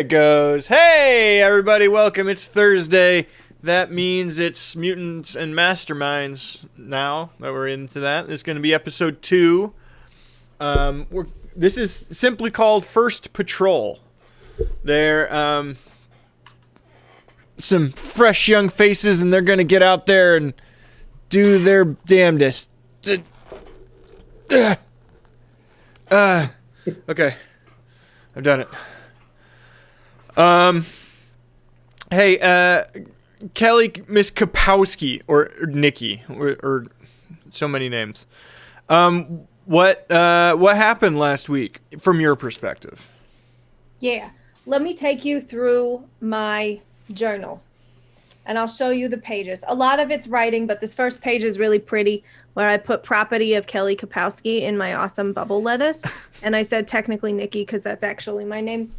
It goes, hey everybody, welcome. It's Thursday. That means it's Mutants and Masterminds now that we're into that. This is going to be episode 2. This is simply called First Patrol. They're some fresh young faces, and they're going to get out there and do their damnedest. Okay, I've done it. Hey, Kelly, Miss Kapowski, or Nikki, or so many names. What happened last week from your perspective? Yeah, let me take you through my journal, and I'll show you the pages. A lot of it's writing, but this first page is really pretty, where I put property of Kelly Kapowski in my awesome bubble letters, and I said technically Nikki because that's actually my name.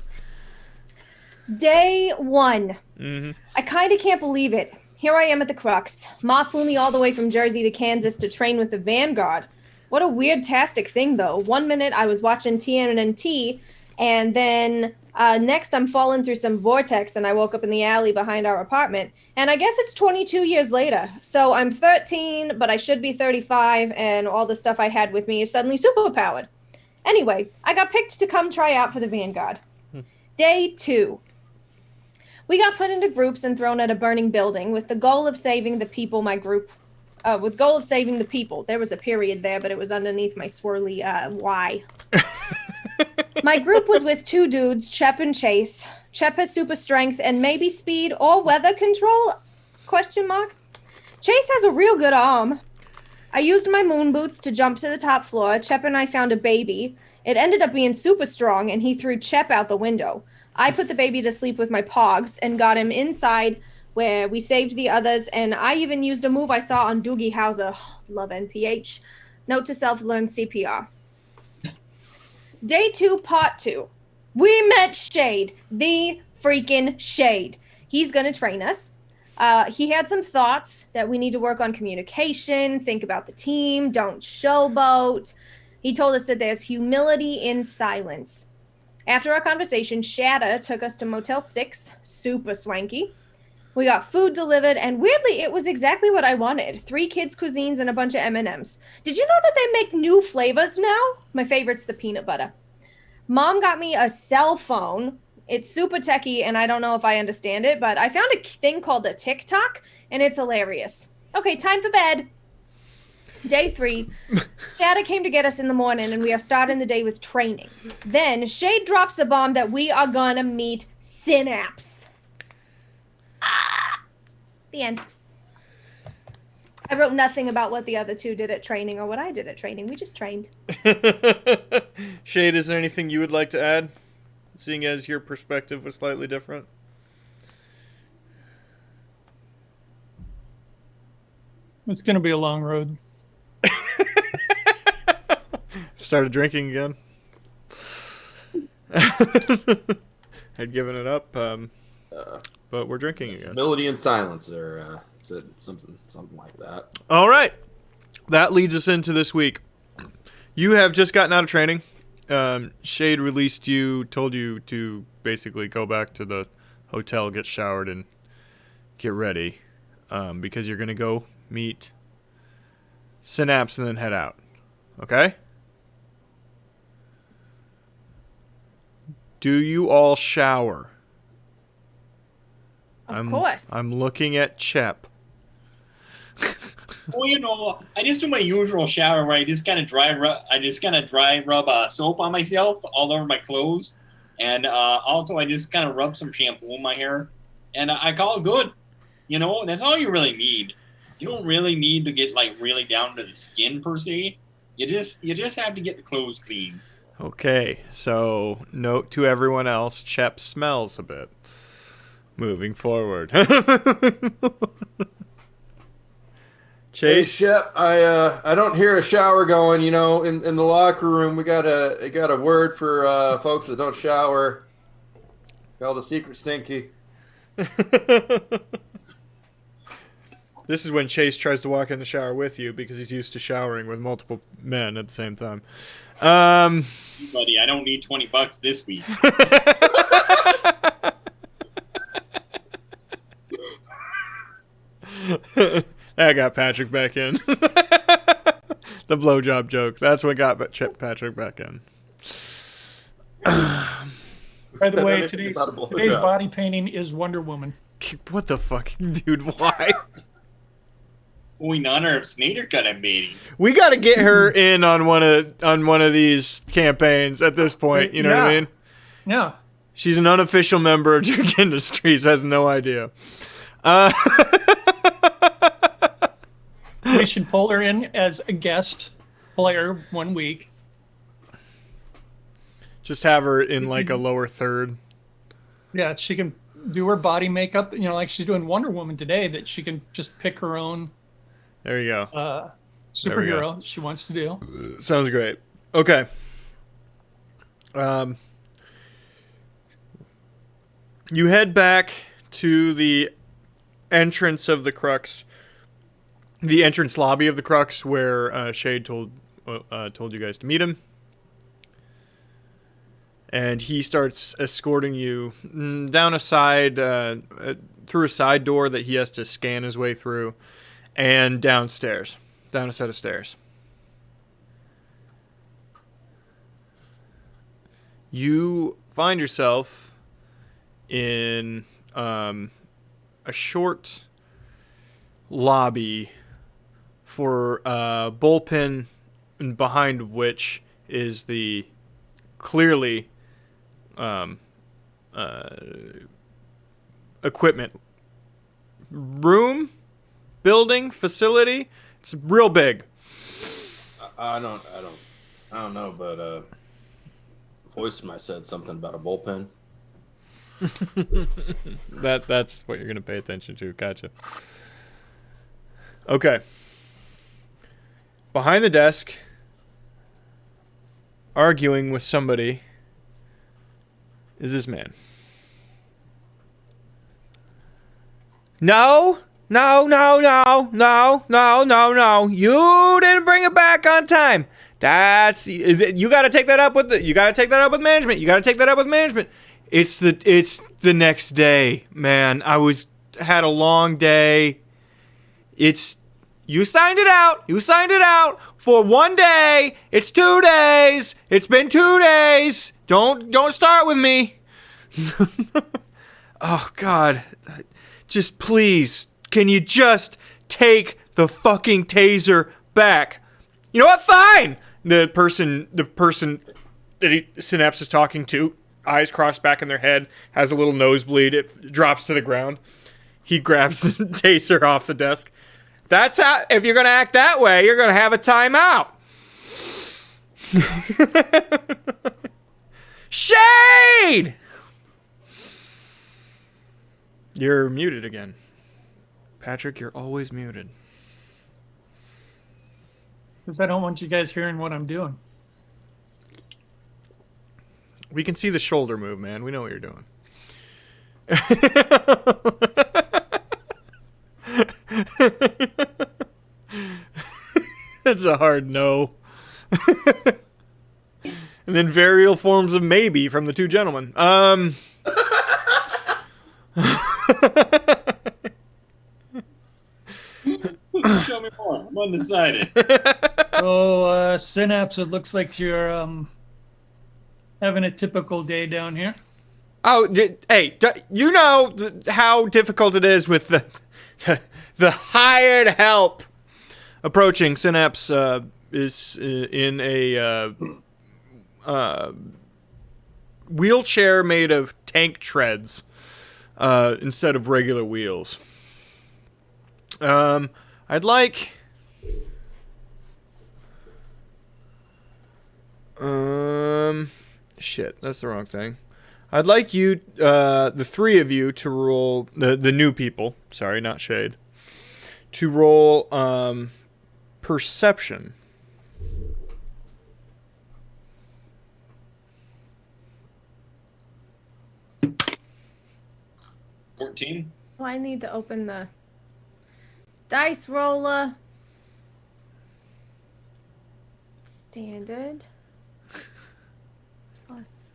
Day 1. Mm-hmm. I kind of can't believe it. Here I am at the Crux. Ma flew me all the way from Jersey to Kansas to train with the Vanguard. What a weird-tastic thing, though. 1 minute I was watching TNT, and then next I'm falling through some vortex, and I woke up in the alley behind our apartment. And I guess it's 22 years later. So I'm 13, but I should be 35, and all the stuff I had with me is suddenly superpowered. Anyway, I got picked to come try out for the Vanguard. Day 2. We got put into groups and thrown at a burning building with the goal of saving the people. There was a period there, but it was underneath my swirly Y. My group was with 2 dudes, Chep and Chase. Chep has super strength and maybe speed or weather control? ? Chase has a real good arm. I used my moon boots to jump to the top floor. Chep and I found a baby. It ended up being super strong, and he threw Chep out the window. I put the baby to sleep with my pogs and got him inside where we saved the others, and I even used a move I saw on Doogie Howser. Love NPH. Note to self, learn CPR. Day 2, part 2. We met Shade, the freaking Shade. He's going to train us. He had some thoughts that we need to work on communication, think about the team, don't showboat. He told us that there's humility in silence. After our conversation, Shatta took us to Motel 6, super swanky. We got food delivered, and weirdly, it was exactly what I wanted. 3 kids' cuisines and a bunch of M&Ms. Did you know that they make new flavors now? My favorite's the peanut butter. Mom got me a cell phone. It's super techie, and I don't know if I understand it, but I found a thing called a TikTok, and it's hilarious. Okay, time for bed. Day 3, Shatta came to get us in the morning, and we are starting the day with training. Then Shade drops the bomb that we are gonna meet Synapse. The end. I wrote nothing about what the other 2 did at training or what I did at training. We just trained. Shade, is there anything you would like to add, seeing as your perspective was slightly different? It's going to be a long road. Started drinking again. Had given it up, but we're drinking again. Melody and silence, or said something like that. All right, that leads us into this week. You have just gotten out of training. Shade released you, told you to basically go back to the hotel, get showered, and get ready, because you're gonna go meet Synapse and then head out. Okay? Do you all shower? Of course. I'm looking at Chep. Well, I just do my usual shower where I just kind of dry rub soap on myself all over my clothes, and also I just kind of rub some shampoo in my hair, and I call it good. You know, that's all you really need. You don't really need to get like really down to the skin per se. You just have to get the clothes clean. Okay, so note to everyone else, Chep smells a bit. Moving forward. Chase? Hey, Shep, I don't hear a shower going. You know, in the locker room, we got a word for folks that don't shower. It's called a secret stinky. This is when Chase tries to walk in the shower with you because he's used to showering with multiple men at the same time. Buddy, I don't need $20 this week. That got Patrick back in. The blowjob joke. That's what got Patrick back in. By the way, today's body painting is Wonder Woman. What the fuck, dude? Why? We in honor of Snyder Cut I'm meeting. We got to get her in on one of these campaigns at this point. You know what I mean? Yeah. She's an unofficial member of Jerk Industries. Has no idea. We should pull her in as a guest player 1 week. Just have her in like a lower third. Yeah, she can do her body makeup, like she's doing Wonder Woman today, that she can just pick her own There you go. superhero that she wants to do. Sounds great. Okay. You head back to the entrance of the Crux, the entrance lobby of the Crux, where Shade told you guys to meet him. And he starts escorting you down a side, through a side door that he has to scan his way through, and downstairs, down a set of stairs. You find yourself in a short lobby for a bullpen, behind which is the clearly equipment room, building, facility. It's real big. I don't know, but voice might said something about a bullpen. That's what you're gonna pay attention to. Gotcha. Okay. Behind the desk, arguing with somebody, is this man. No. You didn't bring it back on time. You got to take that up with management. It's the next day, man. Had a long day. You signed it out for 1 day. It's 2 days. It's been 2 days. Don't start with me. Oh God. Just please, can you just take the fucking taser back? You know what? Fine. The person that Synapse is talking to, eyes crossed back in their head, has a little nosebleed. It drops to the ground. He grabs the taser off the desk. That's how, if you're going to act that way, you're going to have a timeout. Shade! You're muted again. Patrick, you're always muted. Because I don't want you guys hearing what I'm doing. We can see the shoulder move, man. We know what you're doing. That's a hard no. And then varial forms of maybe from the two gentlemen. Show me more. I'm undecided. So, Synapse, it looks like you're having a typical day down here. Oh, hey, you know how difficult it is with the hired help approaching. Synapse is in a wheelchair made of tank treads instead of regular wheels. I'd like... Shit, that's the wrong thing. I'd like you, the three of you, to roll... The new people, sorry, not Shade. To roll, perception. $14. Oh, I need to open the dice roller. Standard. Plus.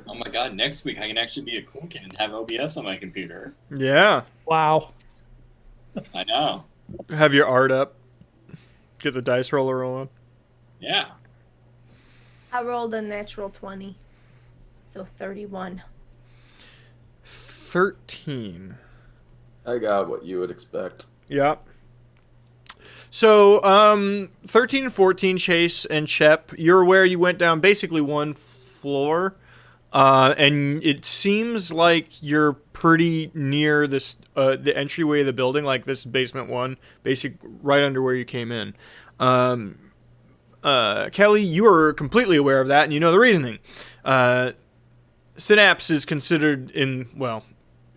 Oh my god, next week I can actually be a cool kid and have OBS on my computer. Yeah. Wow. I know. Have your art up. Get the dice roller rolling. Yeah. I rolled a natural 20. So 31. 13. I got what you would expect. Yep. So, 13 and 14, Chase and Shep, you're aware you went down basically one floor, and it seems like you're pretty near this, the entryway of the building, like this basement one, right under where you came in. Kelly, you are completely aware of that, and you know the reasoning. Synapse is considered in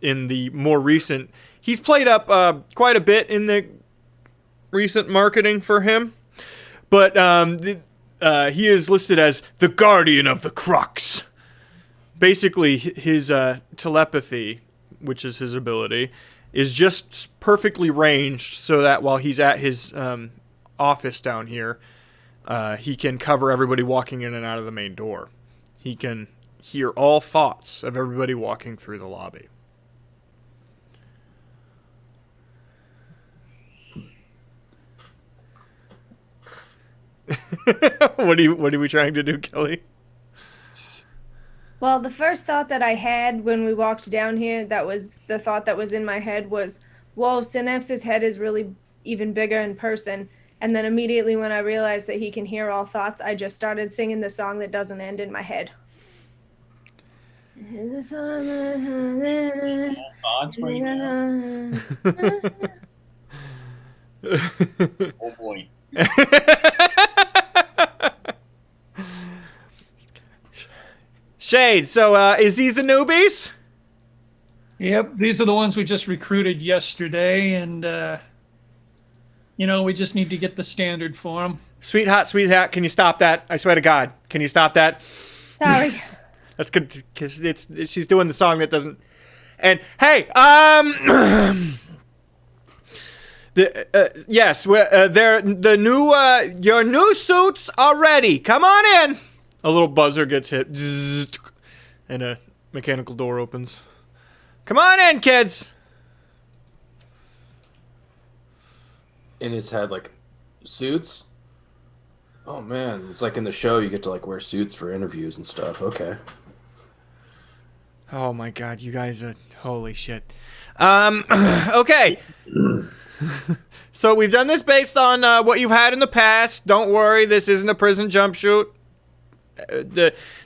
the more recent, he's played up quite a bit in the recent marketing for him, but he is listed as the guardian of the crux. Basically, his telepathy, which is his ability, is just perfectly ranged so that while he's at his office down here, he can cover everybody walking in and out of the main door. He can hear all thoughts of everybody walking through the lobby. What are we trying to do, Kelly? Well, the first thought that I had when we walked down here, that was the thought that was in my head was, whoa, Synapse's head is really even bigger in person. And then immediately when I realized that he can hear all thoughts, I just started singing the song that doesn't end in my head. Thoughts right now. Oh boy. Shade, so is these the newbies? Yep, these are the ones we just recruited yesterday, and we just need to get the standard for them. Sweetheart, can you stop that? I swear to God, can you stop that? Sorry. That's good, because she's doing the song that doesn't. And hey, yes, your new suits are ready. Come on in. A little buzzer gets hit, and a mechanical door opens. Come on in, kids. In his head, like, suits? Oh, man. It's like in the show, you get to, like, wear suits for interviews and stuff. Okay. Oh, my God. You guys are... Holy shit. Okay. So we've done this based on what you've had in the past. Don't worry. This isn't a prison jump shoot.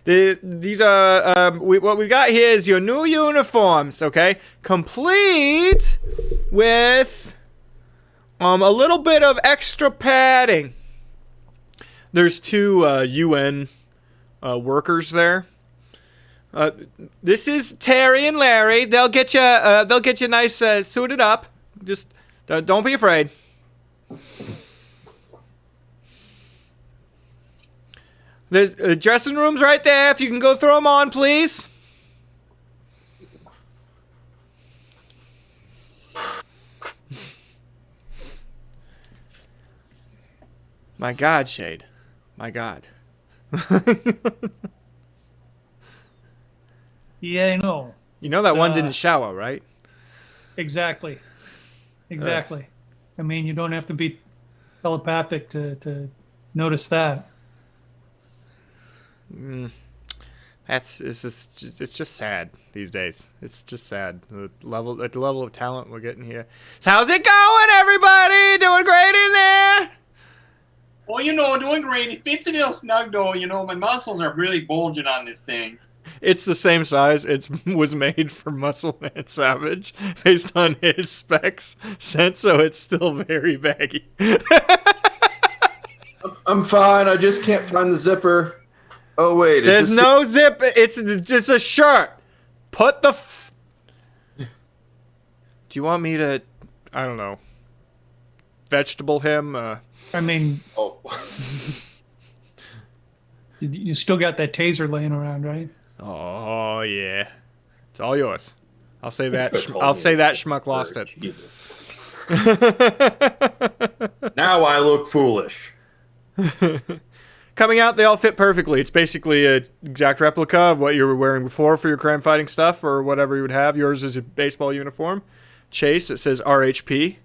These are what we got here is your new uniforms, okay? Complete with a little bit of extra padding. There's two UN workers there. This is Terry and Larry. They'll get you nice suited up. Just don't be afraid. There's dressing rooms right there. If you can go throw them on, please. My God, Shade. My God. Yeah, I know. You know that one didn't shower, right? Exactly. I mean, you don't have to be telepathic to notice that. It's just sad these days. It's just sad. The level of talent we're getting here. So how's it going, everybody? Doing great in there? Well, doing great. It fits a little snug, though. My muscles are really bulging on this thing. It's the same size. It was made for Muscle Man Savage based on his specs, so it's still very baggy. I'm fine. I just can't find the zipper. Oh, wait. There's no zip. It's just a shirt. Put the... Do you want me to, I don't know, vegetable him? I mean... Oh. You still got that taser laying around, right? Oh, yeah. It's all yours. I'll say that schmuck lost it. Jesus. Now I look foolish. Coming out, they all fit perfectly. It's basically an exact replica of what you were wearing before for your crime fighting stuff or whatever you would have. Yours is a baseball uniform. Chase, it says RHP.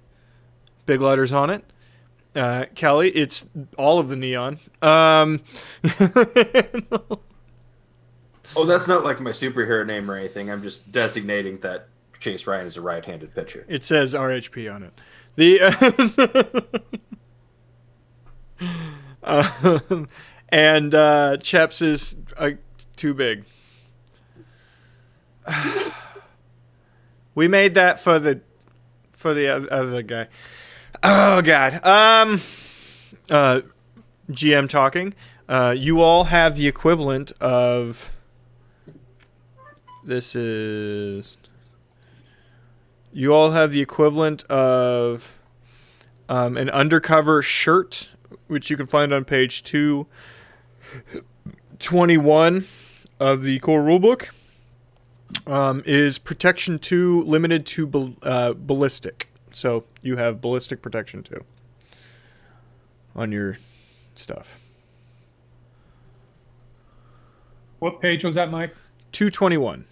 big letters on it. Kelly, it's all of the neon. Oh, that's not like my superhero name or anything. I'm just designating that Chase Ryan is a right-handed pitcher. It says RHP on it. The and Cheps is too big. We made that for the other guy. Oh God. GM talking. You all have the equivalent of. This is. You all have the equivalent of an undercover shirt, which you can find on page 221 of the core rulebook. Is protection 2 limited to ballistic. So you have ballistic protection 2 on your stuff. What page was that, Mike? 221.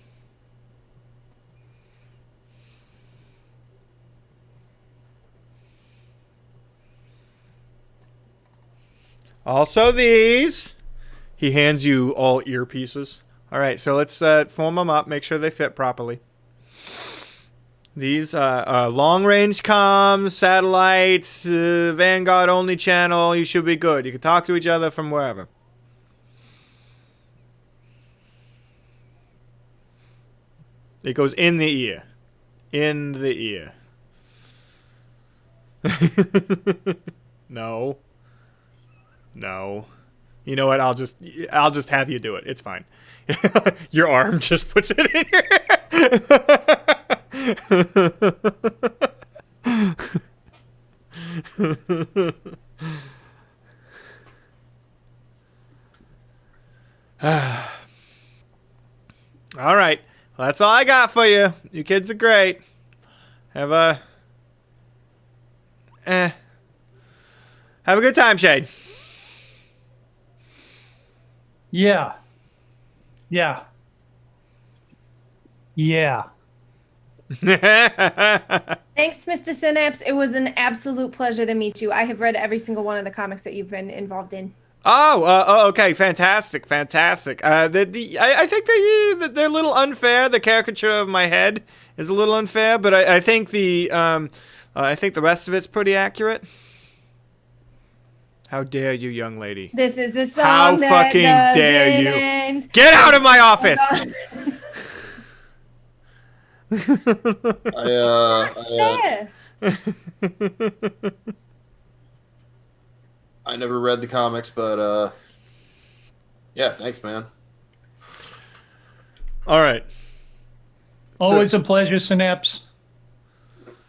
Also these. He hands you all earpieces. All right, so let's form them up, make sure they fit properly. These long-range comms, satellites, Vanguard only channel. You should be good. You can talk to each other from wherever. It goes in the ear. In the ear. No. No. You know what? I'll just have you do it. It's fine. Your arm just puts it in your All right. Well, that's all I got for you. You kids are great. Have a good time, Shade. Yeah. Thanks, Mr. Synapse. It was an absolute pleasure to meet you. I have read every single one of the comics that you've been involved in. Okay, fantastic. I think they're a little unfair. The caricature of my head is a little unfair, but I think the rest of it's pretty accurate. How dare you, young lady? This is the song How that fucking dare you? end. Get out of my office! I never read the comics, but yeah, thanks, man. All right. Always a pleasure, Synapse.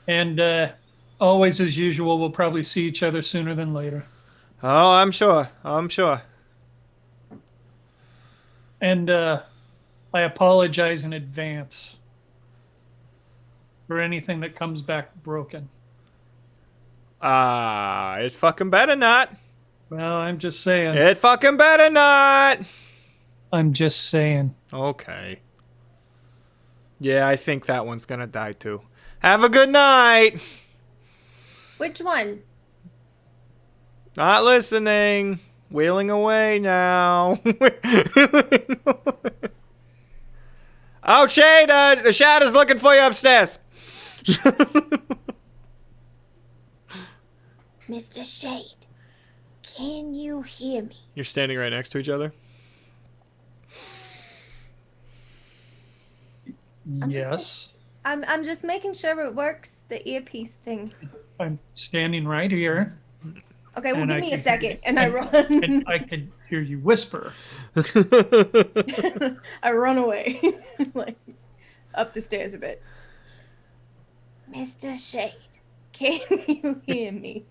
And always, as usual, we'll probably see each other sooner than later. Oh, I'm sure. And I apologize in advance for anything that comes back broken. It fucking better not. Well, I'm just saying. It fucking better not. I'm just saying. Okay. Yeah, I think that one's gonna die too. Have a good night. Which one? Not listening. Wheeling away now. Oh, Shade, the Shadow's looking for you upstairs. Mr. Shade, can you hear me? You're standing right next to each other? Yes. I'm just making sure it works, the earpiece thing. I'm standing right here. Okay, well, And give I me a can- second, and I And run. I could hear you whisper. I run away, like up the stairs a bit. Mr. Shade, can you hear me?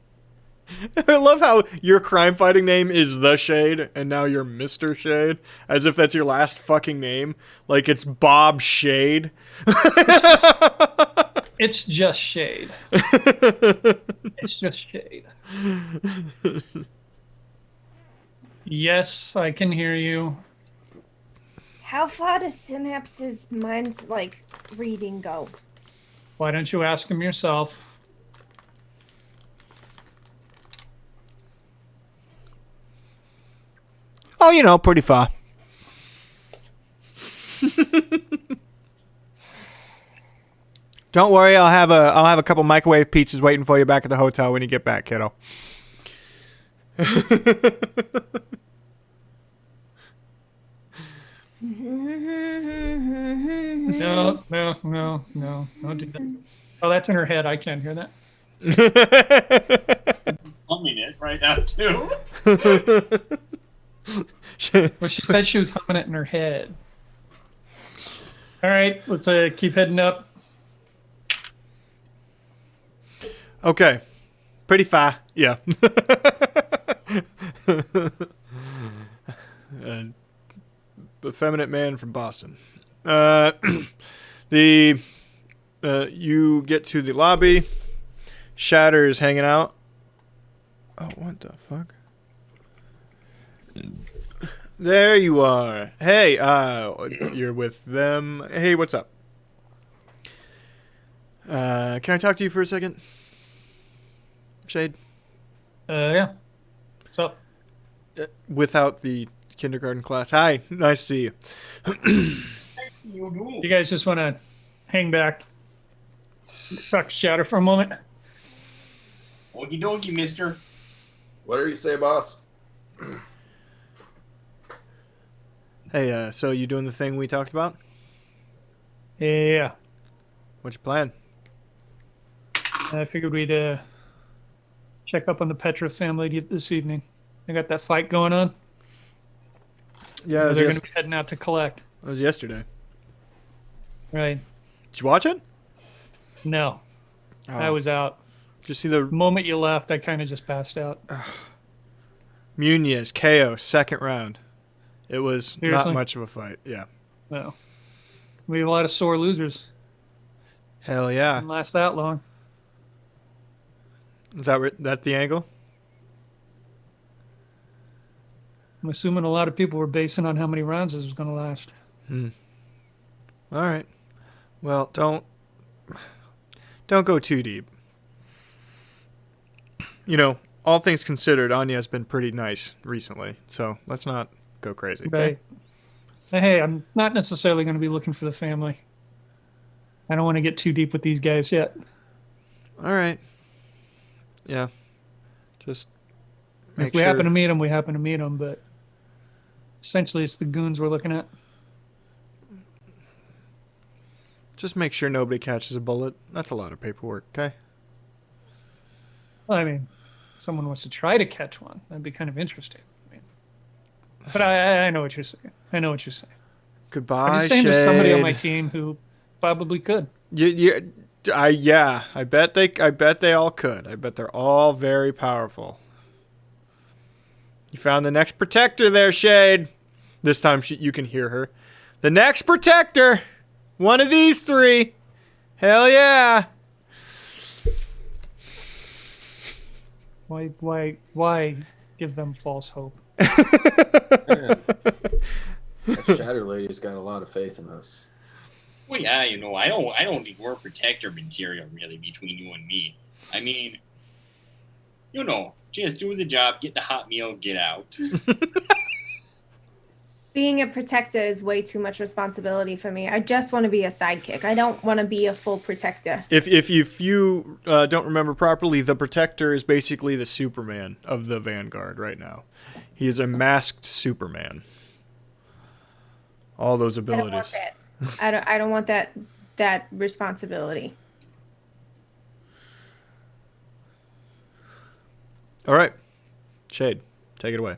I love how your crime fighting name is The Shade, and now you're Mr. Shade, as if that's your last fucking name. Like it's Bob Shade. It's just Shade. It's just Shade. Yes, I can hear you. How far does Synapse's mind, like, reading go? Why don't you ask him yourself? Oh, pretty far. Don't worry, I'll have a couple microwave pizzas waiting for you back at the hotel when you get back, kiddo. No, don't do that. Oh, that's in her head. I can't hear that. Humming it right now too. Well, she said she was humming it in her head. All right, let's keep heading up. Okay. Pretty far. Yeah. Effeminate man from Boston. You get to the lobby. Shatter is hanging out. Oh, what the fuck? There you are. Hey, you're with them. Hey, what's up? Can I talk to you for a second? Shade? Yeah. What's up? Without the kindergarten class. Hi, nice to see you. You guys just want to hang back, talk to Shatter for a moment? Okie dokie, mister. Whatever you say, boss. Hey, so you doing the thing we talked about? Yeah. What's your plan? I figured we'd check up on the Petra family this evening. They got that fight going on. Yeah, They're going to be heading out to collect. it was yesterday. Right. Did you watch it? No, Oh. I was out. Did you see the The moment you left, I kind of just passed out. Muniz KO second round? It was Seriously? not much of a fight. Yeah. No. We have a lot of sore losers. Hell yeah. Didn't last that long. Is that the angle? I'm assuming a lot of people were basing on how many rounds this was going to last. All right. Well, don't go too deep. All things considered, Anya's been pretty nice recently, so let's not go crazy. Okay? Right. Hey, I'm not necessarily going to be looking for the family. I don't want to get too deep with these guys yet. All right. Yeah. Just make If we sure. happen to meet them, we happen to meet them, but essentially it's the goons we're looking at. Just make sure nobody catches a bullet. That's a lot of paperwork, okay? Well, I mean, someone wants to try to catch one. That'd be kind of interesting. But I know what you're saying. I know what you're saying. Goodbye, I'm just saying there's somebody on my Shade. team who probably could. I bet they all could. I bet they're all very powerful. You found the next protector there, Shade. This time you can hear her. The next protector. One of these three. Hell yeah. Why give them false hope? That Shatter Lady's got a lot of faith in us. Well, yeah, I don't think we're protector material really between you and me. I mean, just do the job, get the hot meal, get out. Being a protector is way too much responsibility for me. I just want to be a sidekick. I don't want to be a full protector. If you don't remember properly, the protector is basically the Superman of the Vanguard right now. He is a masked Superman. All those I don't want abilities. that. I don't want that responsibility. All right. Shade, take it away.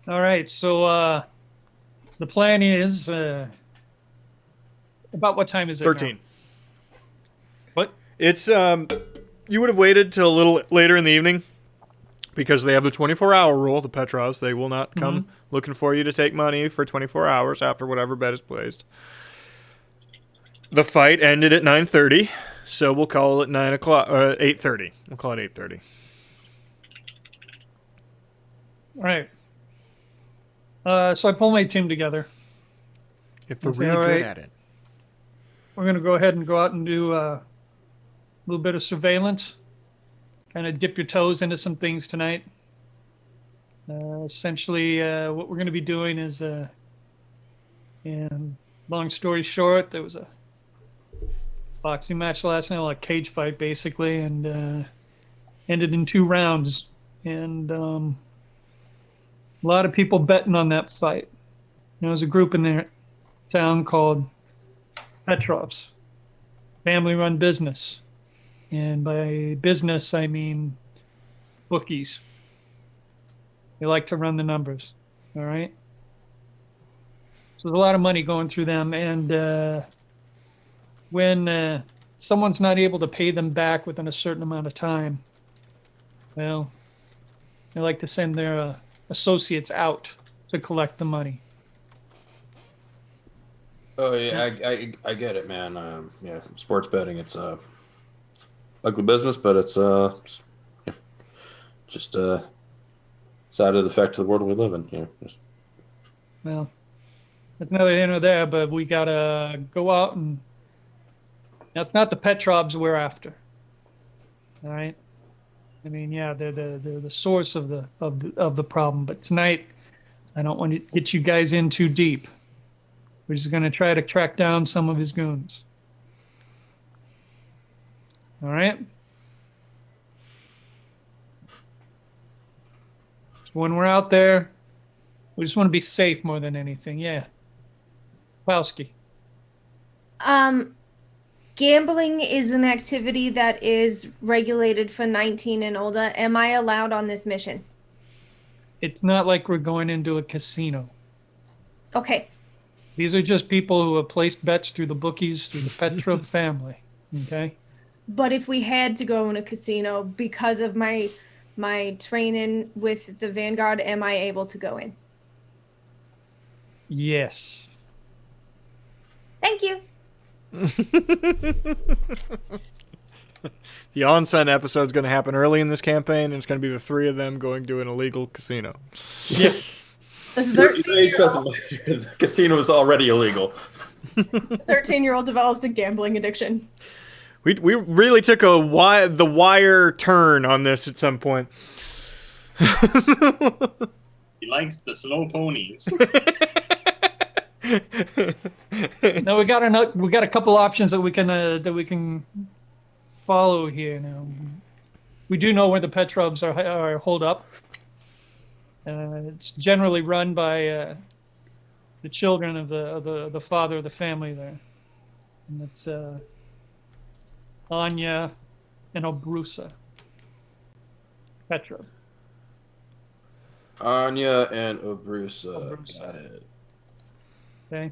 All right, so the plan is about what time is it? 13. Now? What? It's you would have waited till a little later in the evening because they have the 24-hour rule, the Petras. They will not come looking for you to take money for 24 hours after whatever bet is placed. The fight ended at 9:30, so we'll call it 9 o'clock, 8:30. We'll call it 8:30. All right. So I pull my team together. If they're Okay, really all good right. at it. We're going to go ahead and go out and do a little bit of surveillance. kind of dip your toes into some things tonight. Essentially, what we're going to be doing is, and long story short, there was a boxing match last night, like a cage fight basically, and ended in 2 rounds. And a lot of people betting on that fight. There was a group in their town called Petrov's, family-run business. And by business, I mean bookies. They like to run the numbers, all right? So there's a lot of money going through them. And when someone's not able to pay them back within a certain amount of time, well, they like to send their associates out to collect the money. Oh yeah, I get it, man. Yeah, sports betting, it's ugly business, but it's yeah, just side of the fact of the world we live in. Yeah, just... Well, that's neither here nor there, but we gotta go out and that's not the Petrovs we're after. All right. I mean, yeah, they're the source of the problem. But tonight, I don't want to get you guys in too deep. We're just gonna try to track down some of his goons. All right. When we're out there, we just want to be safe more than anything. Yeah. Wowski. Gambling is an activity that is regulated for 19 and older. Am I allowed on this mission? It's not like we're going into a casino. Okay. These are just people who have placed bets through the bookies, through the Petrov family. Okay. But if we had to go in a casino because of my training with the Vanguard, am I able to go in? Yes. Thank you. The onsen episode is going to happen early in this campaign, and it's going to be the 3 of them going to an illegal casino. Yeah. It doesn't matter. The casino is already illegal. 13-year-old develops a gambling addiction. We really took the wire turn on this at some point. He likes the slow ponies. No, we got a couple options that we can follow here now. We do know where the Petrovs are holed up. It's generally run by the children of the father of the family there, and it's Anya and Obrusa Petrov. Anya and Obrusa. Got it. Okay.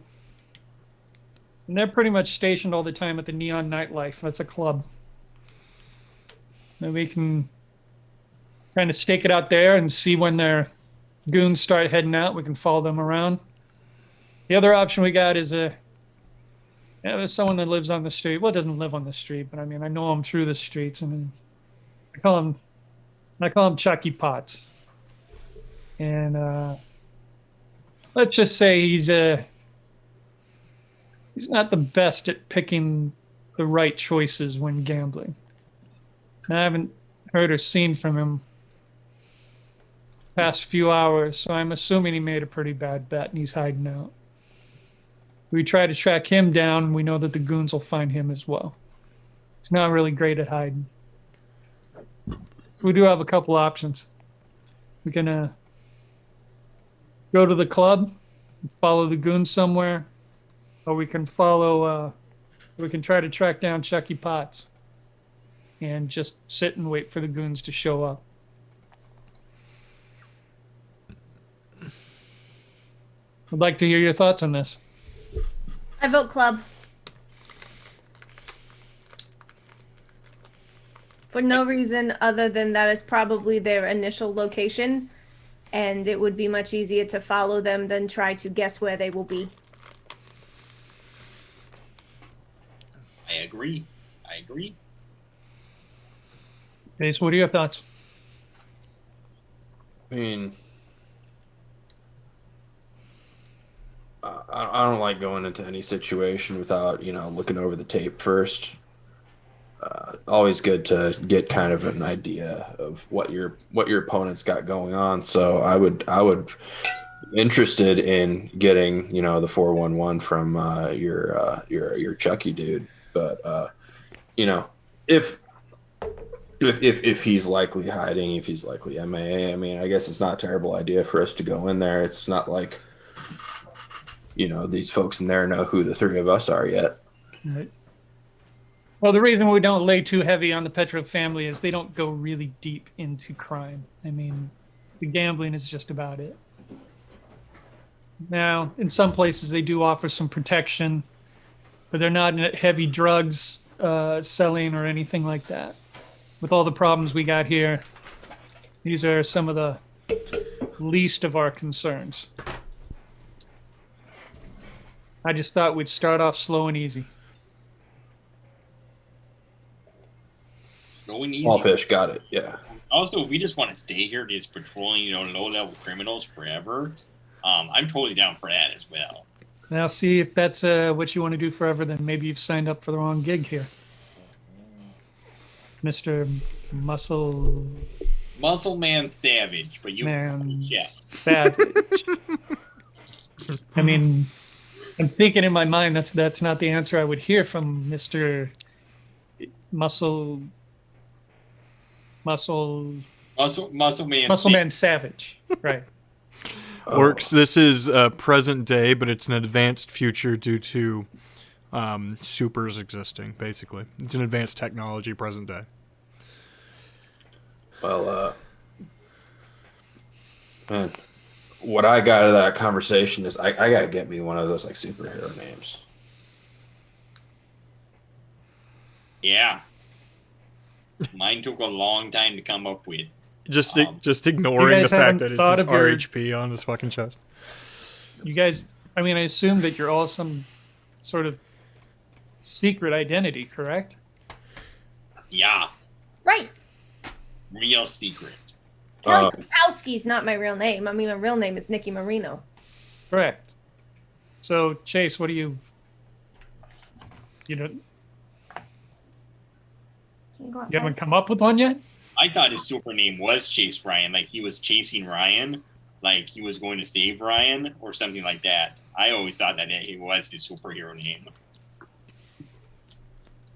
And they're pretty much stationed all the time at the Neon Nightlife. That's a club. And we can kind of stake it out there and see when their goons start heading out. We can follow them around. The other option we got is there's someone that lives on the street. Well, it doesn't live on the street, but I mean, I know him through the streets, and I call him Chucky Potts. And let's just say he's not the best at picking the right choices when gambling. And I haven't heard or seen from him past few hours, so I'm assuming he made a pretty bad bet and he's hiding out. We try to track him down, we know that the goons will find him as well. He's not really great at hiding. We do have a couple options. We can go to the club, follow the goons somewhere, or we can try to track down Chucky Potts and just sit and wait for the goons to show up. I'd like to hear your thoughts on this. I vote club. For no reason other than that it's probably their initial location, and it would be much easier to follow them than try to guess where they will be. I agree. Okay, so what are your thoughts? I mean, I don't like going into any situation without, looking over the tape first. always good to get kind of an idea of what your opponent's got going on. So I would be interested in getting the 411 from your Chucky dude, but you know if if he's likely hiding, if he's likely MIA, I mean, I guess it's not a terrible idea for us to go in there. It's not like these folks in there know who the three of us are yet. Right. Well, the reason we don't lay too heavy on the Petro family is they don't go really deep into crime. I mean, the gambling is just about it. Now, in some places, they do offer some protection, but they're not heavy drugs selling or anything like that. With all the problems we got here, these are some of the least of our concerns. I just thought we'd start off slow and easy. Going easy. Small fish, got it. Yeah. Also, if we just want to stay here just patrolling, low-level criminals forever, I'm totally down for that as well. Now, see if that's what you want to do forever, then maybe you've signed up for the wrong gig here. Mr. Muscle Man Savage, but you yeah. Savage. I mean, I'm thinking in my mind that's not the answer I would hear from Mr. Muscle Man Savage. Right. Works. This is present day, but it's an advanced future due to supers existing, basically. It's an advanced technology present day. Well, man, what I got out of that conversation is I gotta get me one of those like superhero names. Yeah. Mine took a long time to come up with. Just ignoring the fact that it's thought this of your- RHP on his fucking chest. You guys, I mean, I assume that you're all some sort of secret identity, correct? Yeah. Right. Real secret. Kelly Kapowski's not my real name. I mean, my real name is Nikki Marino. Correct. So, Chase, what do you Can you go outside? you haven't come up with one yet? I thought his super name was Chase Ryan, like he was chasing Ryan, like he was going to save Ryan or something like that. I always thought that it was his superhero name.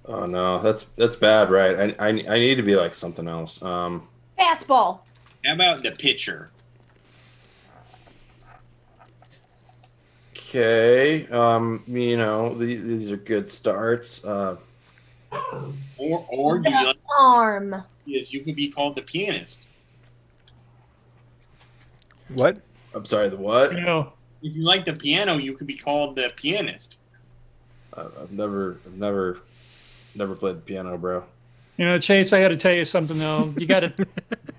Oh no, that's bad, right? I need to be like something else. Fastball. How about the pitcher? Okay, these are good starts. Or do you like Arm. is you could be called the pianist. What? I'm sorry, the what? You know, If you like the piano, you could be called the pianist. I've never played the piano, bro. Chase, I got to tell you something though. You got to,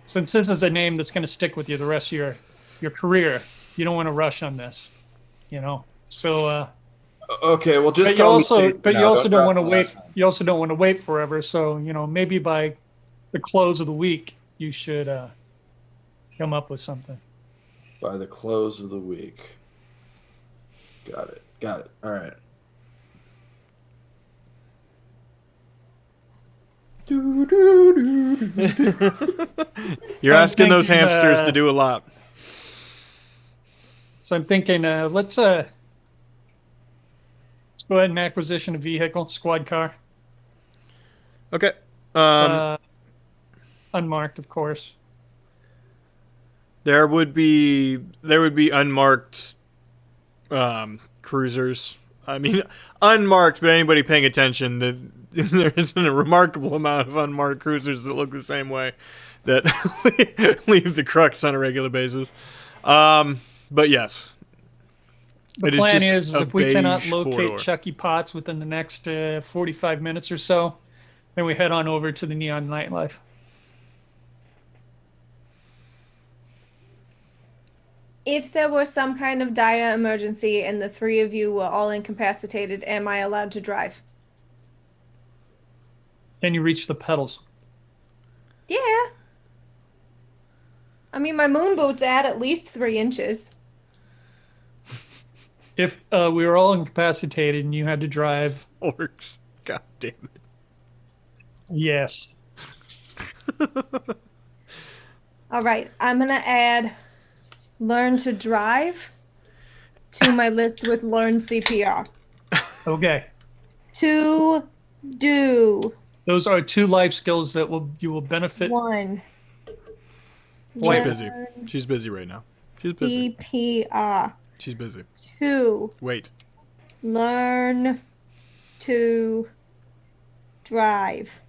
since this is a name that's going to stick with you the rest of your career, you don't want to rush on this. So. Okay, well, just But you call me also, Chase but now. you also don't drop want to the wait. last name. You also don't want to wait forever. So maybe by the close of the week, you should come up with something. By the close of the week. Got it. All right. You're I'm asking those thinking, hamsters to do a lot. So I'm thinking, let's go ahead and acquisition a vehicle, squad car, Okay. unmarked, of course. There would be unmarked cruisers. I mean, unmarked, but anybody paying attention, there isn't a remarkable amount of unmarked cruisers that look the same way that leave the crux on a regular basis. But yes. The It is plan just is a if we cannot beige locate four-door. Chucky Potts within the next 45 minutes or so, then we head on over to the Neon Nightlife. If there were some kind of dire emergency and the three of you were all incapacitated, am I allowed to drive? Then you reach the pedals. Yeah. I mean, my moon boots add at least 3 inches. If we were all incapacitated and you had to drive, Orcs. God damn it. Yes. All right, I'm gonna add learn to drive to my list with learn CPR. Okay. To do Those are 2 life skills that you will benefit. one. She's Wait. busy. She's busy right now. She's busy. CPR. She's busy. 2. Wait. Learn to drive.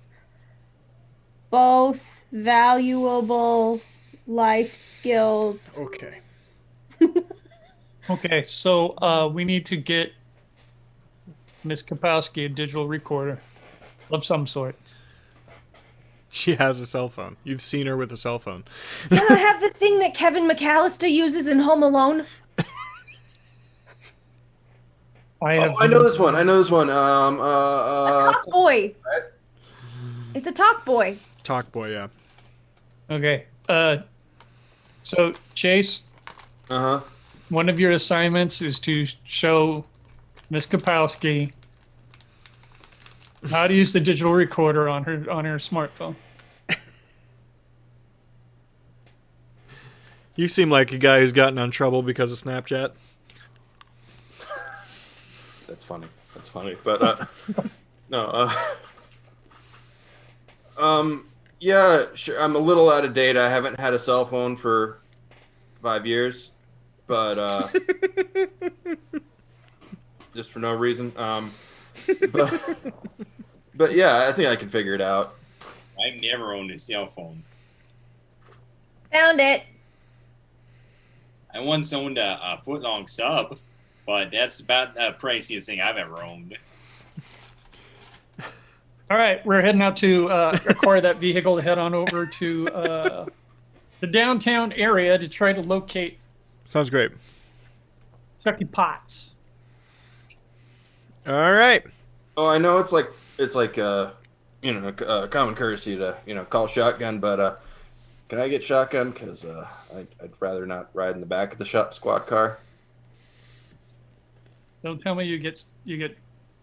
Both valuable life skills. Okay. Okay, so we need to get Miss Kapowski a digital recorder of some sort. She has a cell phone. You've seen her with a cell phone. Can I have the thing that Kevin McAllister uses in Home Alone? I know this one. I know this one. A talk boy. It's a talk boy. Talk boy, yeah. Okay. So Chase, Uh huh. one of your assignments is to show Miss Kapowski how to use the digital recorder on her smartphone. You seem like a guy who's gotten in trouble because of Snapchat. That's funny. That's funny. But no. Yeah. Sure. I'm a little out of date. I haven't had a cell phone for 5 years, but just for no reason. But yeah, I think I can figure it out. I've never owned a cell phone. Found it. I once owned a foot-long sub, but that's about the priciest thing I've ever owned. All right, we're heading out to acquire that vehicle to head on over to the downtown area to try to locate Sounds great. Chucky Potts. All right. Oh, I know it's like common courtesy to call shotgun, but can I get shotgun? Because I'd rather not ride in the back of the squad car. Don't tell me you get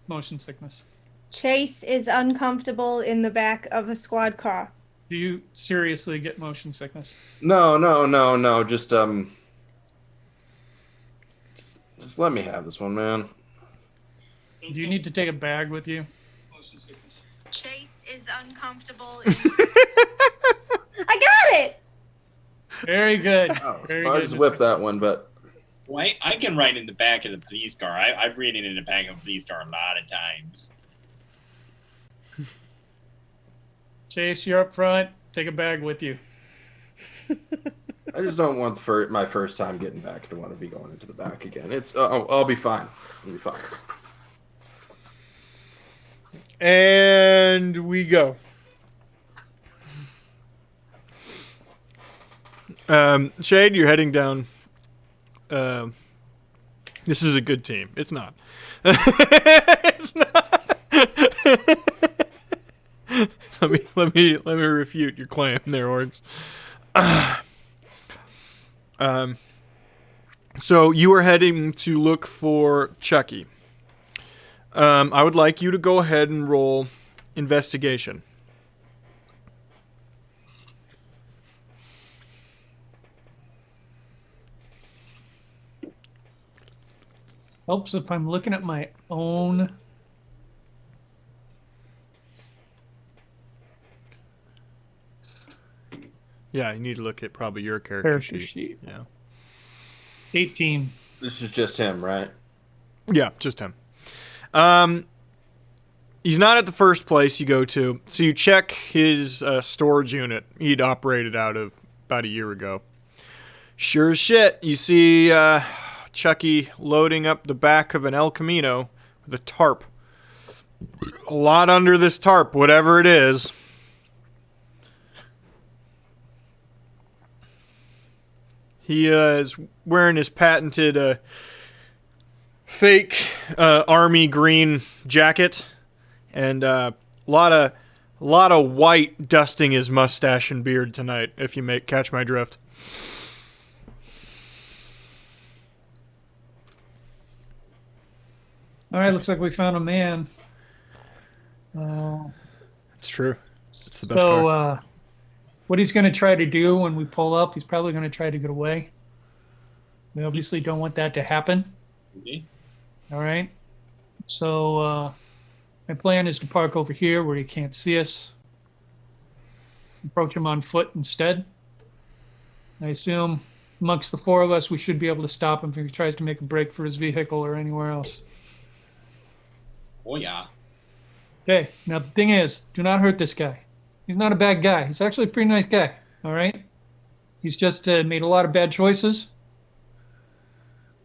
motion sickness. Chase is uncomfortable in the back of a squad car. Do you seriously get motion sickness? No. Just let me have this one, man. Do you need to take a bag with you? Chase is uncomfortable in I got it! Very good. Oh, Very I good. just whipped that one, but Well, I can ride in the back of the police car. I've ridden in the back of a police car a lot of times. Chase, you're up front. Take a bag with you. I just don't want my first time getting back to want to be going into the back again. I'll be fine. I'll be fine. And we go. Shade, you're heading down. This is a good team. It's not. It's not. let me refute your claim there, Orgs. So you are heading to look for Chucky. I would like you to go ahead and roll investigation. Helps if I'm looking at my own. Yeah, you need to look at probably your character sheet. Yeah. 18. This is just him, right? Yeah, just him. He's not at the first place you go to, so you check his storage unit he'd operated out of about a year ago. Sure as shit, you see Chucky loading up the back of an El Camino with a tarp. A lot under this tarp, whatever it is. He is wearing his patented fake army green jacket, and a lot of white dusting his mustache and beard tonight. If you catch my drift. All right, looks like we found a man. It's true. the best So, car. what he's going to try to do when we pull up, he's probably going to try to get away. We obviously don't want that to happen. Okay. All right. So, my plan is to park over here where he can't see us. Approach him on foot instead. I assume amongst the four of us, we should be able to stop him if he tries to make a break for his vehicle or anywhere else. Oh yeah. Okay. Now, the thing is, do not hurt this guy. He's not a bad guy. He's actually a pretty nice guy. All right. He's just made a lot of bad choices.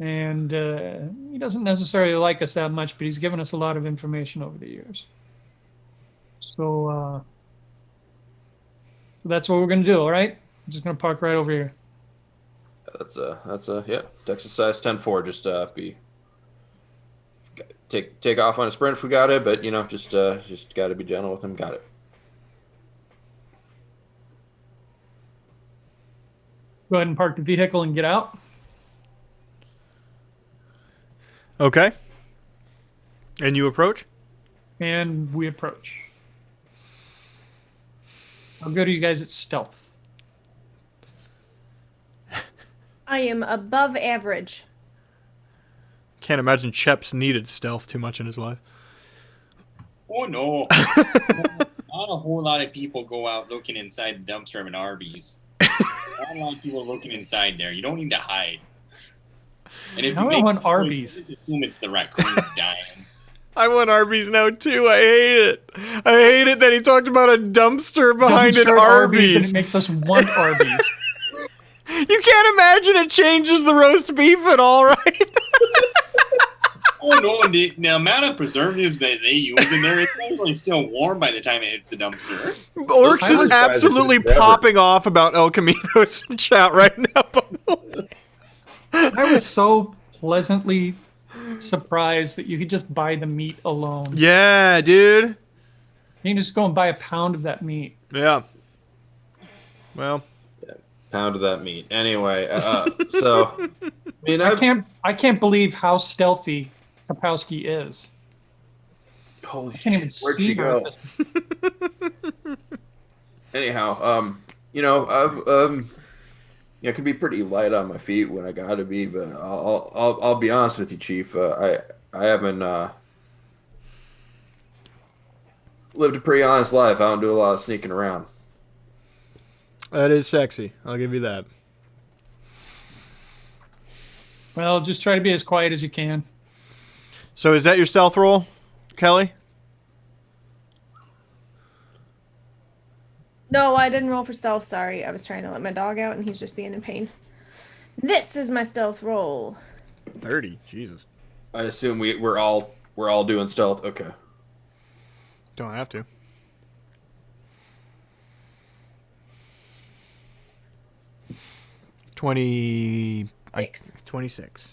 And he doesn't necessarily like us that much, but he's given us a lot of information over the years. So that's what we're going to do, all right? I'm just going to park right over here. That's yeah. Texas size 10-4. Just take off on a sprint if we got it, but just got to be gentle with him. Got it. Go ahead and park the vehicle and get out. Okay. And you approach? And we approach. How good are you guys at stealth? I am above average. Can't imagine Chep's needed stealth too much in his life. Oh no. Not a whole lot of people go out looking inside the dumpster of an Arby's. Not a lot of people looking inside there. You don't need to hide. And if How you make want Arby's? just assume it's the raccoons dying. I want Arby's now too. I hate it. I hate it that he talked about a dumpster behind an Dumpster Arby's. and it makes us want Arby's. You can't imagine it changes the roast beef at all, right? Oh no, and the amount of preservatives that they use in there, it's actually still warm by the time it hits the dumpster. Orcs I is was- absolutely Never. popping off about El Camino's in chat right now. I was so pleasantly surprised that you could just buy the meat alone. Yeah, dude. You can just go and buy a pound of that meat. Yeah. Well, Pound of that meat. Anyway, so I can't believe how stealthy Kapowski is. holy I can't even shit, where'd see she her. go? Anyhow, I've it can be pretty light on my feet when I gotta be, but I'll be honest with you, Chief. I haven't lived a pretty honest life. I don't do a lot of sneaking around. that is sexy. I'll give you that. Well, just try to be as quiet as you can. So is that your stealth roll, Kelly? No, I didn't roll for stealth. Sorry. I was trying to let my dog out and he's just being in pain. This is my stealth roll. 30. Jesus. I assume we're all doing stealth. Okay. Don't have to. Six. 26.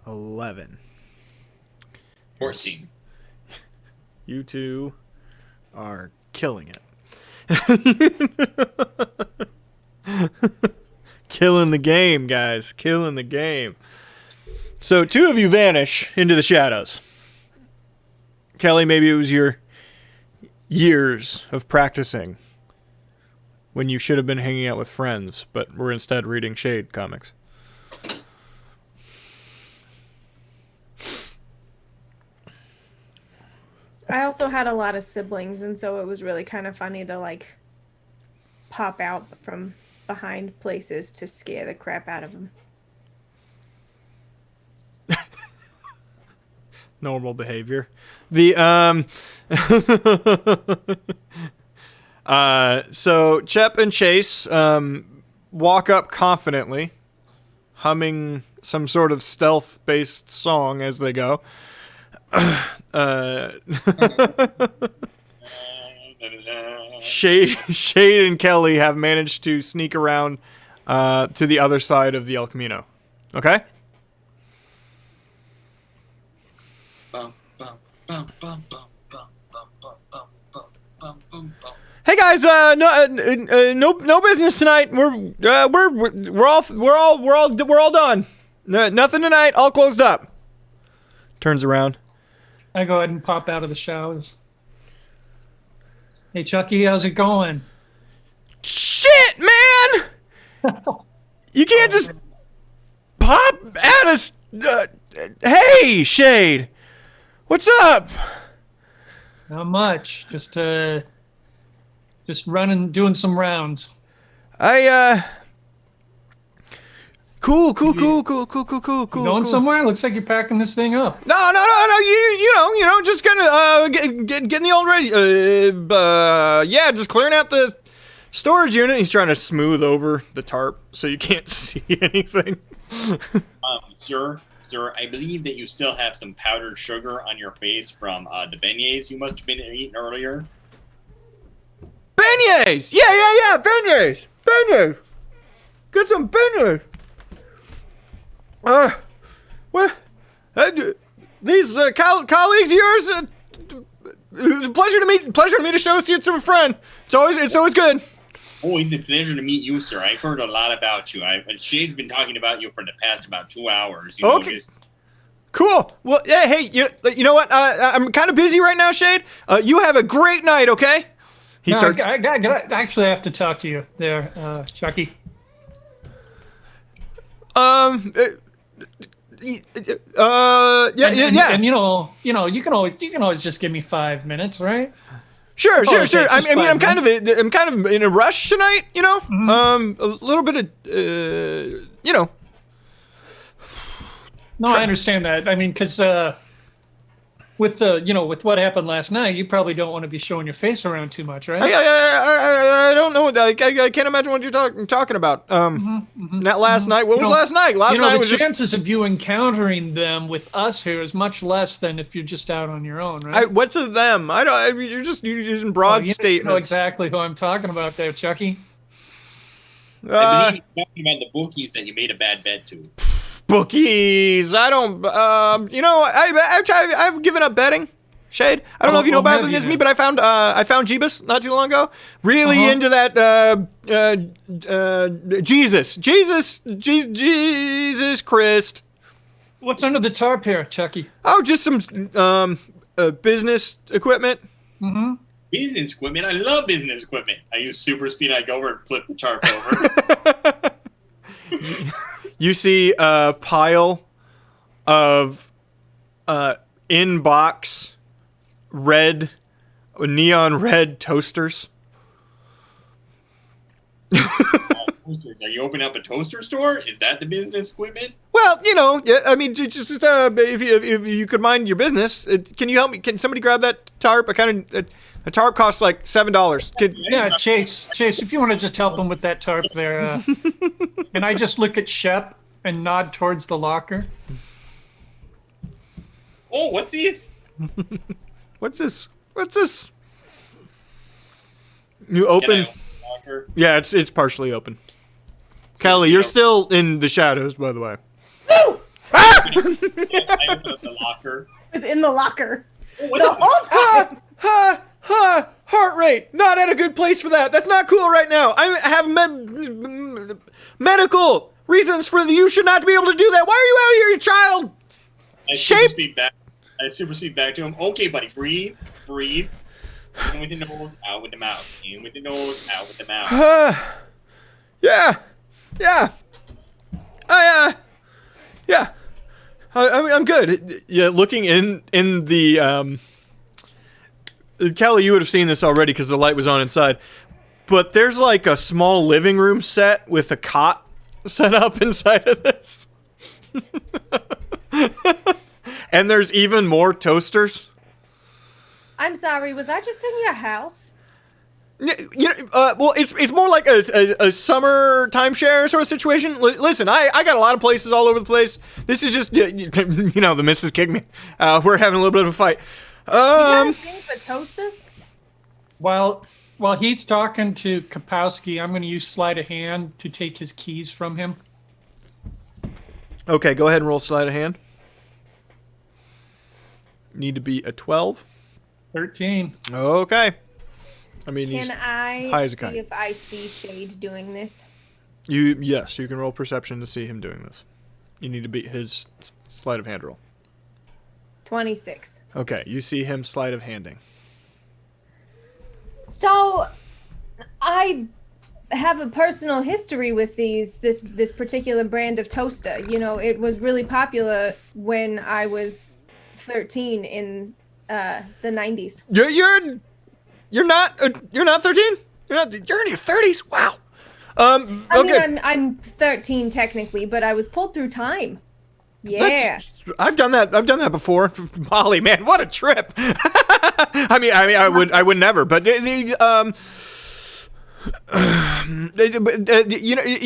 11. 14. You two are killing it. Killing the game, guys. Killing the game. So two of you vanish into the shadows. Kelly, maybe it was your years of practicing when you should have been hanging out with friends, but were instead reading Shade comics. I also had a lot of siblings, and so it was really kind of funny to like pop out from behind places to scare the crap out of them. Normal behavior. The so Chep and Chase walk up confidently, humming some sort of stealth-based song as they go. Shade and Kelly have managed to sneak around to the other side of the El Camino. Okay? Hey guys, no business tonight. We're all done. No, nothing tonight. All closed up. Turns around. I go ahead and pop out of the showers. Hey, Chucky, how's it going? Shit, man! You can't just pop at us. Hey, Shade. What's up? Not much. Just running, doing some rounds. Cool. Going somewhere? Looks like you're packing this thing up. No. You know, just gonna getting the old ready. Yeah, just clearing out the storage unit. He's trying to smooth over the tarp so you can't see anything. Sir, I believe that you still have some powdered sugar on your face from the beignets you must have been eating earlier. Beignets! Yeah, beignets! Get some beignets! These colleagues of yours, pleasure to meet to show you to a friend. It's always good. Oh, it's a pleasure to meet you, sir. I've heard a lot about you. Shade's been talking about you for the past about 2 hours. You know, Okay. Cool. Well, yeah, hey, you know what? I'm kind of busy right now, Shade. You have a great night, okay? He starts. I actually have to talk to you there, Chucky. Yeah. And you know, you can always just give me 5 minutes, right? Sure. Oh, okay, I just mean, I'm fine, kind of in a rush tonight, you know. Mm-hmm. A little bit of, you know. No, I understand that. I mean, because with what happened last night, you probably don't want to be showing your face around too much, right? I don't know. I can't imagine what you're talking about. That last night. What was last night? Last night was the chances of you encountering them with us here is much less than if you're just out on your own, right? What's a them? You're using broad statements. You know exactly who I'm talking about there, Chucky. I believe you're talking about the bookies that you made a bad bet to. Bookies. I don't. You know, I've given up betting. Shade. I don't know if you know about this, but I found Jeebus not too long ago. Really into that. Jesus Christ. What's under the tarp here, Chucky? Oh, just some business equipment. Business equipment? I love business equipment. I use super speed. I go over and flip the tarp over. You see a pile of in-box neon red toasters. Toasters. Are you opening up a toaster store? Is that the business equipment? Well, you know, yeah, I mean, just if you could mind your business, can you help me? Can somebody grab that tarp? A tarp costs like $7. Yeah, Chase, if you want to just help him with that tarp there. And I just look at Shep and nod towards the locker. Oh, what's this? What's this? You open? Yeah, it's partially open. So, Kelly, you're still in the shadows, by the way. Woo! I open up the locker. It's in the locker. Oh, the whole time. Heart rate, not at a good place for that. That's not cool right now. I have medical reasons for you should not be able to do that. Why are you out here, you child? I super speed back to him. Okay, buddy, breathe. In with the nose, out with the mouth. In with the nose, out with the mouth. Yeah. I'm good. Yeah, looking in the Kelly, you would have seen this already because the light was on inside. But there's like a small living room set with a cot set up inside of this. And there's even more toasters. I'm sorry, was I just in your house? Well, it's more like a summer timeshare sort of situation. Listen, I got a lot of places all over the place. This is just, you know, the missus kicked me. We're having a little bit of a fight. You got anything for toasters? While he's talking to Kapowski, I'm going to use sleight of hand to take his keys from him. Okay, go ahead and roll sleight of hand. Need to be a 12. 13. Okay. I mean, he's Can I high as a see kite. if I see Shade doing this? Yes, you can roll perception to see him doing this. You need to beat his sleight of hand roll. 26. Okay, you see him sleight of handing. So, I have a personal history with this particular brand of toaster. You know, it was really popular when I was 13 in the 90s. You're not 13. You're in your 30s. Wow. I Okay. mean, I'm 13 technically, but I was pulled through time. Yeah. I've done that before. Molly, man, what a trip. I would never, but you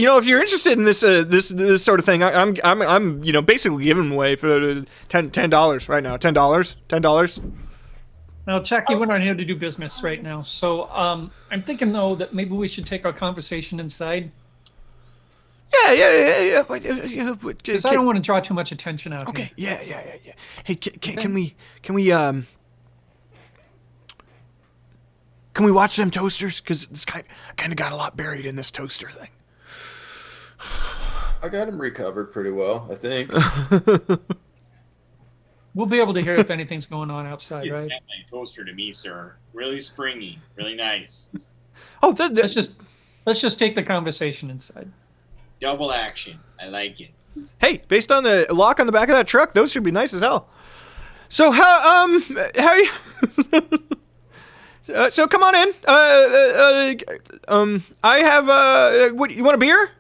know, if you're interested in this sort of thing, I'm basically giving away for $10 right now. $10. Now, Chucky, we're not here to do business right now. So I'm thinking, though, that maybe we should take our conversation inside. Yeah. Because I don't want to draw too much attention out Okay. here. Yeah. Hey, can we watch them toasters? Because this kind of got a lot buried in this toaster thing. I got him recovered pretty well, I think. We'll be able to hear if anything's going on outside, It's right? definitely a toaster to me, sir. Really springy, really nice. Oh, Let's just take the conversation inside. Double action. I like it. hey, based on the lock on the back of that truck, those should be nice as hell. So how you? So come on in. I have what? You want a beer?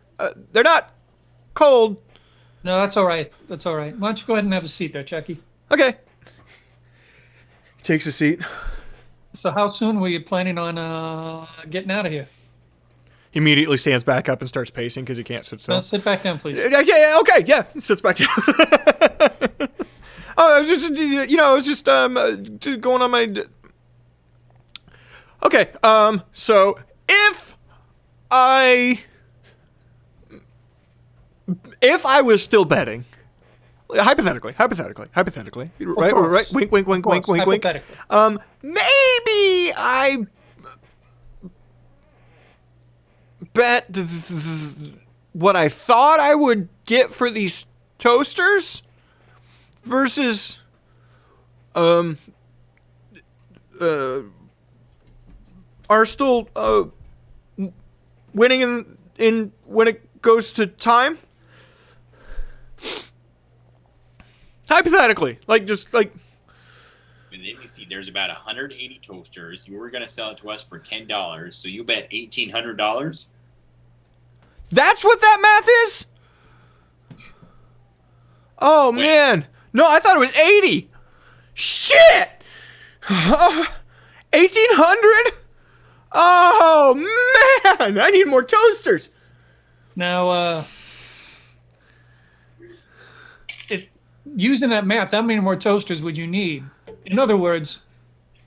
They're not cold. No, that's all right. That's all right. Why don't you go ahead and have a seat there, Chucky? Okay. Takes a seat. So how soon were you planning on getting out of here? He immediately stands back up and starts pacing because he can't sit still. Sit back down, please. Yeah, okay, yeah. He sits back down. Oh, I was just, going on my... Okay, so if I was still betting, hypothetically, right, wink, Hypothetically. maybe I bet what I thought I would get for these toasters versus are still winning in when it goes to time. Hypothetically, just like. And then you see there's about 180 toasters. You were going to sell it to us for $10, so you bet $1,800. That's what that math is? Oh, Wait. man. No, I thought it was 80. Shit! 1,800? Oh, man! I need more toasters. Now, if using that math, how many more toasters would you need? In other words,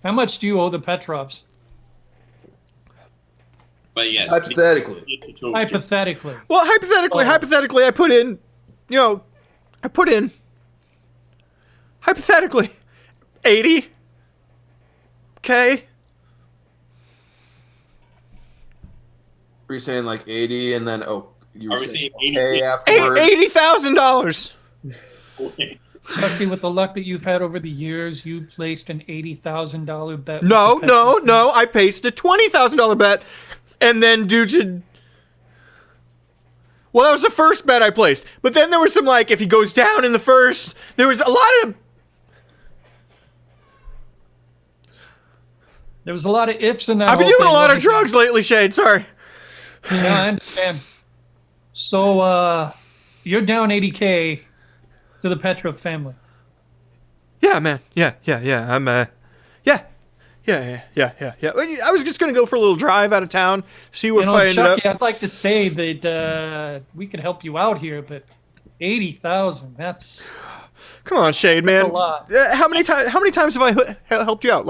how much do you owe the Petrovs? But yes, Hypothetically. get the toaster. Hypothetically. Well, hypothetically, I put in, hypothetically, 80. Okay. Were you saying like 80 and then you were Are we saying 80? pay afterwards? $80,000. Okay. Chucky, with the luck that you've had over the years, you placed an $80,000 bet. with No. the Petrovs. I placed a $20,000 bet, and then due to, well, that was the first bet I placed. But then there was some if he goes down in the first, there was a lot of. There was a lot of ifs in that. I've been whole doing a thing, lot of wasn't there? drugs lately, Shade. Sorry. Yeah, I understand. So, you're down 80K to the Petrov family. Yeah, man. Yeah. I'm. Yeah. I was just gonna go for a little drive out of town, see what I ended Chucky, up. I'd like to say that we could help you out here, but 80,000—that's Come on, Shade, man. a lot. How many times have I helped you out?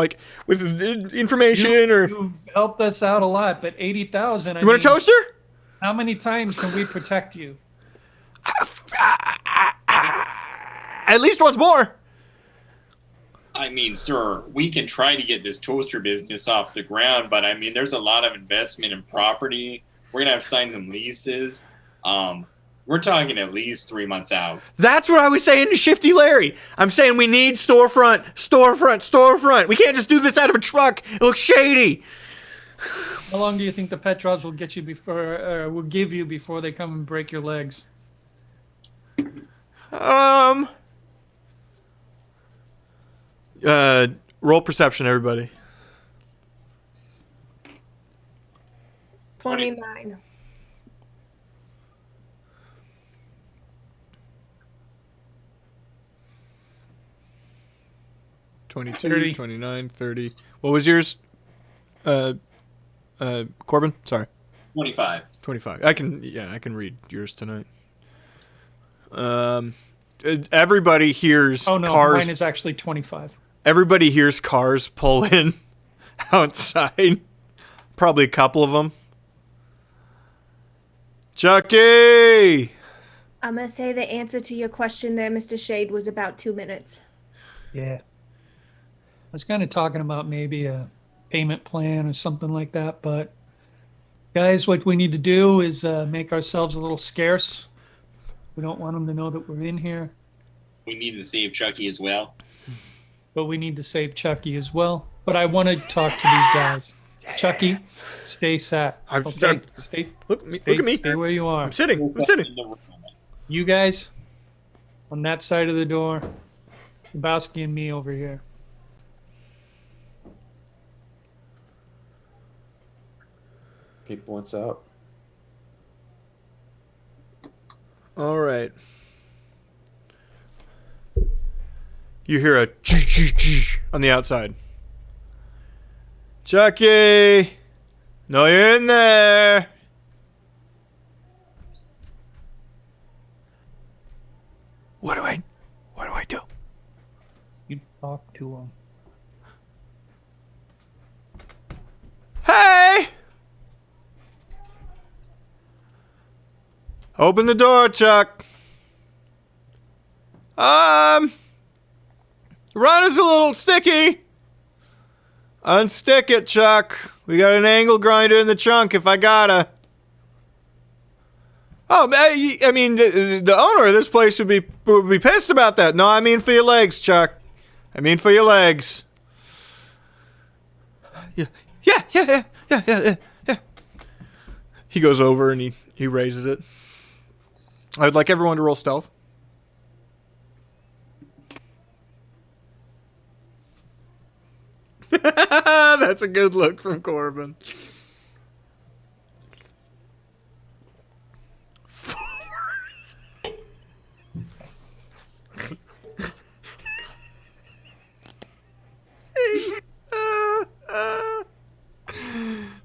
With information or? You've helped us out a lot, but 80,000. You want a toaster? How many times can we protect you? At least once more. I mean, sir, we can try to get this toaster business off the ground, but I mean, there's a lot of investment in property. We're going to have to sign some leases. We're talking at least 3 months out. That's what I was saying to Shifty Larry. I'm saying we need storefront. We can't just do this out of a truck. It looks shady. How long do you think the Petrovs will get you will give you before they come and break your legs? Roll perception, everybody. 29. 22, 30. 29, 30. What was yours? Corbin? Sorry. 25. 25. I can read yours tonight. Everybody hears Oh no, cars. mine is actually 25. Everybody hears cars pull in outside. Probably a couple of them. Chucky! I'm going to say the answer to your question there, Mr. Shade, was about 2 minutes. Yeah. I was kind of talking about maybe a payment plan or something like that, but guys, what we need to do is make ourselves a little scarce. We don't want them to know that we're in here, We need to save Chucky as well. but we need to save Chucky as well. But I want to talk to these guys. Chucky, stay sat. Okay, stay. Look at me. Stay where you are. I'm sitting. I'm sitting. You guys on that side of the door. Lebowski and me over here. Keep once out. All right. You hear a ch-ch-ch on the outside. Chucky! No, you're in there. What do I do? You talk to him. Hey! Open the door, Chuck. Run is a little sticky. Unstick it, Chuck. We got an angle grinder in the trunk if I gotta. Oh, I mean, the owner of this place would be pissed about that. No, I mean for your legs, Chuck. I mean for your legs. Yeah. He goes over and he raises it. I'd like everyone to roll stealth. That's a good look from Corbin.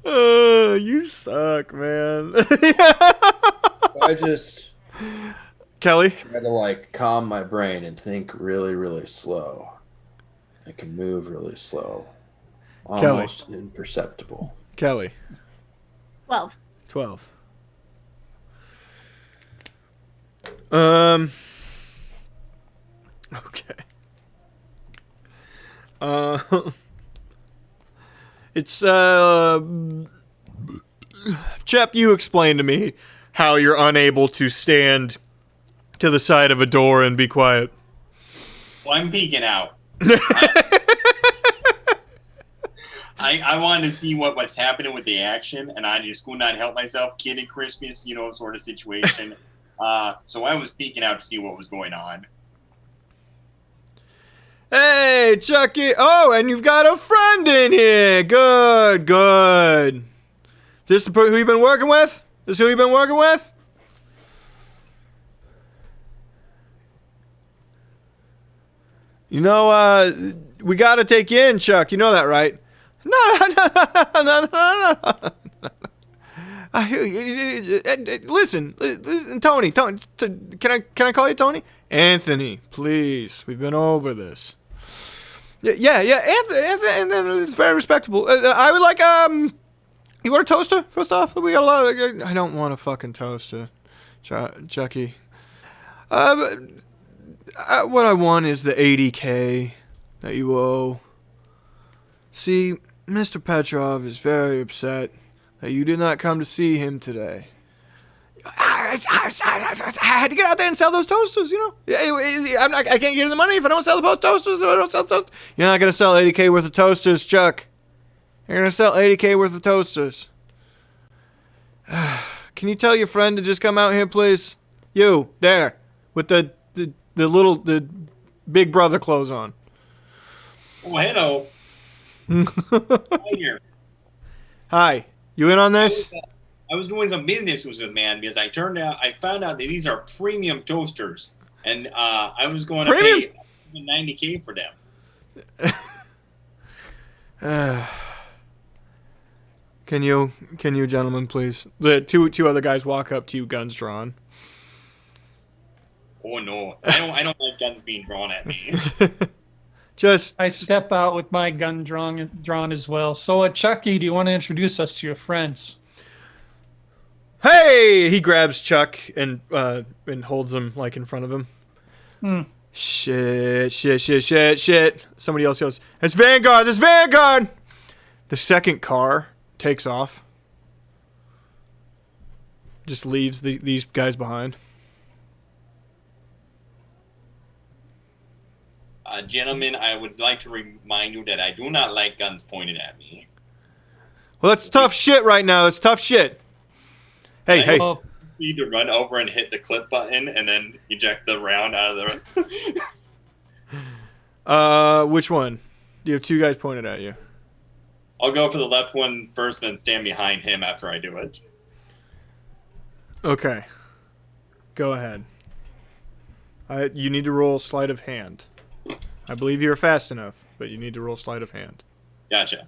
You suck, man. I just Kelly? try to like calm my brain and think really, really slow. I can move really slow. Almost imperceptible. Kelly. 12. 12. Okay. It's Chep, you explain to me how you're unable to stand to the side of a door and be quiet. Well, I'm peeking out. I wanted to see what was happening with the action, and I just could not help myself. Kid at Christmas, sort of situation. So I was peeking out to see what was going on. Hey, Chucky. Oh, and you've got a friend in here. Good. This the who you've been working with? This who you've been working with? We got to take you in, Chuck. You know that, right? No. Listen, Tony. Can I call you Tony? Anthony, please. We've been over this. Yeah. Anthony, it's very respectable. I would like you want a toaster? First off, we got a lot of. I don't want a fucking toaster, Chucky. What I want is the $80K that you owe. See, Mr. Petrov is very upset that you did not come to see him today. I had to get out there and sell those toasters, I can't get in the money if I don't sell the toasters. You're not going to sell $80K worth of toasters, Chuck. You're gonna sell 80K worth of toasters. Can you tell your friend to just come out here, please? You, there, with the big brother clothes on. Oh, hello. Hi here. Hi, you in on this? I was doing some business with this man because I found out that these are premium toasters, and I was going to pay 90K for them. Can you gentlemen please? The two other guys walk up to you, guns drawn. Oh no, I don't like guns being drawn at me. I step out with my gun drawn as well. So, Chucky, do you want to introduce us to your friends? Hey! He grabs Chuck and holds him like in front of him. Shit. Somebody else yells, "It's Vanguard! It's Vanguard!" The second car takes off. Just leaves these guys behind. Gentlemen, I would like to remind you that I do not like guns pointed at me. Well, that's tough shit right now. That's tough shit. Hey. You need to run over and hit the clip button and then eject the round out of the... Which one? You have two guys pointed at you. I'll go for the left one first, then stand behind him after I do it. Okay. Go ahead. You need to roll sleight of hand. I believe you're fast enough, but you need to roll sleight of hand. Gotcha.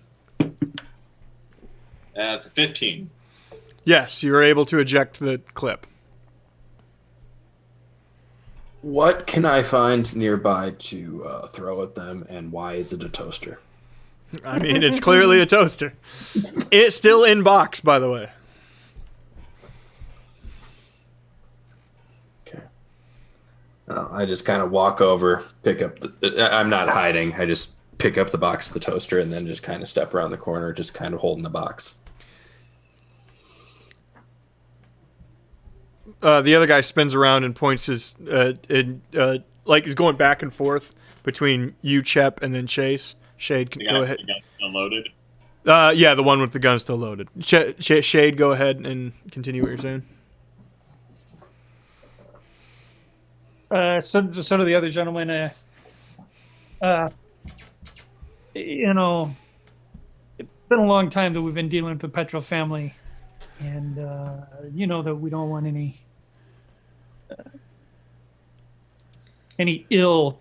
That's a 15. Yes, you're able to eject the clip. What can I find nearby to throw at them, and why is it a toaster? I mean, it's clearly a toaster. It's still in box, by the way. Okay. I just kind of walk over, pick up I'm not hiding. I just pick up the box of the toaster and then just kind of step around the corner, just kind of holding the box. The other guy spins around and points his, like he's going back and forth between you, Chep, and then Chase. Shade, go ahead. The gun still loaded? Yeah, the one with the gun still loaded. Shade, go ahead and continue what you're saying. So do the other gentlemen. You know, it's been a long time that we've been dealing with the Petro family, and you know that we don't want any ill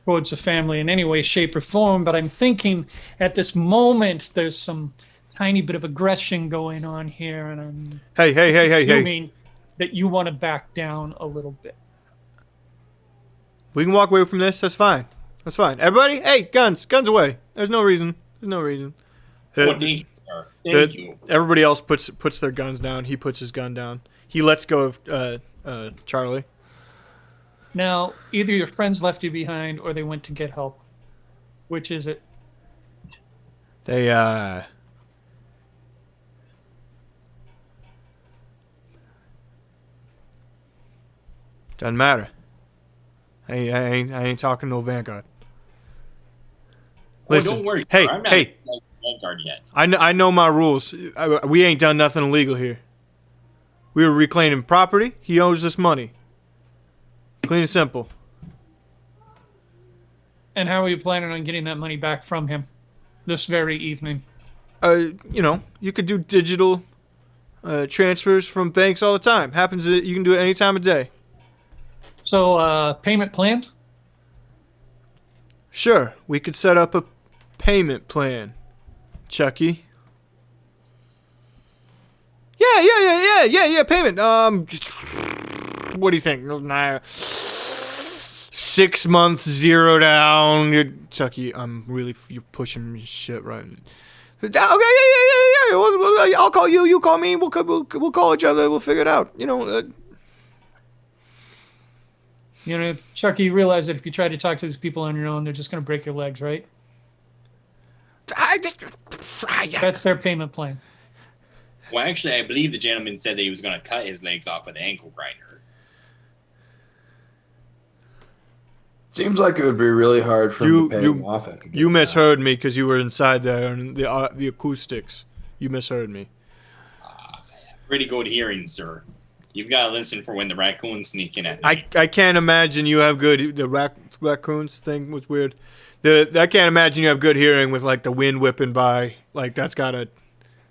towards the family in any way, shape, or form. But I'm thinking at this moment there's some tiny bit of aggression going on here, and I'm assuming that you want to back down a little bit. We can walk away from this. That's fine. That's fine. Everybody, hey, guns away. There's no reason. Oh, thank you, sir. Thank you. Everybody else puts their guns down. He puts his gun down. He lets go of Charlie. Now, either your friends left you behind or they went to get help. Which is it? They doesn't matter. I ain't talking no Vanguard. Listen, don't worry. Hey, sir. I'm not hey. like Vanguard yet. I know my rules. We ain't done nothing illegal here. We were reclaiming property. He owes us money. Clean and simple. And how are you planning on getting that money back from him this very evening? You know, you could do digital transfers from banks all the time. Happens that you can do it any time of day. So, payment plans? Sure, we could set up a payment plan, Chucky. Yeah, payment. What do you think? 6 months, 0 down. Chucky, you're pushing me shit right. Okay, yeah. I'll call you. You call me. We'll call each other. We'll figure it out. You know. You know, Chucky, you realize that if you try to talk to these people on your own, they're just going to break your legs, right? That's their payment plan. Well, actually, I believe the gentleman said that he was going to cut his legs off with an ankle grinder. Seems like it would be really hard for him to pay him off. You misheard me because you were inside there and the acoustics. You misheard me. Pretty good hearing, sir. You've got to listen for when the raccoons sneak in at night. I can't imagine you have good. The raccoons thing was weird. I can't imagine you have good hearing with like the wind whipping by. Like that's gotta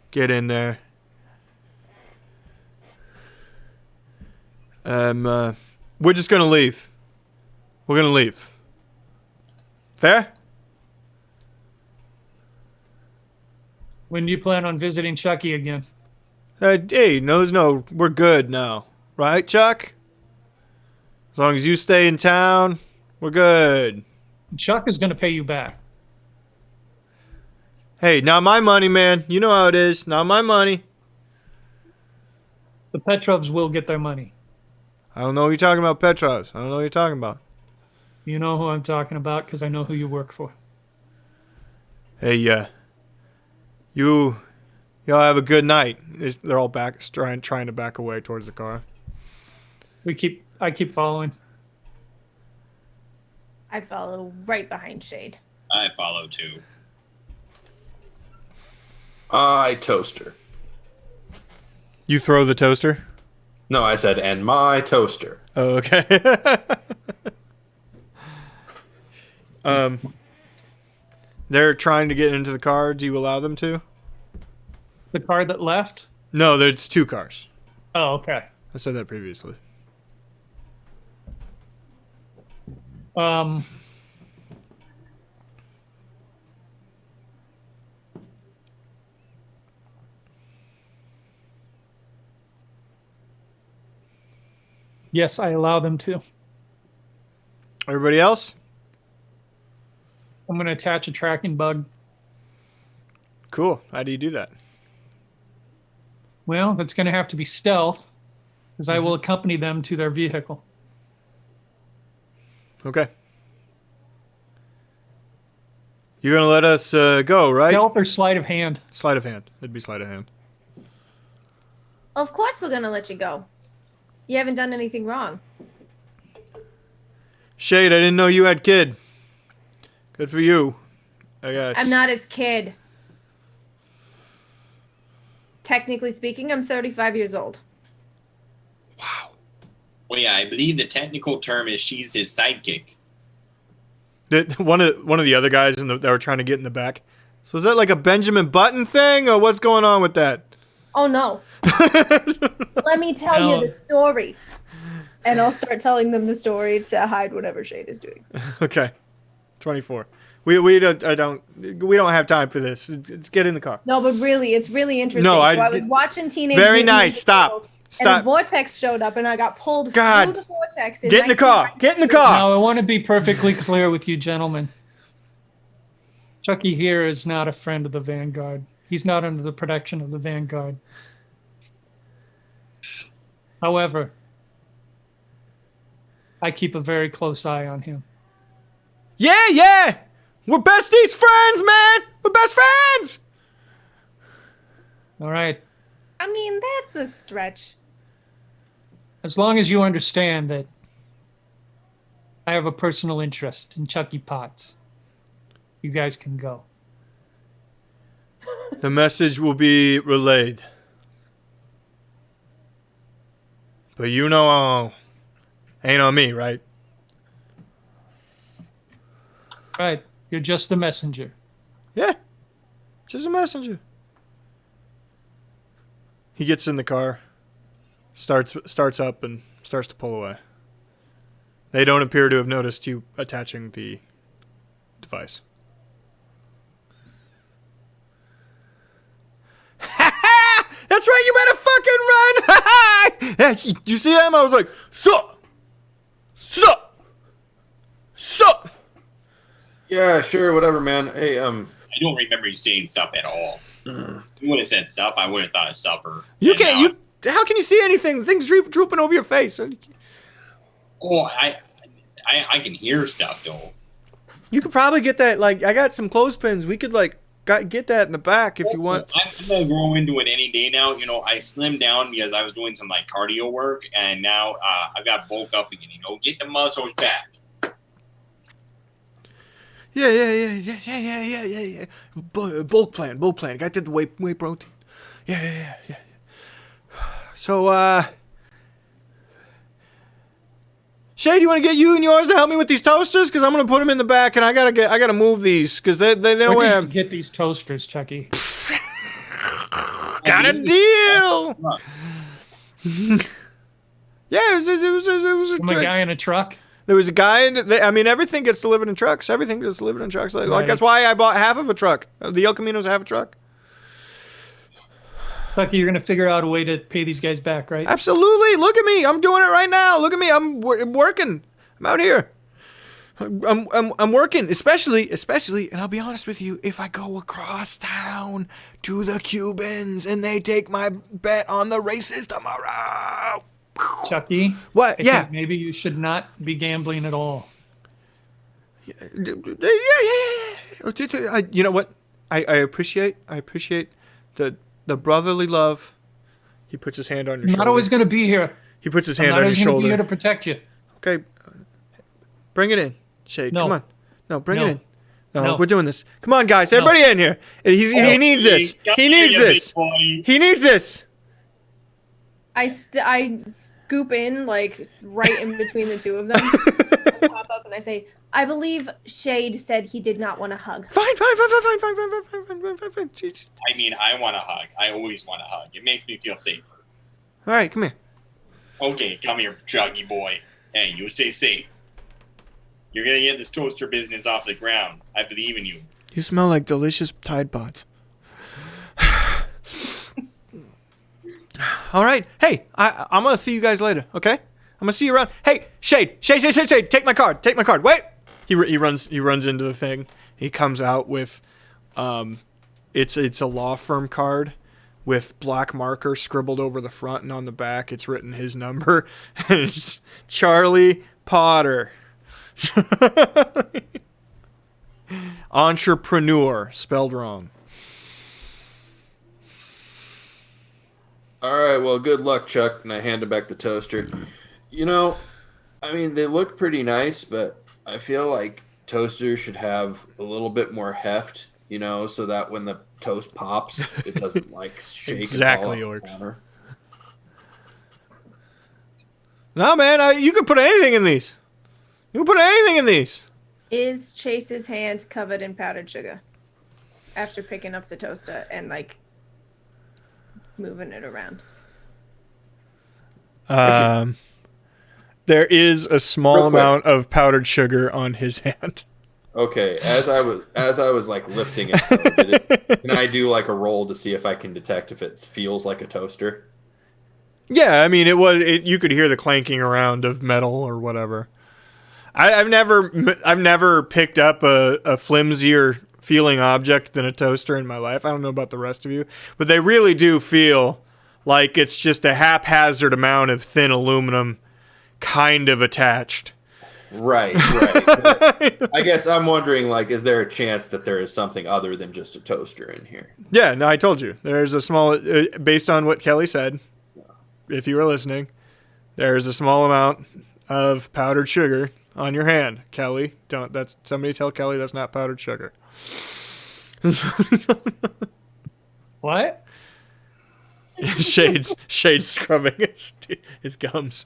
get in there. We're just gonna leave. We're gonna leave. Fair? When do you plan on visiting Chucky again? Hey, no, we're good now, right, Chuck? As long as you stay in town, we're good. Chuck is going to pay you back. Hey, not my money, man. You know how it is. Not my money. The Petrovs will get their money. I don't know what you're talking about, Petros. I don't know what you're talking about. You know who I'm talking about because I know who you work for. Hey, y'all have a good night. They're all trying to back away towards the car. I keep following. I follow right behind Shade. I follow too. I toaster. You throw the toaster? No, I said, and my toaster. Oh, okay. They're trying to get into the car. Do you allow them to? The car that left? No, there's two cars. Oh, okay. I said that previously. Yes, I allow them to. Everybody else? I'm going to attach a tracking bug. Cool. How do you do that? Well, it's going to have to be stealth because I will accompany them to their vehicle. Okay. You're going to let us go, right? Stealth or sleight of hand? Sleight of hand. It'd be sleight of hand. Of course we're gonna let you go. You haven't done anything wrong. Shade, I didn't know you had kid. Good for you, I guess. I'm not his kid. Technically speaking, I'm 35 years old. Wow. Well, yeah, I believe the technical term is she's his sidekick. One of the other guys that were trying to get in the back. So is that like a Benjamin Button thing, or what's going on with that? Oh no. Let me tell you the story. And I'll start telling them the story to hide whatever Shade is doing. Okay. 24. We don't have time for this. Let's get in the car. No, but really, it's really interesting. No, I was watching Teenage Very Mutant nice. Ninja Stop. Turtles, Stop. And a vortex showed up, and I got pulled God. through the vortex. Get in the car. Get in the car. Now, I want to be perfectly clear with you, gentlemen. Chucky here is not a friend of the Vanguard. He's not under the protection of the Vanguard. However, I keep a very close eye on him. Yeah. We're besties friends, man. We're best friends. All right. I mean, that's a stretch. As long as you understand that I have a personal interest in Chucky Potts, you guys can go. The message will be relayed. But you know, ain't on me, right? Right. You're just a messenger. Yeah. Just a messenger. He gets in the car, starts up, and starts to pull away. They don't appear to have noticed you attaching the device. That's right, you better fucking run! You see him? I was like, sup! Yeah, sure, whatever, man. Hey, I don't remember you saying sup at all. You would have said sup, I would have thought of supper. You And can't. How can you see anything? Things drooping over your face. Oh, I can hear stuff though. You could probably get that. Like, I got some clothespins. We could get that in the back if you want. I'm gonna grow into it any day now. You know, I slimmed down because I was doing some cardio work, and now I've got bulk up again. You know, get the muscles back. Yeah. Bulk plan. Guy did the whey protein. Yeah. So, Shay, do you want to get you and yours to help me with these toasters? Because I'm gonna put them in the back, and I gotta move these because they don't Where wear. did you get these toasters, Chucky? Got a deal. Yeah, it was a From a trick. guy in a truck? There was a guy everything gets delivered in trucks. Everything gets delivered in trucks. Like Right. that's why I bought half of a truck. The El Camino's half a truck. Chucky, you're going to figure out a way to pay these guys back, right? Absolutely. Look at me. I'm doing it right now. Look at me. I'm working. I'm out here. I'm working, especially, and I'll be honest with you, if I go across town to the Cubans and they take my bet on the races tomorrow. Chucky? What? I Yeah. think maybe you should not be gambling at all. Yeah. You know what? I appreciate the brotherly love. He puts his hand on your I'm shoulder. not always going to be here. He puts his I'm hand not on your always going to be here shoulder. to protect you. Okay. Bring it in, Shade. No. Come on. No, bring No. it in. No, No. we're doing this. Come on, guys. Everybody in here. He needs this. He needs this. He needs this. I scoop in like right in between the two of them. I pop up and I say, I believe Shade said he did not want a hug. Fine. Jeez. I mean, I want a hug. I always want a hug. It makes me feel safer. All right, come here. Okay, come here, Chuggy boy. Hey, you stay safe. You're gonna get this toaster business off the ground. I believe in you. You smell like delicious Tide Pods. All right. Hey, I'm going to see you guys later, okay? I'm going to see you around. Hey, Shade. Take my card. Wait. He runs into the thing. He comes out with it's a law firm card with black marker scribbled over the front, and on the back it's written his number. And it's Charlie Potter. Entrepreneur spelled wrong. All right, well, good luck, Chuck. And I handed back the toaster. You know, I mean, they look pretty nice, but I feel like toasters should have a little bit more heft, you know, so that when the toast pops, it doesn't like shake. Exactly, and fall off Orcs. the counter. No, man, you can put anything in these. Is Chase's hand covered in powdered sugar after picking up the toaster and like moving it around? There is a small Real quick. amount of powdered sugar on his hand. Okay, as I was like lifting it, can I do like a roll to see if I can detect if it feels like a toaster? Yeah, I mean, you could hear the clanking around of metal or whatever. I've never picked up a flimsier feeling object than a toaster in my life. I don't know about the rest of you, but they really do feel like it's just a haphazard amount of thin aluminum kind of attached. Right. But I guess I'm wondering, like, is there a chance that there is something other than just a toaster in here? Yeah, no, I told you. There's a small, based on what Kelly said, if you were listening, there's a small amount of powdered sugar on your hand. Kelly, somebody tell Kelly that's not powdered sugar. What? Shade's scrubbing his gums.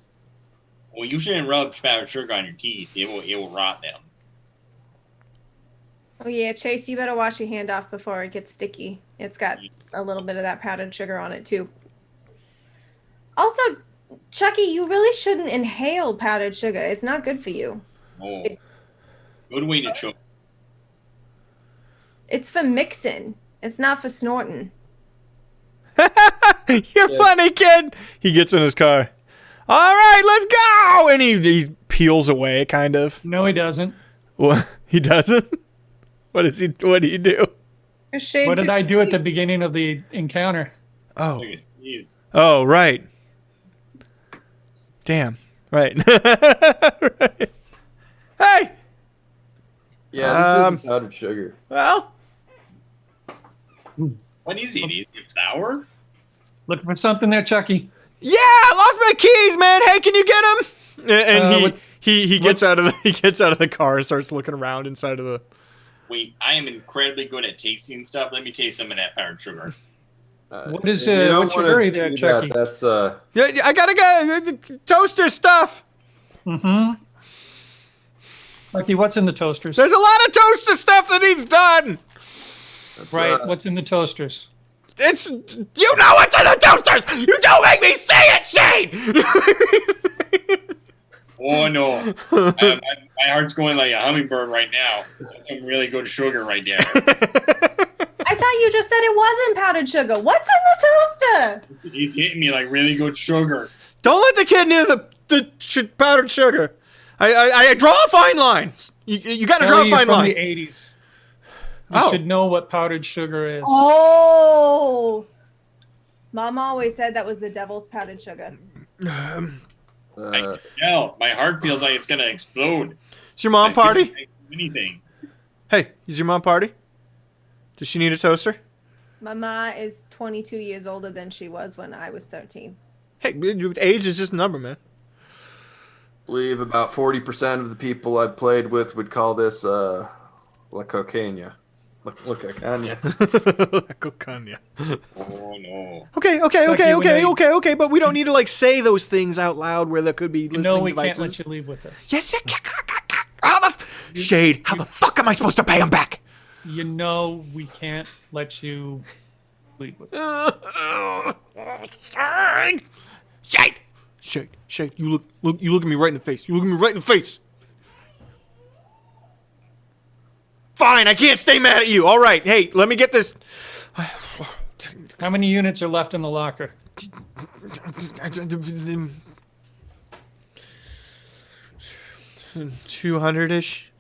Well, you shouldn't rub powdered sugar on your teeth. It will rot them. Oh yeah, Chase, you better wash your hand off before it gets sticky. It's got a little bit of that powdered sugar on it too. Also, Chucky, you really shouldn't inhale powdered sugar. It's not good for you. Oh, good way to choke. It's for mixing. It's not for snorting. You're funny, kid. He gets in his car. All right, let's go. And he peels away, kind of. No, he doesn't. What? He doesn't? What do you do? What did I do at the beginning of the encounter? Oh. Look at these. Oh, right. Damn. Right. Right. Hey. Yeah, this isn't powdered sugar. Well. What is it? Is it flour? Looking for something there, Chucky. Yeah, I lost my keys, man. Hey, can you get them? And he gets out of the car and starts looking around inside of Wait, I am incredibly good at tasting stuff. Let me taste some of that powdered sugar. What is you don't what's your wanna hurry there, do Chucky? That's Yeah, I gotta get toaster stuff. Mm-hmm. Chucky, what's in the toasters? There's a lot of toaster stuff that needs done. Right, what's in the toasters? It's you know what's in the toasters. You don't make me say it, Shane. Oh no, my heart's going like a hummingbird right now. That's some really good sugar right there. I thought you just said it wasn't powdered sugar. What's in the toaster? He's hitting me like really good sugar. Don't let the kid near the powdered sugar. I draw a fine line. You got to draw a fine from line. the 80s. You should know what powdered sugar is. Oh. Mom always said that was the devil's powdered sugar. No, my heart feels like it's gonna explode. Is your mom I feel party? like I can do anything. Hey, is your mom party? Does she need a toaster? My ma is 22 years older than she was when I was 13. Hey, age is just a number, man. I believe about 40% of the people I've played with would call this La Cocaina. La Cocaina. Cocaina. Oh no. Okay, but we don't need to like say those things out loud where there could be listening No, we devices. can't let you leave with us. Yes, Shade, how the fuck am I supposed to pay him back? You know we can't let you leave with us. Shade, you look at me right in the face. You look at me right in the face. Fine, I can't stay mad at you. All right, hey, let me get this. How many units are left in the locker? 200-ish.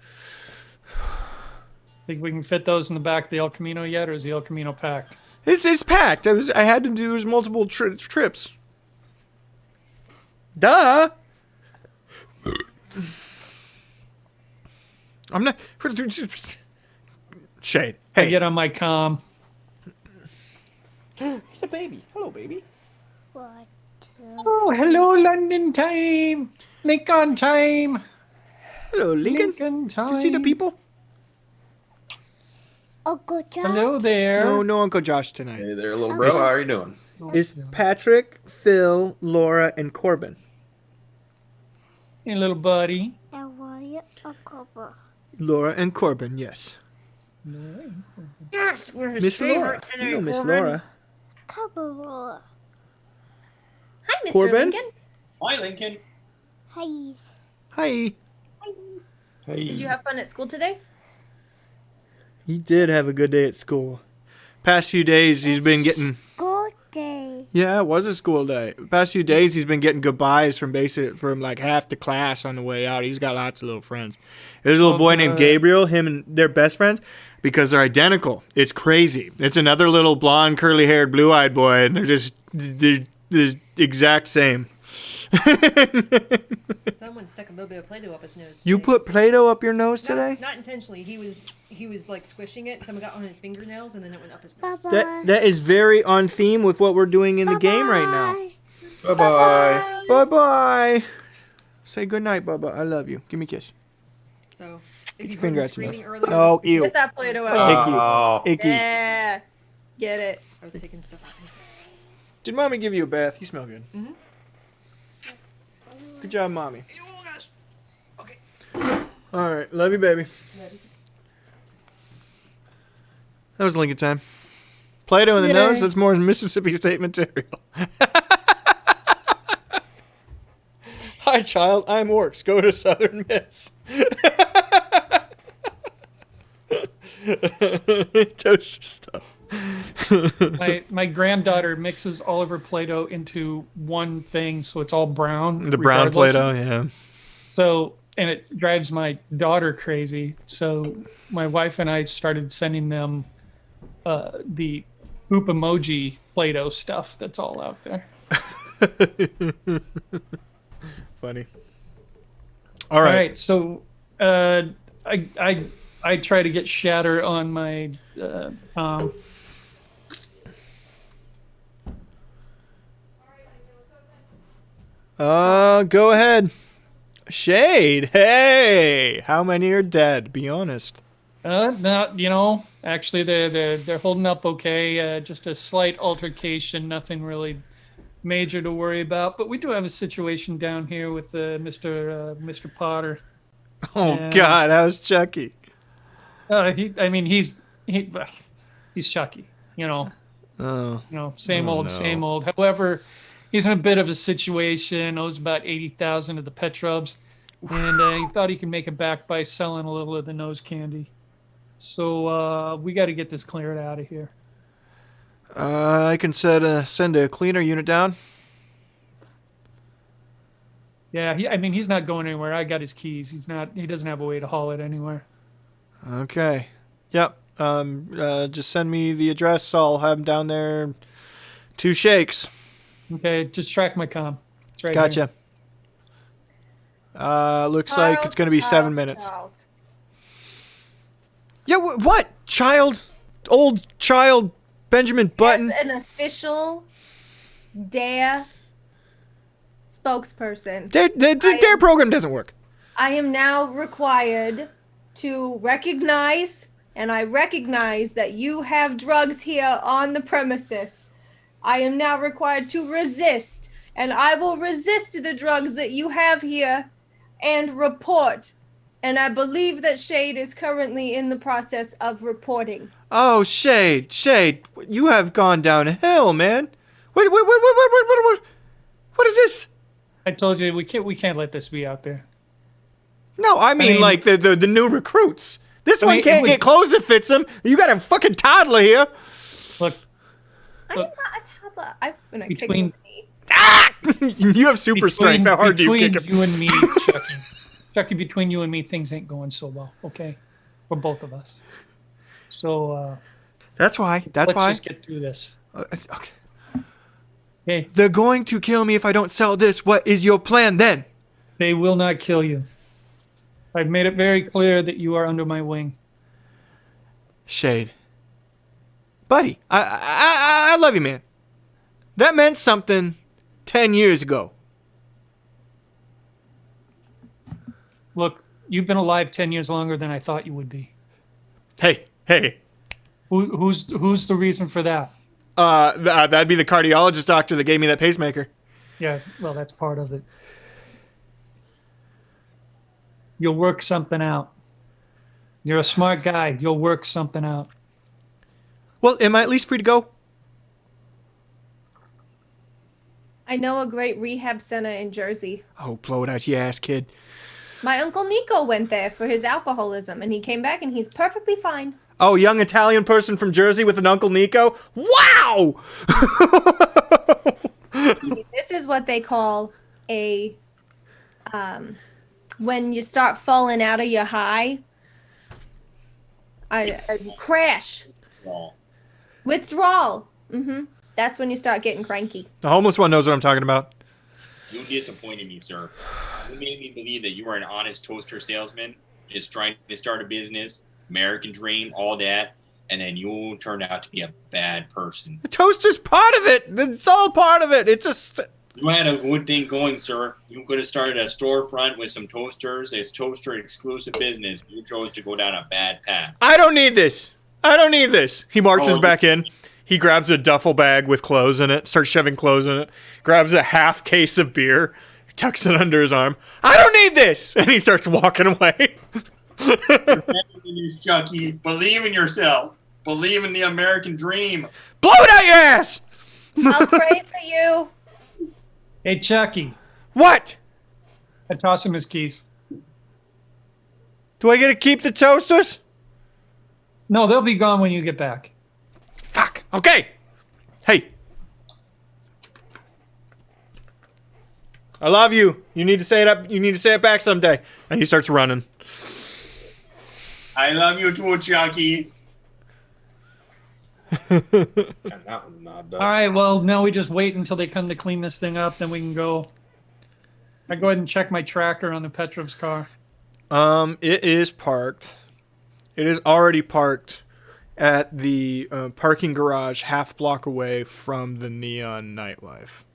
Think we can fit those in the back of the El Camino yet, or is the El Camino packed? It's packed. I had to do multiple trips. Duh. I'm not. Shade. I Hey. get on my comm. It's a baby. Hello, baby. Oh, hello, London time. Lincoln time. Hello, Lincoln. Lincoln time. You see the people? Uncle Josh. Hello there. No Uncle Josh tonight. Hey there, little bro. How are you doing? It's Patrick, Phil, Laura, and Corbin. Hey, little buddy. And Wyatt Uncle. Laura and Corbin, yes. Yes, we're his Miss Laura. favorite today. You know Miss Corbin. Laura. Cover. Hi, Mr. Corbin? Lincoln. Hi, Lincoln. Hey. Hi. Hey. Did you have fun at school today? He did have a good day at school. Past few days, he's been getting... School day. Yeah, it was a school day. Past few days, he's been getting goodbyes from like half the class on the way out. He's got lots of little friends. There's a little boy named Gabriel. Him and they're best friends because they're identical. It's crazy. It's another little blonde, curly-haired, blue-eyed boy, and they're the exact same. Someone stuck a little bit of Play-Doh up his nose. You today. put Play-Doh up your nose today? Not intentionally. He was like squishing it. Someone got on his fingernails, and then it went up his nose. Bye-bye. That is very on theme with what we're doing in the game right now. Bye-bye. Bye-bye. Say goodnight, Bubba. I love you. Give me a kiss. So Get if your you finger heard him out your screaming nose. earlier, No, that's ew. Get that Play-Doh out. Oh. Icky. Yeah. Get it. I was taking stuff out. Did Mommy give you a bath? You smell good. Mm-hmm. Good job, Mommy. Okay. All right. Love you, baby. That was Lincoln time. Play-Doh in the Yay. nose? That's more Mississippi State material. Hi, child. I'm Orcs. Go to Southern Miss. Toaster stuff. My granddaughter mixes all of her Play-Doh into one thing, so it's all brown. The brown regardless. Play-Doh, yeah. So, and it drives my daughter crazy. So my wife and I started sending them the poop emoji Play-Doh stuff that's all out there. Funny. All right. So I try to get shatter on my Go ahead. Shade. Hey, how many are dead? Be honest. No, actually they're holding up okay. Just a slight altercation, nothing really major to worry about. But we do have a situation down here with Mr. Potter. Oh And, God, how's Chucky? He, he's Chucky. Oh, Same Oh, old, no. same old. However, he's in a bit of a situation. Owes about 80,000 of the Petrobs, and he thought he could make it back by selling a little of the nose candy. So we got to get this cleared out of here. I can send a cleaner unit down. Yeah, he's not going anywhere. I got his keys. He doesn't have a way to haul it anywhere. Okay. Yep. Just send me the address. I'll have him down there. 2 shakes. Okay, just track my comm. It's right Gotcha. Looks like it's going to be 7 minutes. Charles. Yeah, what? Old child Benjamin Button? As an official DARE spokesperson, Their program doesn't work. I am now required to recognize, and I recognize that you have drugs here on the premises. I am now required to resist, and I will resist the drugs that you have here and report. And I believe that Shade is currently in the process of reporting. Oh, Shade, you have gone downhill, man. What is this? I told you we can't let this be out there. No, I mean like the new recruits. This one mean, can't get clothes that fits him. You got a fucking toddler here. Look, I'm not a toddler. I'm gonna kick Between- him in the knee. You have super strength. How hard do you kick him? Between you and me, Chucky, between you and me, things ain't going so well, okay? For both of us. So That's why. let's just get through this. Okay. Okay? They're going to kill me if I don't sell this. What is your plan then? They will not kill you. I've made it very clear that you are under my wing. Shade. Buddy, I love you, man. That meant something 10 years ago. Look, you've been alive 10 years longer than I thought you would be. Hey. Who's the reason for that? That'd be the cardiologist doctor that gave me that pacemaker. Yeah, well, that's part of it. You'll work something out. You're a smart guy. You'll work something out. Well, am I at least free to go? I know a great rehab center in Jersey. Oh, blow it out your ass, kid. My uncle Nico went there for his alcoholism, and he came back, and he's perfectly fine. Oh, young Italian person from Jersey with an Uncle Nico? Wow! This is what they call a when you start falling out of your high. A crash. Withdrawal. That's when you start getting cranky. The homeless one knows what I'm talking about. You disappointed me, sir. You made me believe that you were an honest toaster salesman, just trying to start a business, American dream, all that, and then you turned out to be a bad person. The toaster's part of it. It's all part of it. It's You had a good thing going, sir. You could have started a storefront with some toasters. It's toaster exclusive business. You chose to go down a bad path. I don't need this. He marches back in. He grabs a duffel bag with clothes in it, starts shoving clothes in it, grabs a half case of beer, tucks it under his arm. I don't need this! And he starts walking away. Chucky, believe in yourself. Believe in the American dream. Blow it out your ass! I'll pray for you. Hey, Chucky. What? I toss him his keys. Do I get to keep the toasters? No, they'll be gone when you get back. Fuck. Okay. Hey. I love you. You need to say it up. You need to say it back someday. And he starts running. I love you too, Chucky. And that one's not done. All right, well, now we just wait until they come to clean this thing up, then we can go. I go ahead and check my tracker on the Petrov's car. It is parked. It is already parked at the parking garage half block away from the Neon nightlife.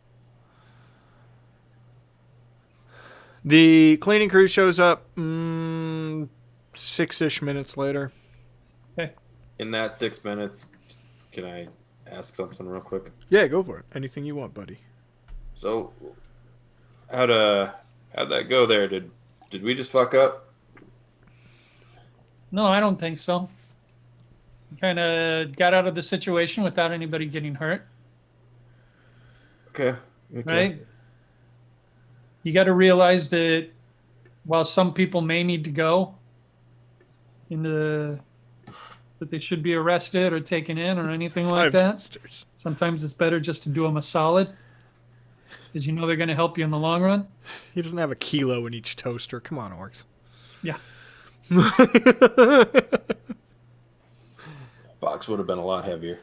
The cleaning crew shows up 6-ish minutes later. Okay. In that 6 minutes, can I ask something real quick? Yeah, go for it. Anything you want, buddy. So, how'd that go there? Did we just fuck up? No, I don't think so. Kind of got out of the situation without anybody getting hurt, Okay. right? You got to realize that while some people may need to go that they should be arrested or taken in or anything like 5 that, toasters. sometimes it's better just to do them a solid, because you know they're going to help you in the long run. He doesn't have a kilo in each toaster. Come on, orcs. Yeah. Box would have been a lot heavier.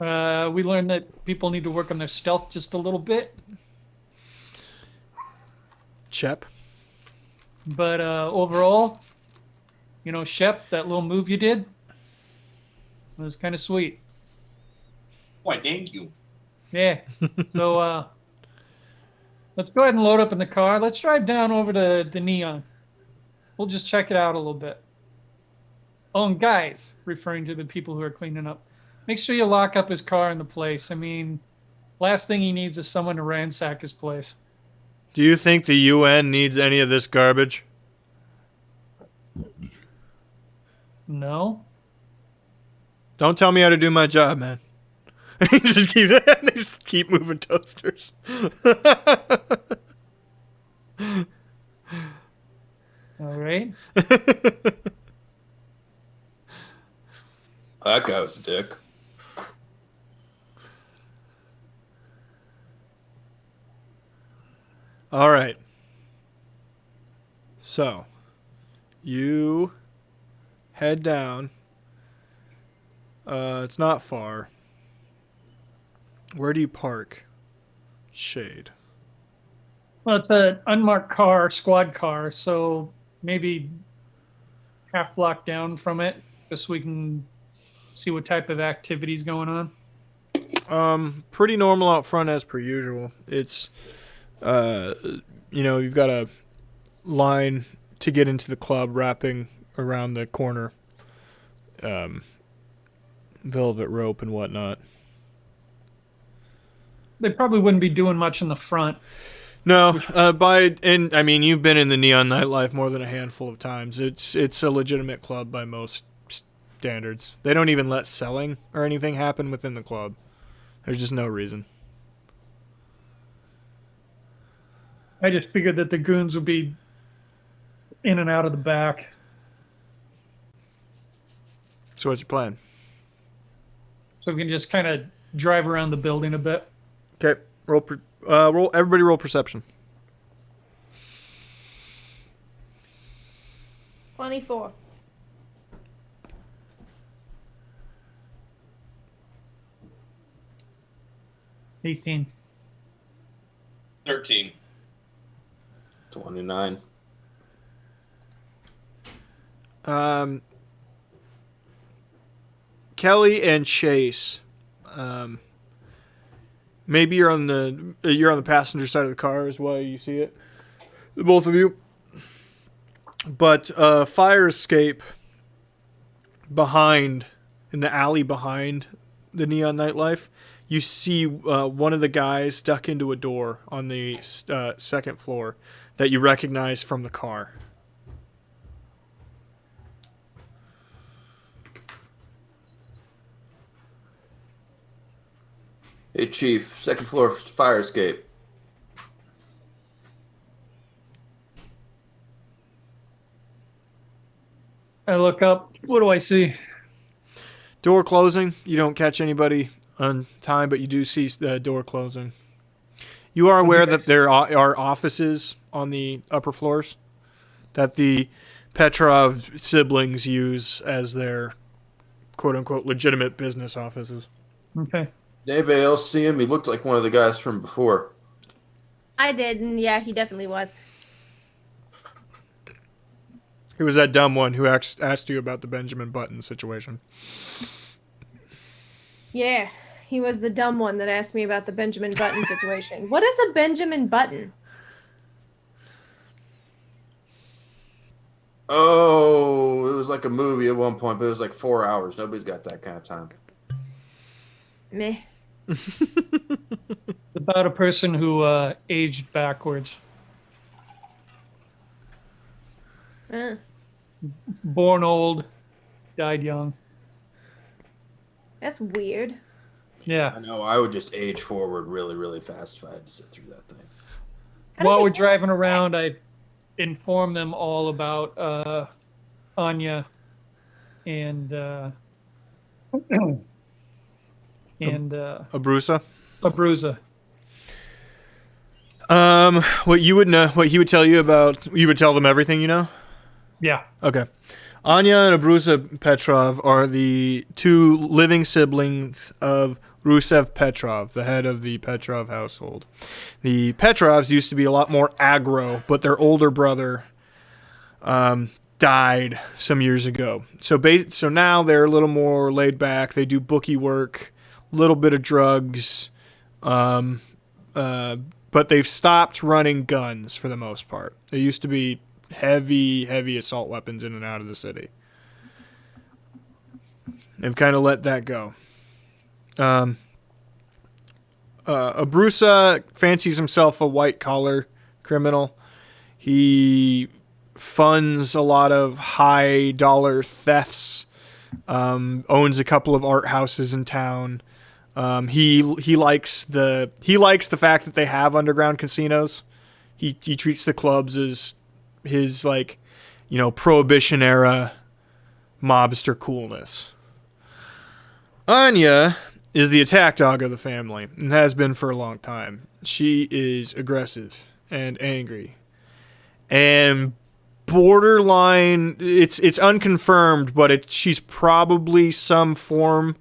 We learned that people need to work on their stealth just a little bit, Chep. but overall, Shep, that little move you did was kind of sweet. Why, thank you. Yeah. So let's go ahead and load up in the car. Let's drive down over to the Neon. We'll just check it out a little bit. Oh, and guys, referring to the people who are cleaning up, make sure you lock up his car in the place. I mean, last thing he needs is someone to ransack his place. Do you think the UN needs any of this garbage? No. Don't tell me how to do my job, man. They just keep moving toasters. All right. That guy was a dick. All right. So, you head down. It's not far. Where do you park? Shade. Well, it's an unmarked car, squad car, so maybe half block down from it, just so we can see what type of activity's going on. Pretty normal out front as per usual. It's, you've got a line to get into the club wrapping around the corner. Velvet rope and whatnot. They probably wouldn't be doing much in the front. No, you've been in the Neon nightlife more than a handful of times. It's a legitimate club by most standards. They don't even let selling or anything happen within the club. There's just no reason. I just figured that the goons would be in and out of the back. So what's your plan? So we can just kind of drive around the building a bit. Okay, everybody roll perception. 24. $18. 13. 29. Kelly and Chase. Maybe you're on the passenger side of the car is why you see it. Both of you. But fire escape in the alley behind the Neon Nightlife. You see one of the guys duck into a door on the second floor that you recognize from the car. Hey, Chief. Second floor fire escape. I look up. What do I see? Door closing. You don't catch anybody on time, but you do see the door closing. You are aware that there are offices on the upper floors that the Petrov siblings use as their quote-unquote legitimate business offices. Okay. Did anybody else see him? He looked like one of the guys from before. I did, and yeah, he definitely was. He was that dumb one who asked you about the Benjamin Button situation. Yeah, he was the dumb one that asked me about the Benjamin Button situation. What is a Benjamin Button? Oh, like a movie at one point, but it was like 4 hours. Nobody's got that kind of time. Meh. It's about a person who aged backwards. Born old, died young. That's weird. Yeah. I know. I would just age forward really, really fast if I had to sit through that thing. I don't While we're think- driving around, I inform them all about Anya and Abrusa. Abruzza. What you would know, what he would tell you about, you would tell them everything you know? Yeah. Okay. Anya and Abrusa Petrov are the two living siblings of Rusev Petrov, the head of the Petrov household. The Petrovs used to be a lot more aggro, but their older brother died some years ago. So now they're a little more laid back. They do bookie work, a little bit of drugs, but they've stopped running guns for the most part. They used to be heavy assault weapons in and out of the city. They've kind of let that go. Abrusa fancies himself a white-collar criminal. He funds a lot of high-dollar thefts, owns a couple of art houses in town. He likes the fact that they have underground casinos. He treats the clubs as his, like, you know, Prohibition era mobster coolness. Anya is the attack dog of the family and has been for a long time. She is aggressive and angry and borderline. It's unconfirmed, but she's probably some form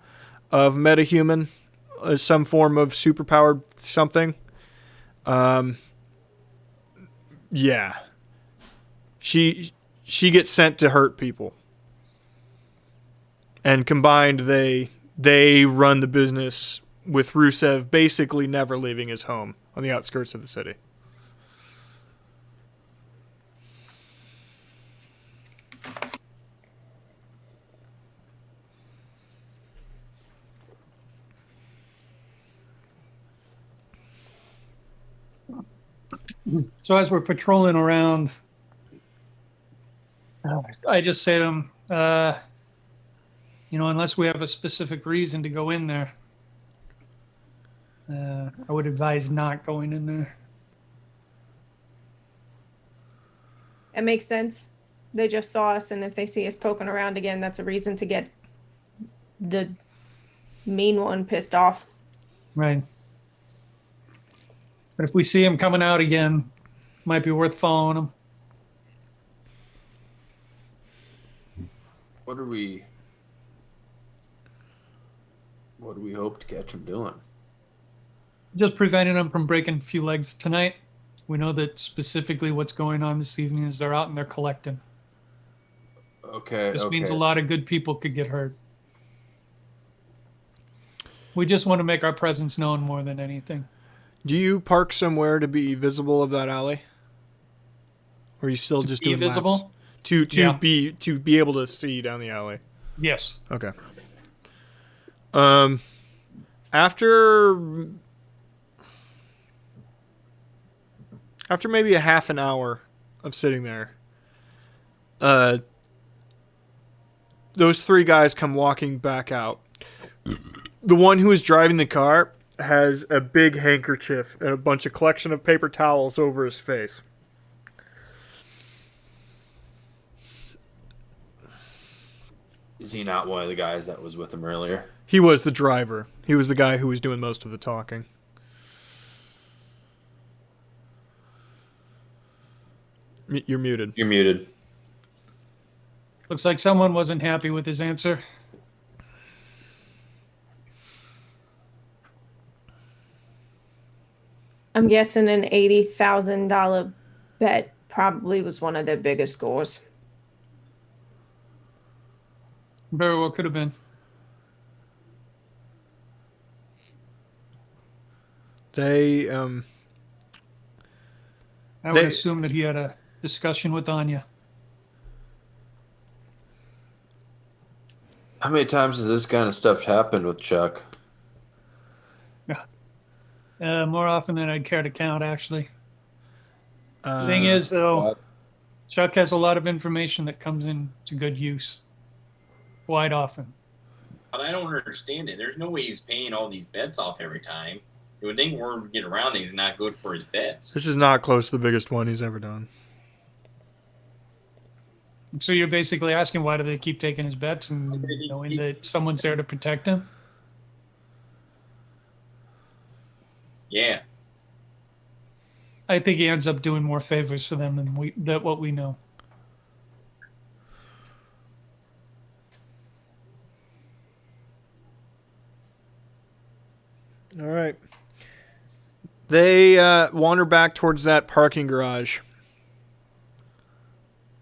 of metahuman, some form of superpowered something. Yeah. She gets sent to hurt people. And combined, they run the business with Rusev basically never leaving his home on the outskirts of the city. So as we're patrolling around, I just say to them, unless we have a specific reason to go in there, I would advise not going in there. It makes sense. They just saw us, and if they see us poking around again, that's a reason to get the mean one pissed off. Right. But if we see him coming out again, might be worth following him. What do we hope to catch him doing? Just preventing them from breaking a few legs tonight. We know that specifically what's going on this evening is they're out and they're collecting. Okay. This means a lot of good people could get hurt. We just want to make our presence known more than anything. Do you park somewhere to be visible of that alley? Or are you still just doing visible? laps? To Yeah. be able to see down the alley. Yes. Okay. After maybe a half an hour of sitting there, those three guys come walking back out. The one who is driving the car has a big handkerchief and a bunch of collection of paper towels over his face. Is he not one of the guys that was with him earlier? He was the driver. He was the guy who was doing most of the talking. You're muted. You're muted. Looks like someone wasn't happy with his answer. I'm guessing an $80,000 bet probably was one of their biggest scores. Very well could have been. They I would They- assume that he had a discussion with Anya. How many times has this kind of stuff happened with Chuck? More often than I'd care to count, actually. The thing Uh, is, though, What? Chuck has a lot of information that comes in to good use quite often. But I don't understand it. There's no way he's paying all these bets off every time. You would think word would get around that he's not good for his bets. this is not close to the biggest one he's ever done. So you're basically asking why do they keep taking his bets and knowing that someone's there to protect him? Yeah. I think he ends up doing more favors for them than what we know. All right. They wander back towards that parking garage.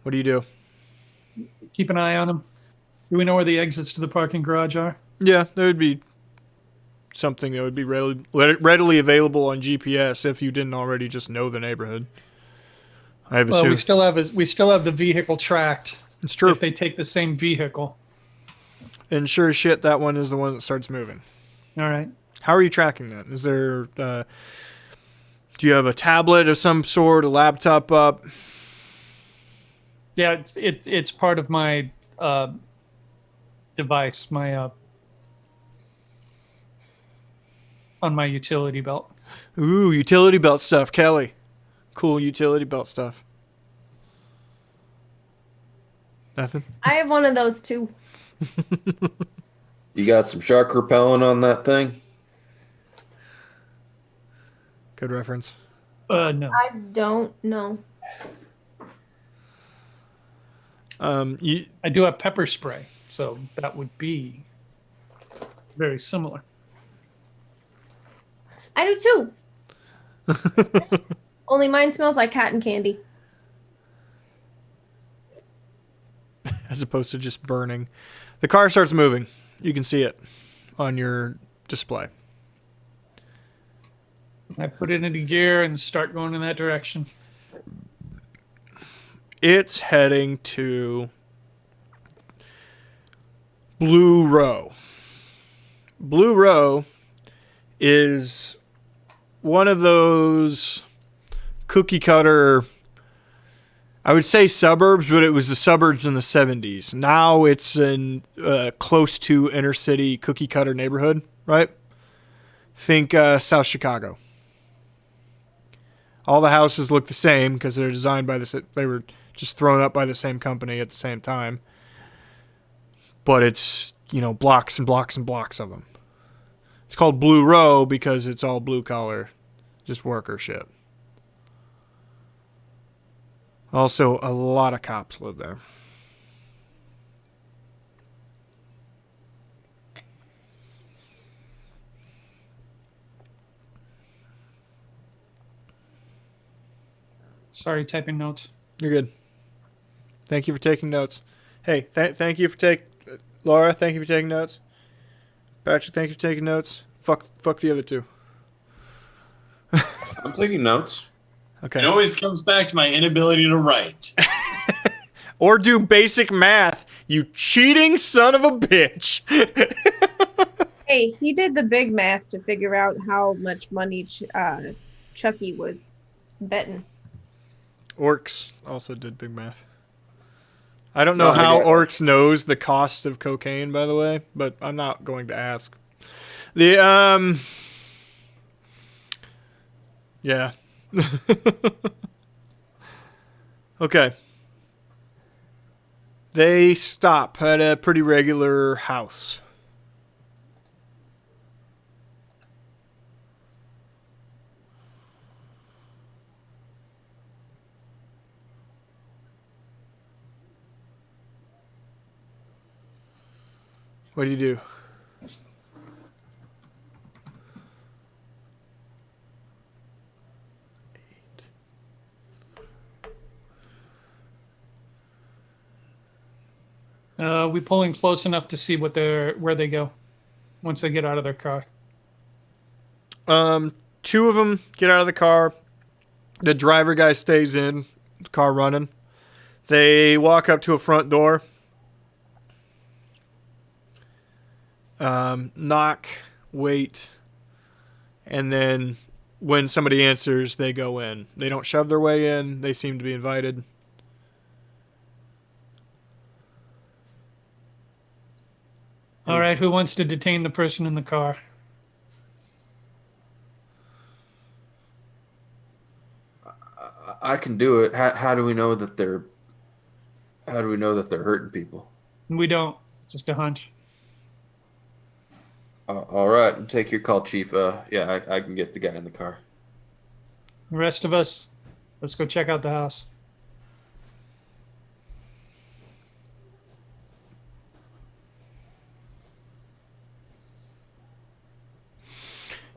What do you do? Keep an eye on him. Do we know where the exits to the parking garage are? Yeah, there would be something that would be readily available on GPS if you didn't already just know the neighborhood. I have Well, we assumed. still have the vehicle tracked. It's true. If they take the same vehicle. And sure as shit, that one is the one that starts moving. All right. How are you tracking that? Is there... do you have a tablet of some sort, a laptop up? Yeah, it's part of my device, my on my utility belt. Ooh, utility belt stuff, Kelly. Cool utility belt stuff. Nothing? I have one of those too. You got some shark repellent on that thing? Good reference. No. I don't know. I do have pepper spray, so that would be very similar. I do too. Only mine smells like cotton candy. As opposed to just burning. The car starts moving. You can see it on your display. I put it into gear and start going in that direction. It's heading to Blue Row. Blue Row is one of those cookie cutter, I would say suburbs, but it was the suburbs in the 70s. Now it's in close to inner city cookie cutter neighborhood, right? Think South Chicago. All the houses look the same because they're designed by they were just thrown up by the same company at the same time. But it's, blocks and blocks and blocks of them. It's called Blue Row because it's all blue collar, just worker shit. Also, a lot of cops live there. Sorry, typing notes. You're good. Thank you for taking notes. Hey, thank you for Laura, thank you for taking notes. Patrick, thank you for taking notes. Fuck the other two. I'm taking notes. Okay. It always comes back to my inability to write. Or do basic math, you cheating son of a bitch. Hey, he did the big math to figure out how much money Chucky was betting. Orcs also did big math. I don't know how Orcs knows the cost of cocaine, by the way, but I'm not going to ask. Yeah. Okay. They stop at a pretty regular house. What do you do? We pulling close enough to see where they go once they get out of their car. Two of them get out of the car. The driver guy stays in, the car running. They walk up to a front door. knock, wait, and then when somebody answers, they go in. They don't shove their way in. They seem to be invited. All right, who wants to detain the person in the car? I can do it. How do we know that they're? How do we know that they're hurting people? We don't. Just a hunch. All right, take your call, Chief. Yeah, I can get the guy in the car. The rest of us, let's go check out the house.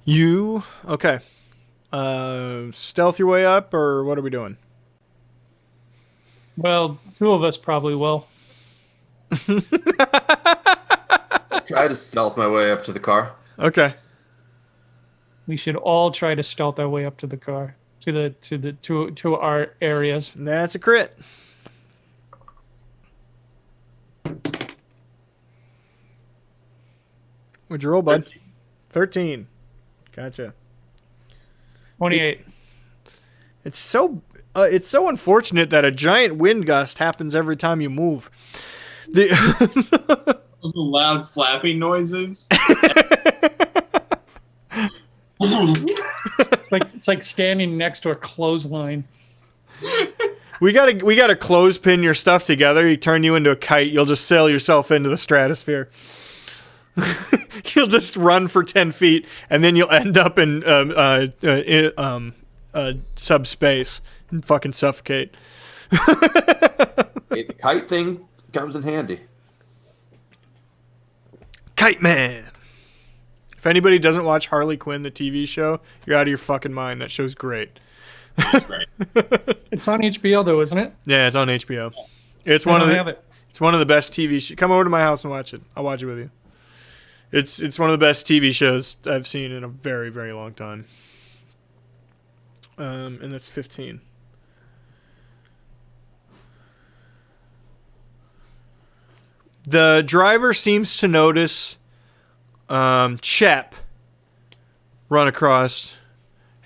You okay? Stealth your way up, or what are we doing? Well, two of us probably will. Try to stealth my way up to the car. Okay. We should all try to stealth our way up to the car, to our areas. That's a crit. What'd you roll, bud? 13. Gotcha. 28. It's so unfortunate that a giant wind gust happens every time you move. Those loud flapping noises. It's like standing next to a clothesline. we gotta clothespin your stuff together. You turn you into a kite. You'll just sail yourself into the stratosphere. You'll just run for 10 feet, and then you'll end up in subspace and fucking suffocate. Hey, the kite thing comes in handy. Kite Man. If anybody doesn't watch Harley Quinn, the TV show, you're out of your fucking mind. That show's great. Right. It's on HBO though, isn't it? Yeah, it's on HBO. It's I one don't of have the it. it's one of the best TV shows. Come over to my house and watch it. I'll watch it with you. It's one of the best TV shows I've seen in a very, very long time. And that's 15. The driver seems to notice Shep run across,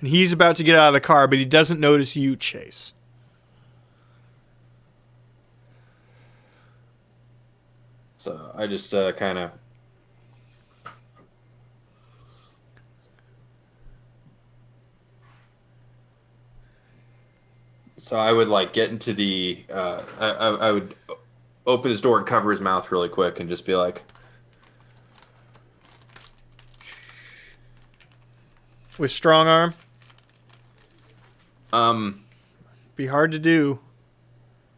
and he's about to get out of the car, but he doesn't notice you, Chase. So I just kind of. So I would like get into the. I would open his door and cover his mouth really quick and just be like, With strong arm, ". be hard to do.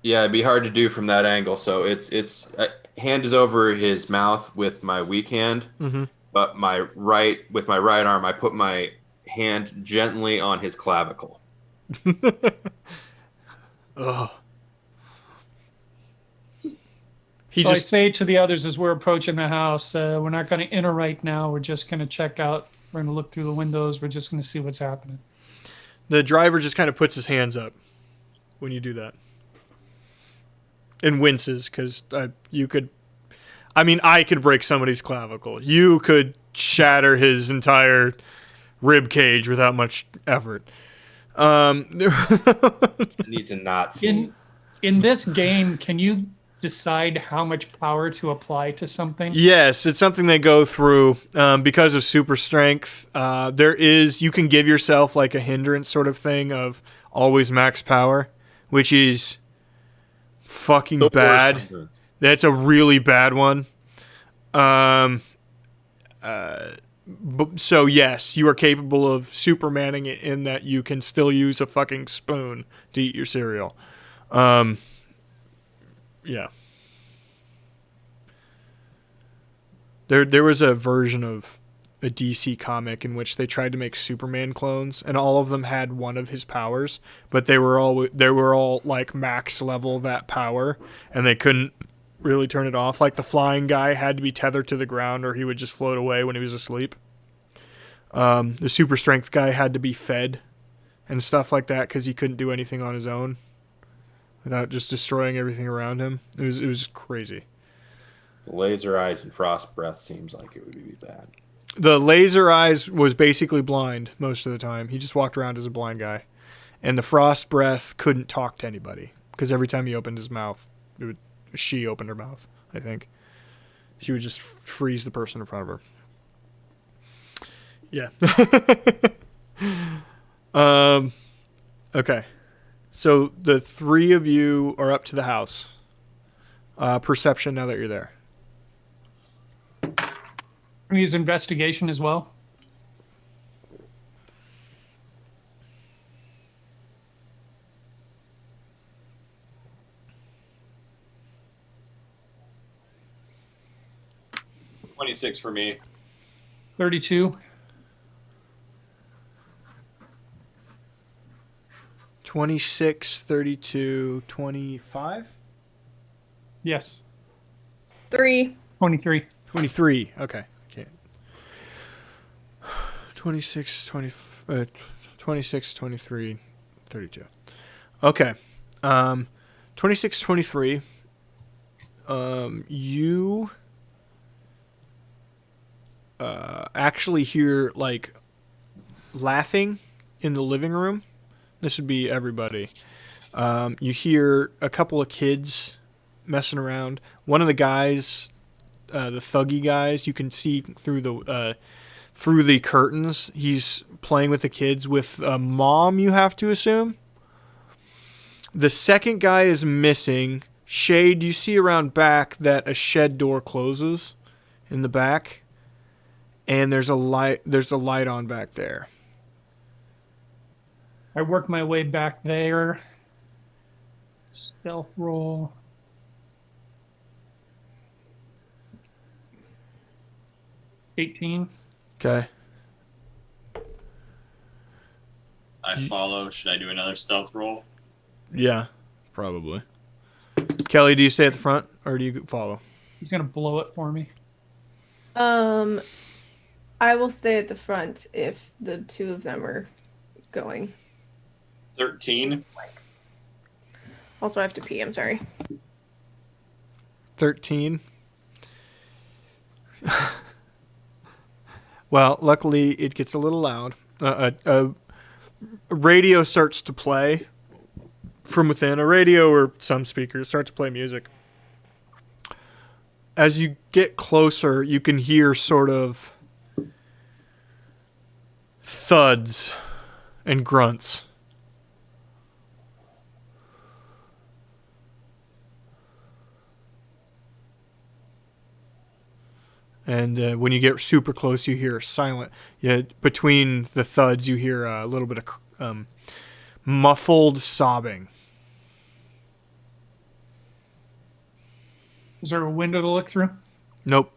Yeah, it'd be hard to do from that angle. So it's hand is over his mouth with my weak hand, but with my right arm, I put my hand gently on his clavicle. Ugh. I say to the others as we're approaching the house, we're not going to enter right now. We're just going to check out. We're going to look through the windows. We're just going to see what's happening. The driver just kind of puts his hands up when you do that. And winces, because I could break somebody's clavicle. You could shatter his entire rib cage without much effort. I need to not sneeze. In this game, can you decide how much power to apply to something? Yes, it's something they go through because of super strength. You can give yourself like a hindrance sort of thing of always max power, which is fucking bad. That's a really bad one. So yes, you are capable of supermaning it in that you can still use a fucking spoon to eat your cereal. Yeah. There was a version of a DC comic in which they tried to make Superman clones, and all of them had one of his powers, but they were all like max level that power, and they couldn't really turn it off. Like the flying guy had to be tethered to the ground, or he would just float away when he was asleep. The super strength guy had to be fed and stuff like that because he couldn't do anything on his own without just destroying everything around him. It was crazy. The laser eyes and frost breath seems like it would be bad. The laser eyes was basically blind most of the time. He just walked around as a blind guy. And the frost breath couldn't talk to anybody because every time he opened his mouth, she opened her mouth, I think. She would just freeze the person in front of her. Yeah. Okay. So the three of you are up to the house. Perception now that you're there. We use investigation as well. $26 for me. 32. 26, 32, 25? Yes. 3. 23. 23. Okay. Okay. 26, 20, 26, 23, 32. Okay. 26, 23. You actually hear like laughing in the living room. This would be everybody. You hear a couple of kids messing around. One of the guys, the thuggy guys, you can see through the curtains. He's playing with the kids with a mom, you have to assume. The second guy is missing. Shade, you see around back that a shed door closes in the back. And there's a light on back there. I work my way back there. Stealth roll. $18. Okay. I follow. Should I do another stealth roll? Yeah, probably. Kelly, do you stay at the front or do you follow? He's gonna blow it for me. I will stay at the front if the two of them are going. 13. Also, I have to pee. I'm sorry. 13. Well, luckily it gets a little loud. A radio starts to play from within. A radio or some speakers start to play music. As you get closer, you can hear sort of thuds and grunts. And when you get super close, you hear silent. Yeah, between the thuds, you hear a little bit of muffled sobbing. Is there a window to look through? Nope,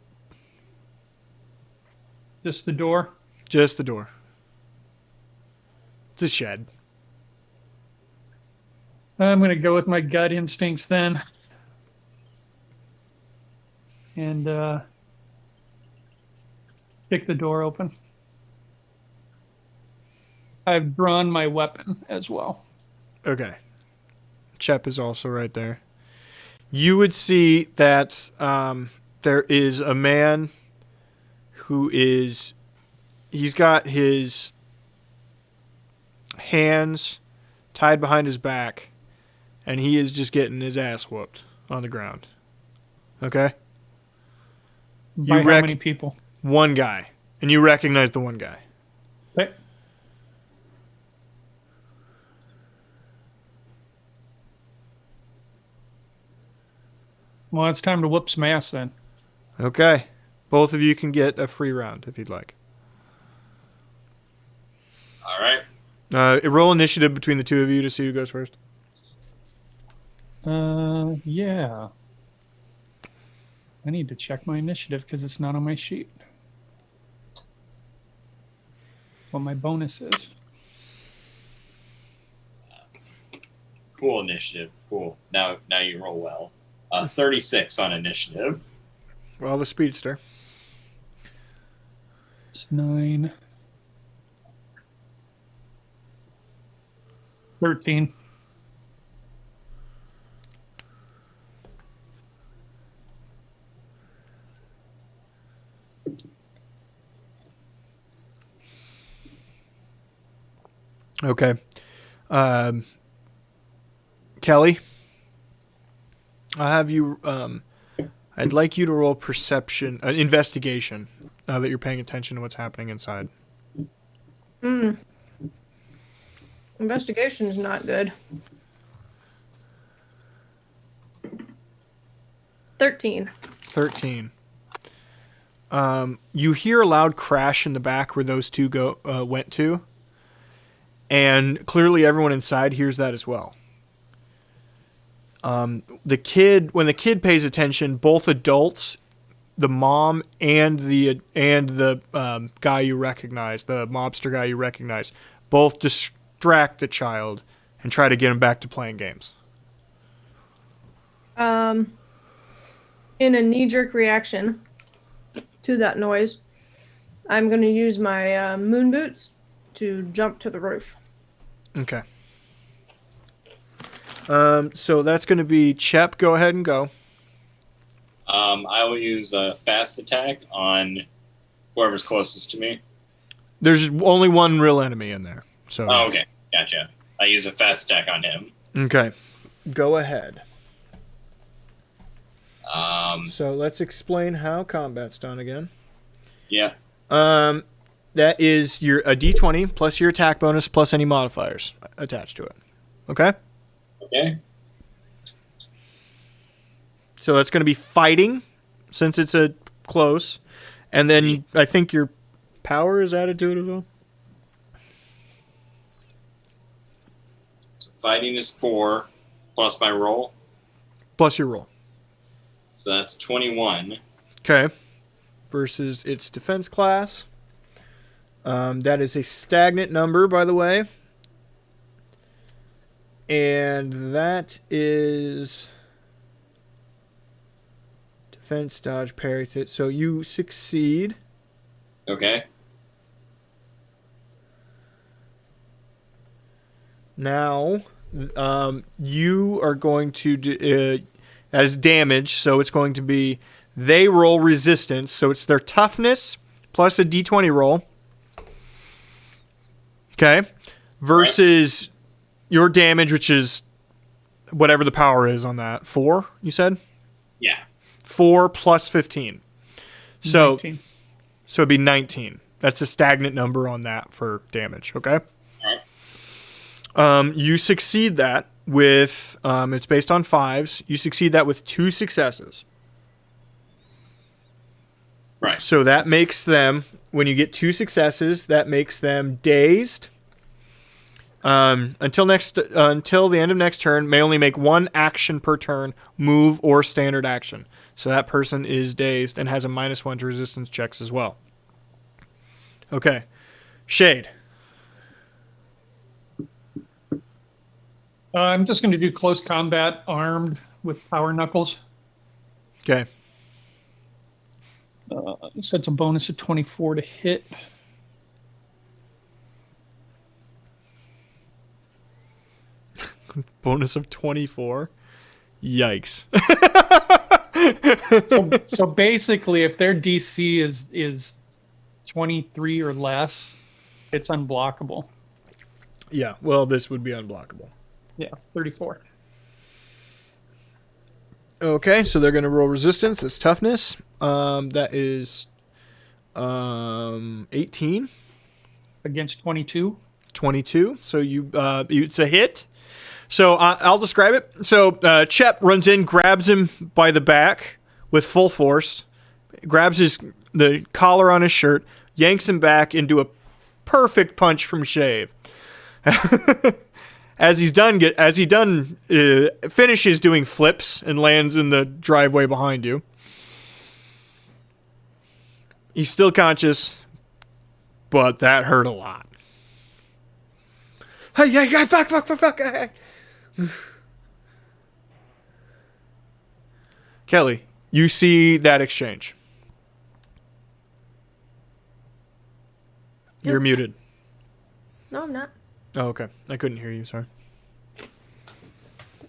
Just the door? just the door. It's a shed. I'm going to go with my gut instincts then. And kick the door open. I've drawn my weapon as well. Okay. Chep is also right there. You would see that there is a man he's got his hands tied behind his back, and he is just getting his ass whooped on the ground. Okay? By how many people? One guy. And you recognize the one guy. Okay. Well, it's time to whoop some ass then. Okay. Both of you can get a free round if you'd like. All right. Roll initiative between the two of you to see who goes first. Yeah. I need to check my initiative because it's not on my sheet. What my bonus is. Cool initiative. Cool. Now you roll well. 36 on initiative. Well, the speedster. It's 9. 13. Okay. Kelly, I have you. I'd like you to roll perception, investigation, now that you're paying attention to what's happening inside. Investigation is not good. 13. 13. You hear a loud crash in the back where those two went to, and clearly everyone inside hears that as well. When the kid pays attention, both adults, the mom and the guy you recognize, the mobster guy you recognize, both distract the child and try to get him back to playing games. In a knee-jerk reaction to that noise, I'm going to use my moon boots to jump to the roof. Okay. So that's going to be Chep. Go ahead and go. I will use a fast attack on whoever's closest to me. There's only one real enemy in there. So. Oh, okay. Gotcha. I use a fast attack on him. Okay. Go ahead. So let's explain how combat's done again. Yeah. That is a D20 plus your attack bonus plus any modifiers attached to it. Okay? Okay. So that's going to be fighting, since it's a close. And then I think your power is added to it as well. So fighting is 4 plus my roll. Plus your roll. So that's 21. Okay. Versus its defense class. That is a stagnant number, by the way. And that is defense, dodge, parry. So you succeed. Okay. Now, you are going to that is damage, so it's going to be they roll resistance, so it's their toughness plus a d20 roll. Okay. Versus your damage, which is whatever the power is on that. 4, you said? Yeah. 4 plus 15. So 19. So it'd be 19. That's a stagnant number on that for damage, okay? You succeed that with, it's based on 5s. You succeed that with 2 successes. Right. So that makes them, when you get 2 successes, that makes them dazed. Until the end of next turn, may only make 1 action per turn, move or standard action. So that person is dazed and has a -1 to resistance checks as well. Okay. Shade. I'm just going to do close combat armed with power knuckles. Okay. So it's a bonus of 24 to hit. Bonus of 24. Yikes. So basically, if their DC is 23 or less, it's unblockable. Yeah, well, this would be unblockable. Yeah, 34. Okay, so they're going to roll resistance. That's toughness. That is 18. Against 22. 22. So it's a hit. So I'll describe it. So Chep runs in, grabs him by the back with full force, grabs the collar on his shirt, yanks him back into a perfect punch from Shave. As he finishes doing flips and lands in the driveway behind you. He's still conscious, but that hurt a lot. Hey, yeah, fuck. Hey. Kelly, you see that exchange. You're muted. No, I'm not. Oh, okay. I couldn't hear you, sorry.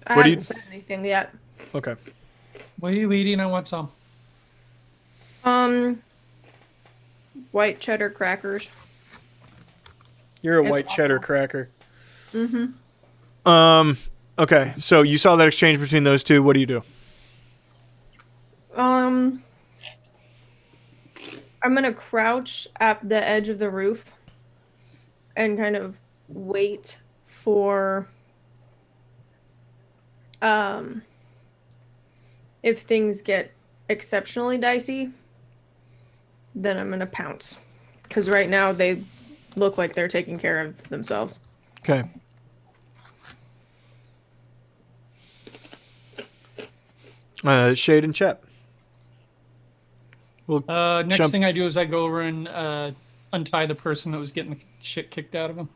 I What do you- haven't said anything yet. Okay. What are you eating? I want some. White cheddar crackers. You're a It's white cheddar awful. cracker. Mm-hmm. Okay, so you saw that exchange between those two. What do you do? I'm gonna crouch at the edge of the roof and kind of wait for if things get exceptionally dicey, then I'm gonna pounce. Because right now they look like they're taking care of themselves. Okay. Shade and Chet. Well, Next jump- thing I do is I go over and untie the person that was getting the shit kicked out of him.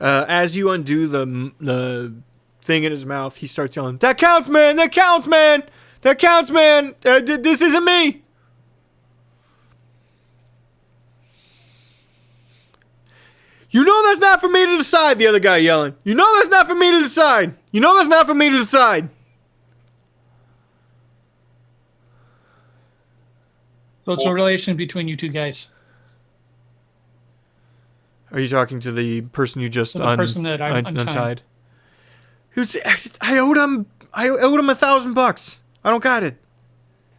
as you undo the thing in his mouth, he starts yelling, "That counts, man! That counts, man! That counts, man! This isn't me!" You know that's not for me to decide, the other guy yelling. You know that's not for me to decide. You know that's not for me to decide. So it's a relation between you two guys. Are you talking to the person you just So the person that I untied. Who's? I owed him $1,000. I don't got it.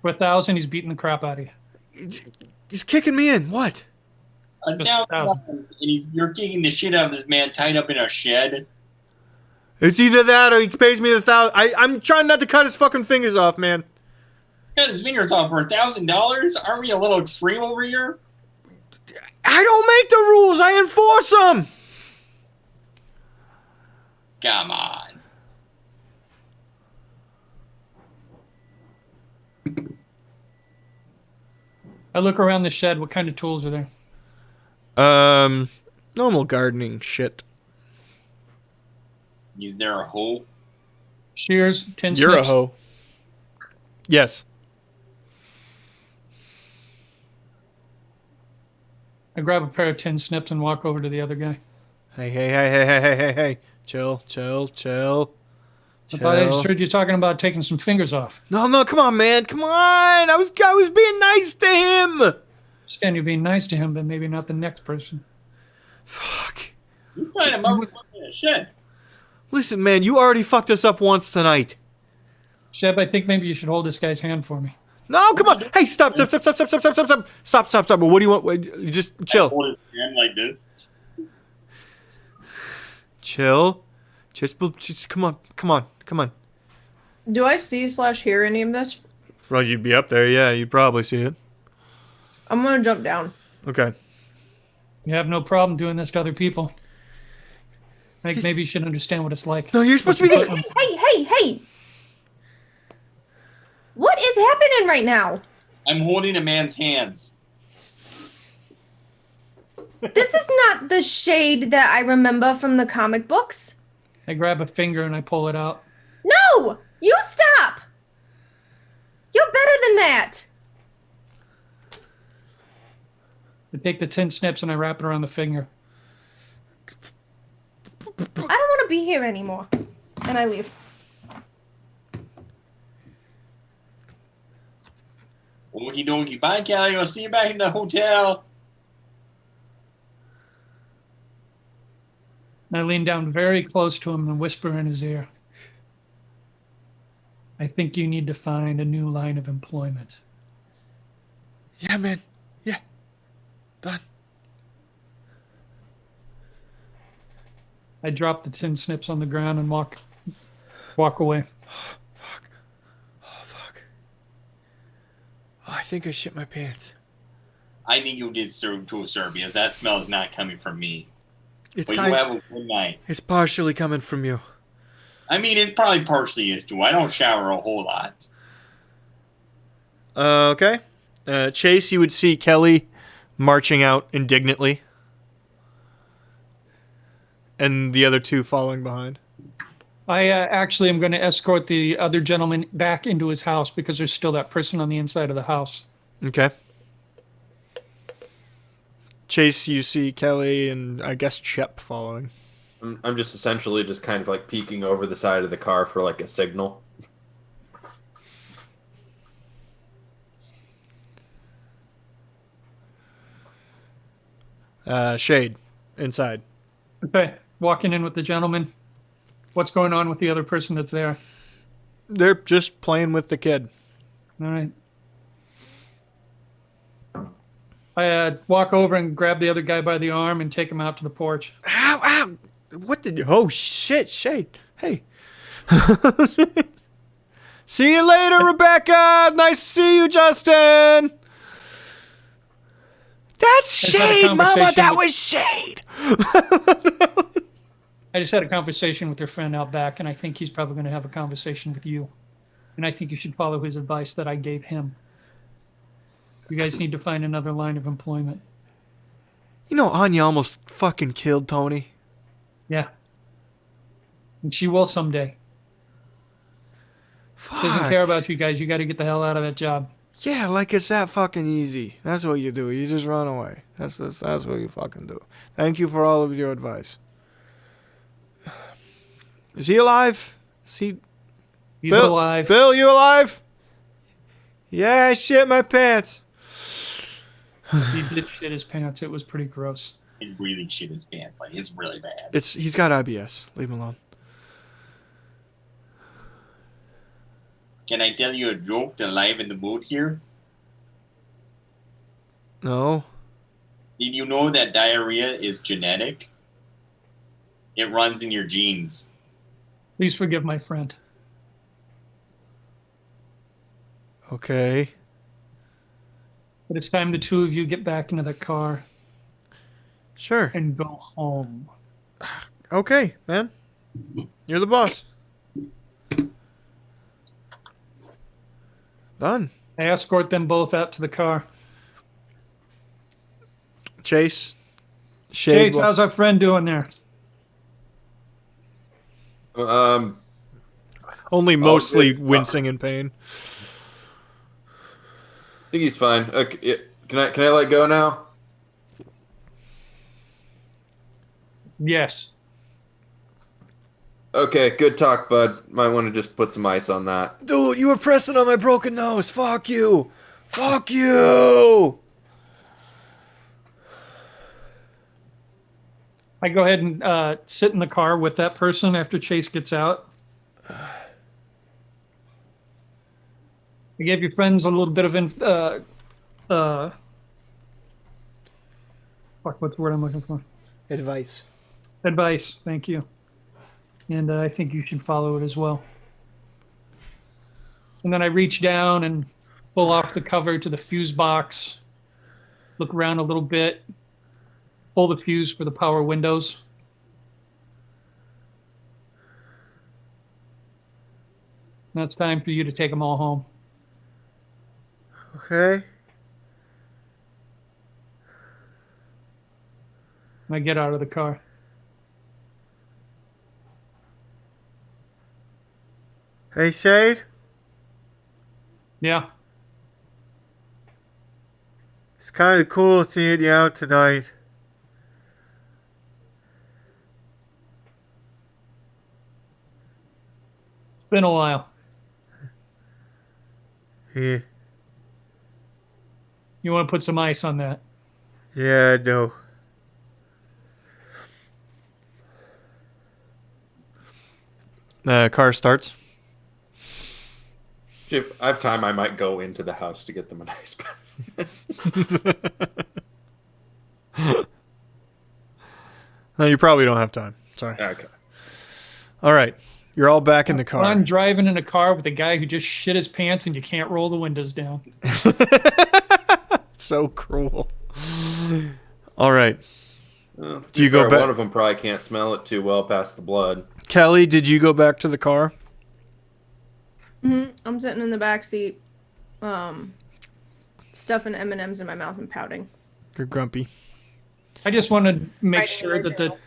For 1,000, he's beating the crap out of you. He's kicking me in. What? Just Now, 1,000. and you're kicking the shit out of this man tied up in a shed. It's either that or he pays me the $1,000. I'm trying not to cut his fucking fingers off, man. Got his fingers off for $1,000. Aren't we a little extreme over here? I don't make the rules. I enforce them. Come on. I look around the shed. What kind of tools are there? Normal gardening shit. Is there a hoe? Shears, tin You're a snips. hoe. Yes. I grab a pair of tin snips and walk over to the other guy. Hey. Chill. I thought I just heard you talking about taking some fingers off. No, come on, man. Come on. I was being nice to him. Understand you're being nice to him, but maybe not the next person. Fuck. You tied him up in a shed. Listen, man, you already fucked us up once tonight. Sheb, I think maybe you should hold this guy's hand for me. No, come on. Hey, stop. What do you want? Wait, just chill. Hold his hand like this. Chill. Just come on. Do I see/hear any of this? Well, you'd be up there. Yeah, you'd probably see it. I'm gonna jump down. Okay. You have no problem doing this to other people. I think maybe you should understand what it's like. No, you're supposed to be the... Hey! What is happening right now? I'm holding a man's hands. This is not the Shade that I remember from the comic books. I grab a finger and I pull it out. No! You stop! You're better than that! I take the tin snips and I wrap it around the finger. I don't want to be here anymore. And I leave. Okie dokie. Bye, Callie. I'll see you back in the hotel. And I lean down very close to him and whisper in his ear. I think you need to find a new line of employment. Yeah, man. Yeah. Done. I drop the tin snips on the ground and walk away. Fuck. Oh, I think I shit my pants. I think you did serve to sir, because that smell is not coming from me. It's But you have a good night. It's partially coming from you. I mean, it's probably partially is too. I don't shower a whole lot. Okay. Chase, you would see Kelly marching out indignantly. And the other two following behind. I actually am going to escort the other gentleman back into his house because there's still that person on the inside of the house. Okay. Chase, you see Kelly and I guess Shep following. I'm just essentially just kind of like peeking over the side of the car for like a signal. Shade. inside. Okay. Walking in with the gentleman. What's going on with the other person that's there? They're just playing with the kid. All right. I walk over and grab the other guy by the arm and take him out to the porch. Ow, ow. What did you... Oh, shit, Shade. Hey. See you later, Rebecca. Nice to see you, Justin. That's just had a Shade, Mama. conversation That with- was Shade. I just had a conversation with your friend out back, and I think he's probably going to have a conversation with you. And I think you should follow his advice that I gave him. You guys need to find another line of employment. You know, Anya almost fucking killed Tony. Yeah. And she will someday. Fuck. Doesn't care about you guys. You got to get the hell out of that job. Yeah, like it's that fucking easy. That's what you do. You just run away. That's what you fucking do. Thank you for all of your advice. Is he alive? Is he... He's Bill, alive. Bill, you alive? Yeah, I shit my pants. He did shit his pants. It was pretty gross. He really shit his pants. Like, it's really bad. He's got IBS. Leave him alone. Can I tell you a joke to liven the mood here? No. Did you know that diarrhea is genetic? It runs in your genes. Please forgive my friend. Okay. But it's time the two of you get back into the car Sure. and go home. Okay, man. You're the boss. Done. I escort them both out to the car. Chase. Shade. Chase, how's our friend doing there? Only mostly good. wincing in pain. I think he's fine. Okay, can I let go now? Yes. Okay, good talk, bud. Might want to just put some ice on that. Dude, you were pressing on my broken nose. Fuck you. Fuck you. I go ahead and sit in the car with that person after Chase gets out. I gave your friends a little bit of what's the word I'm looking for? Advice. Advice. Thank you. And I think you should follow it as well. And then I reach down and pull off the cover to the fuse box, look around a little bit, pull the fuse for the power windows. Now it's time for you to take them all home. Okay. And I get out of the car. Hey, Shade. Yeah. It's kind of cool seeing you out tonight. It's been a while. Yeah. You want to put some ice on that? Yeah, I know. Car starts. If I have time, I might go into the house to get them an ice bath. No, you probably don't have time. Sorry. Okay. All right. You're all back in the car. I'm driving in a car with a guy who just shit his pants and you can't roll the windows down. So cruel. All right. Well, Do you go back? One of them probably can't smell it too well past the blood. Kelly, did you go back to the car? I'm sitting in the back seat, stuffing M&Ms in my mouth and pouting. You're grumpy. I just want to make Writing sure in a that journal.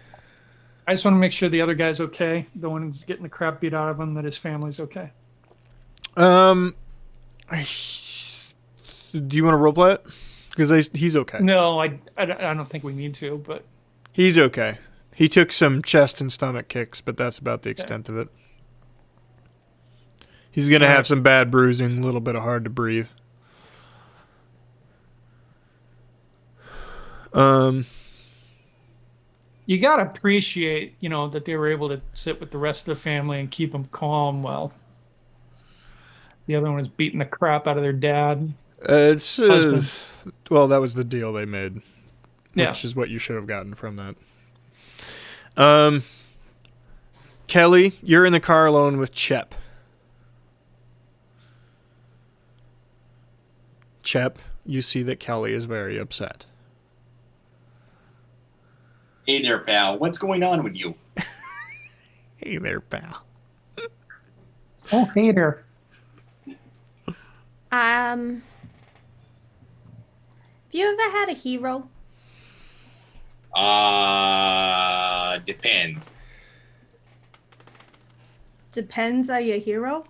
I just want to make sure the other guy's okay. The one who's getting the crap beat out of him, that his family's okay. Do you want to roleplay it? Because he's okay. No, I don't think we need to, but He's okay. He took some chest and stomach kicks, but that's about the extent of it. He's going to have some bad bruising, a little bit of hard to breathe. you gotta appreciate, that they were able to sit with the rest of the family and keep them calm while the other one was beating the crap out of their dad. It's Husband. well, that was the deal they made, which Yeah. is what you should have gotten from that. Kelly, you're in the car alone with Chep. Chep, you see that Kelly is very upset. Hey there, pal. What's going on with you? Hey there, pal. Oh, hey there. Have you ever had a hero? Depends. Depends, are you a hero?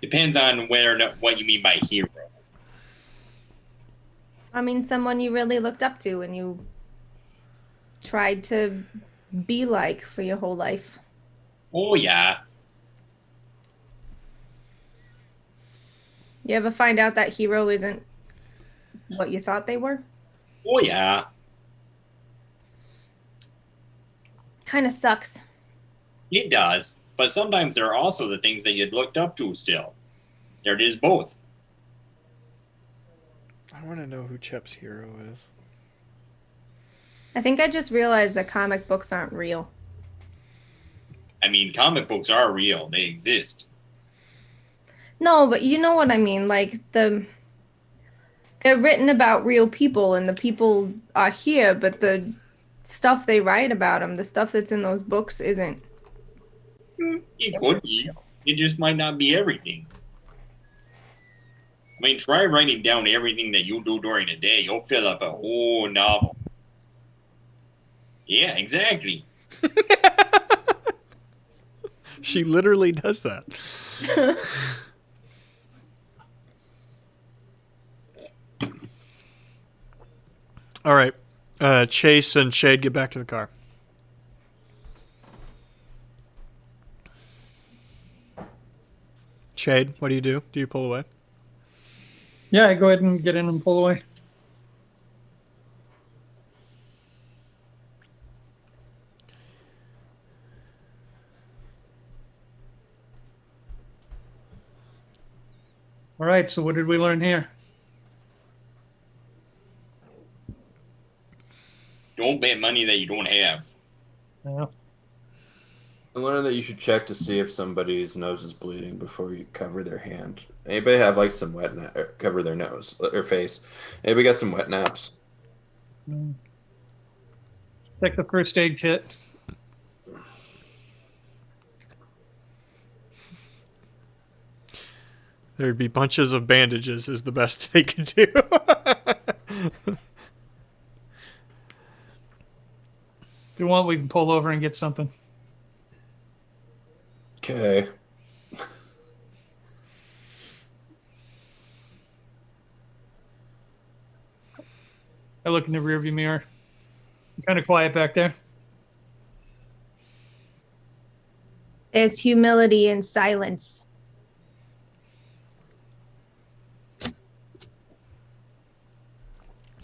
Depends on whether or not what you mean by hero. I mean, someone you really looked up to and you tried to be like for your whole life. Oh yeah. You ever find out that hero isn't what you thought they were? Oh yeah. Kind of sucks. It does. But sometimes there are also the things that you'd looked up to still. There it is both. I want to know who Chep's hero is. I think I just realized that comic books aren't real. I mean, comic books are real. They exist. No, but you know what I mean. Like they're written about real people, and the people are here, but the stuff they write about them, the stuff that's in those books, isn't. It could be. It just might not be everything. I mean, try writing down everything that you do during the day. You'll fill up a whole novel. Yeah, exactly. She literally does that. All right. Chase and Shade, get back to the car. Shade, what do you do? Do you pull away? Yeah, go ahead and get in and pull away. All right, so what did we learn here? Don't bet money that you don't have. Yeah. I learned that you should check to see if somebody's nose is bleeding before you cover their hand. Anybody have like some wet cover their nose or face? Anybody got some wet naps? Check the first aid kit. There'd be bunches of bandages is the best they could do. If you want, we can pull over and get something. Okay. I look in the rearview mirror. Kind of quiet back there. There's humility in silence.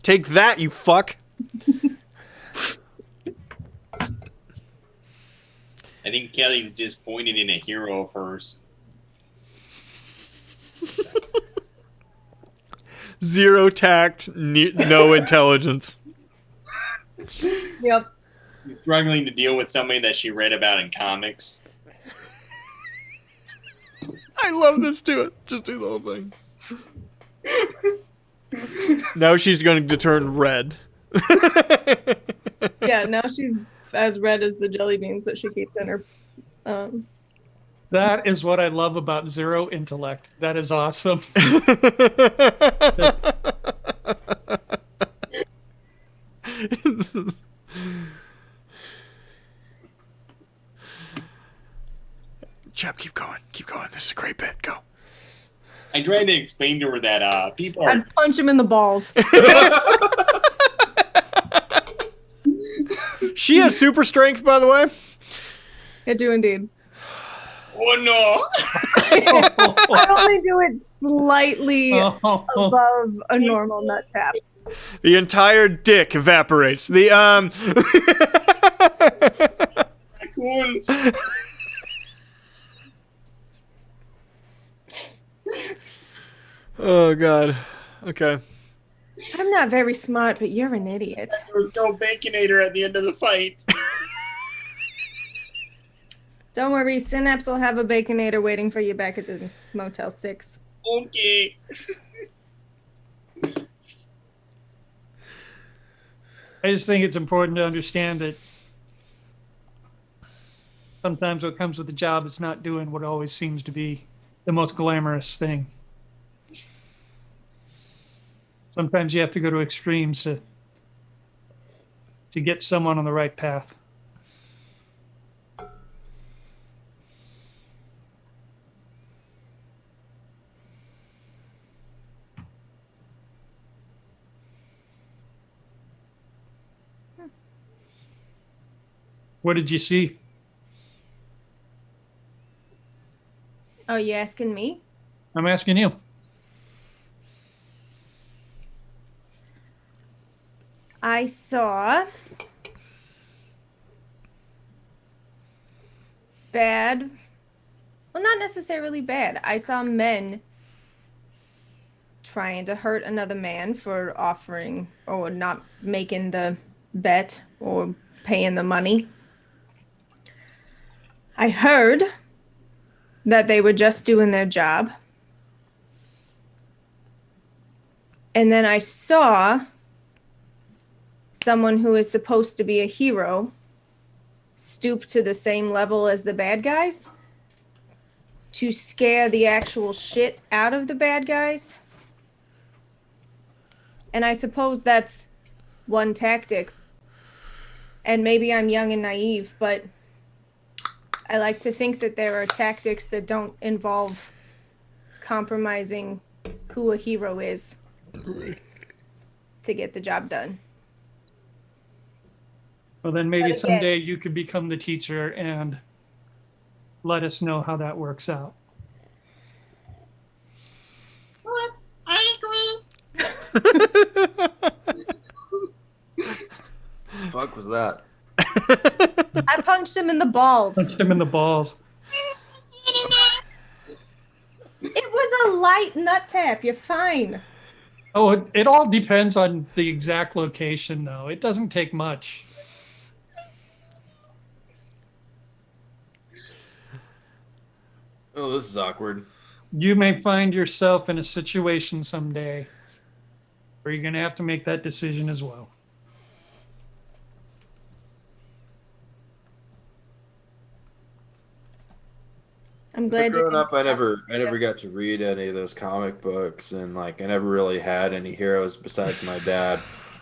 Take that, you fuck. I think Kelly's disappointed in a hero of hers. Zero tact, no intelligence. Yep. She's struggling to deal with somebody that she read about in comics. I love this. Do it. Just do the whole thing. Now she's going to turn red. Yeah, now she's as red as the jelly beans that she keeps in her. That is what I love about zero intellect. That is awesome. Chap, keep going. Keep going. This is a great bit. Go. I tried to explain to her that people are. I'd punch him in the balls. She has super strength, by the way. I do indeed. Oh no! I only do it slightly Oh. above a normal nut tap. The entire dick evaporates. The raccoons. Oh God. Okay. I'm not very smart, but you're an idiot. There was no Baconator at the end of the fight. Don't worry, Synapse will have a Baconator waiting for you back at the Motel 6. Okay. I just think it's important to understand that sometimes what comes with the job is not doing what always seems to be the most glamorous thing. Sometimes you have to go to extremes to get someone on the right path. What did you see? Oh, you asking me? I'm asking you. I saw bad. Well, not necessarily bad. I saw men trying to hurt another man for offering or not making the bet or paying the money. I heard that they were just doing their job. And then I saw someone who is supposed to be a hero stoop to the same level as the bad guys to scare the actual shit out of the bad guys. And I suppose that's one tactic. And maybe I'm young and naive, but I like to think that there are tactics that don't involve compromising who a hero is to get the job done. Well, then maybe But again- someday you could become the teacher and let us know how that works out. I agree. Fuck was that? I punched him in the balls. Punch him in the balls. It was a light nut tap. You're fine. Oh, it all depends on the exact location, though. It doesn't take much. Oh, this is awkward. You may find yourself in a situation someday where you're going to have to make that decision as well. I'm glad you Growing up, I never got to read any of those comic books, and like I never really had any heroes besides my dad.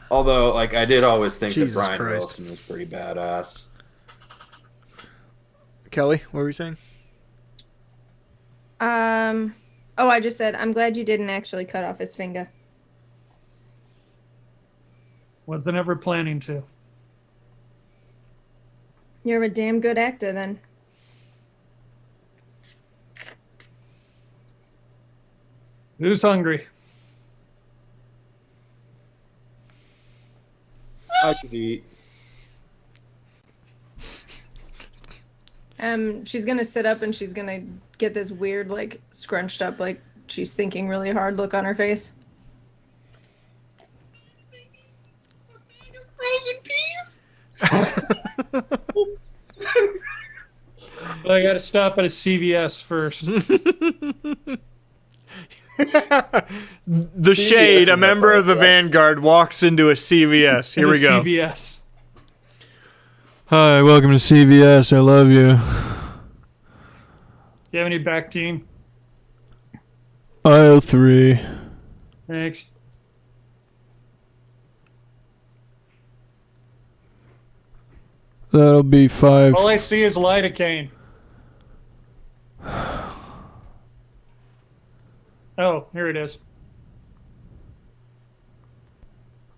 Although, like I did always think Jesus that Brian Christ. Wilson was pretty badass. Kelly, what were you saying? Oh, I just said, I'm glad you didn't actually cut off his finger. Wasn't ever planning to. You're a damn good actor then. Who's hungry? I could eat. She's gonna sit up and she's gonna get this weird, like, scrunched up, like, she's thinking really hard look on her face. Frozen peas. But I got to stop at a CVS first. The Shade, a member of the Vanguard, walks into a CVS. Here we go. CVS. Hi, welcome to CVS. I love you. You have any back team? Aisle 3. Thanks. That'll be 5. All I see is lidocaine. Oh, here it is.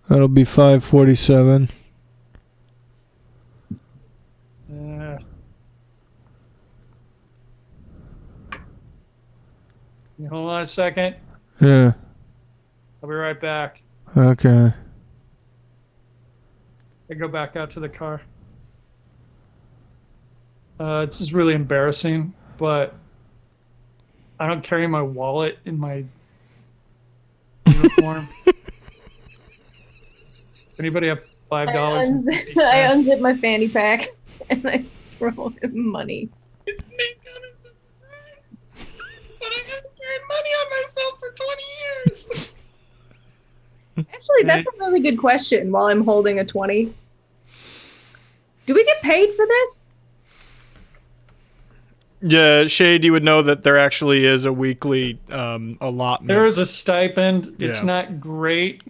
That'll be 547. Hold on a second. Yeah. I'll be right back. Okay. I go back out to the car. This is really embarrassing, but I don't carry my wallet in my uniform. Anybody have $5? I unzip my fanny pack and I throw him money. It's make out as a surprise. But I haven't carried money on myself for 20 years. Actually, that's a really good question while I'm holding a 20. Do we get paid for this? Yeah, Shade, you would know that there actually is a weekly allotment. There is a stipend. It's Yeah. not great,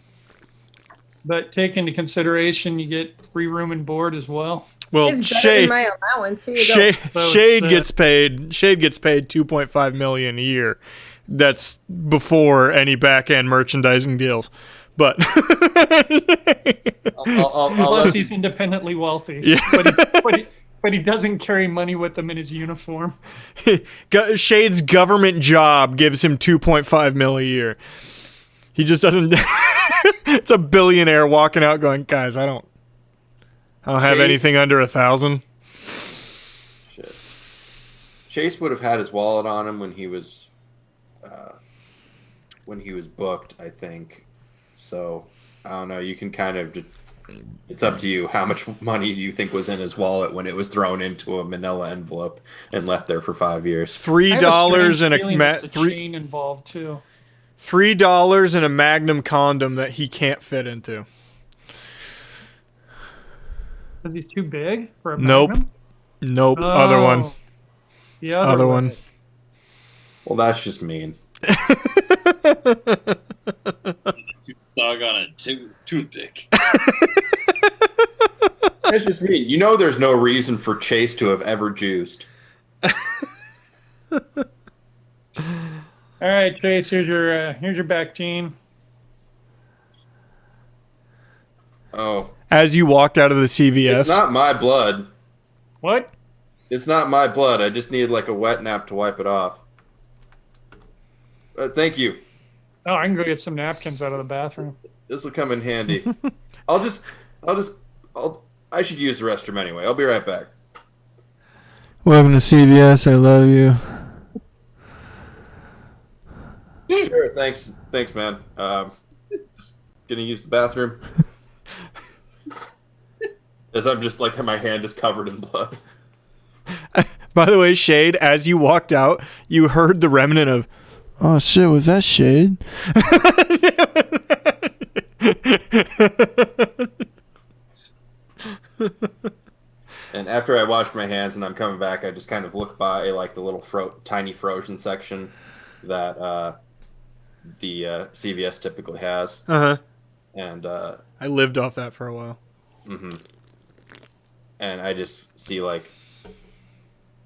but take into consideration you get free room and board as well. Well, It's better Shade, than my allowance. Here you Shade, go. So Shade it's, gets paid. Shade gets paid $2.5 million a year. That's before any back end merchandising deals. But I'll Plus, let, he's independently wealthy. Yeah. But he doesn't carry money with him in his uniform. Shade's government job gives him $2.5 million a year. He just doesn't. It's a billionaire walking out going, guys, I don't have Shade- anything under 1,000. shit. Chase would have had his wallet on him when he was booked, I think. So I don't know. You can kind of. It's up to you. How much money do you think was in his wallet when it was thrown into a manila envelope and left there for 5 years? $3 and a chain involved too. $3 and a Magnum condom that he can't fit into. Because he's too big for a Nope. Magnum? Nope. Other one. Oh, The Other one. way. Well, that's just mean. Dog on a toothpick. That's just mean. You know, there's no reason for Chase to have ever juiced. All right, Chase. Here's your back gene. Oh, As you walked out of the CVS. it's not my blood. What? It's not my blood. I just need like a wet nap to wipe it off. Thank you. Oh, I can go get some napkins out of the bathroom. This will come in handy. I should use the restroom anyway. I'll be right back. Welcome to CVS. I love you. Sure. Thanks, man. Just gonna use the bathroom. As I'm just like my hand is covered in blood. By the way, Shade, as you walked out, you heard the remnant of, oh shit, was that Shade? And after I wash my hands and I'm coming back, I just kind of look by like the little tiny frozen section that the CVS typically has. Uh-huh. And I lived off that for a while. mm-hmm. And I just see like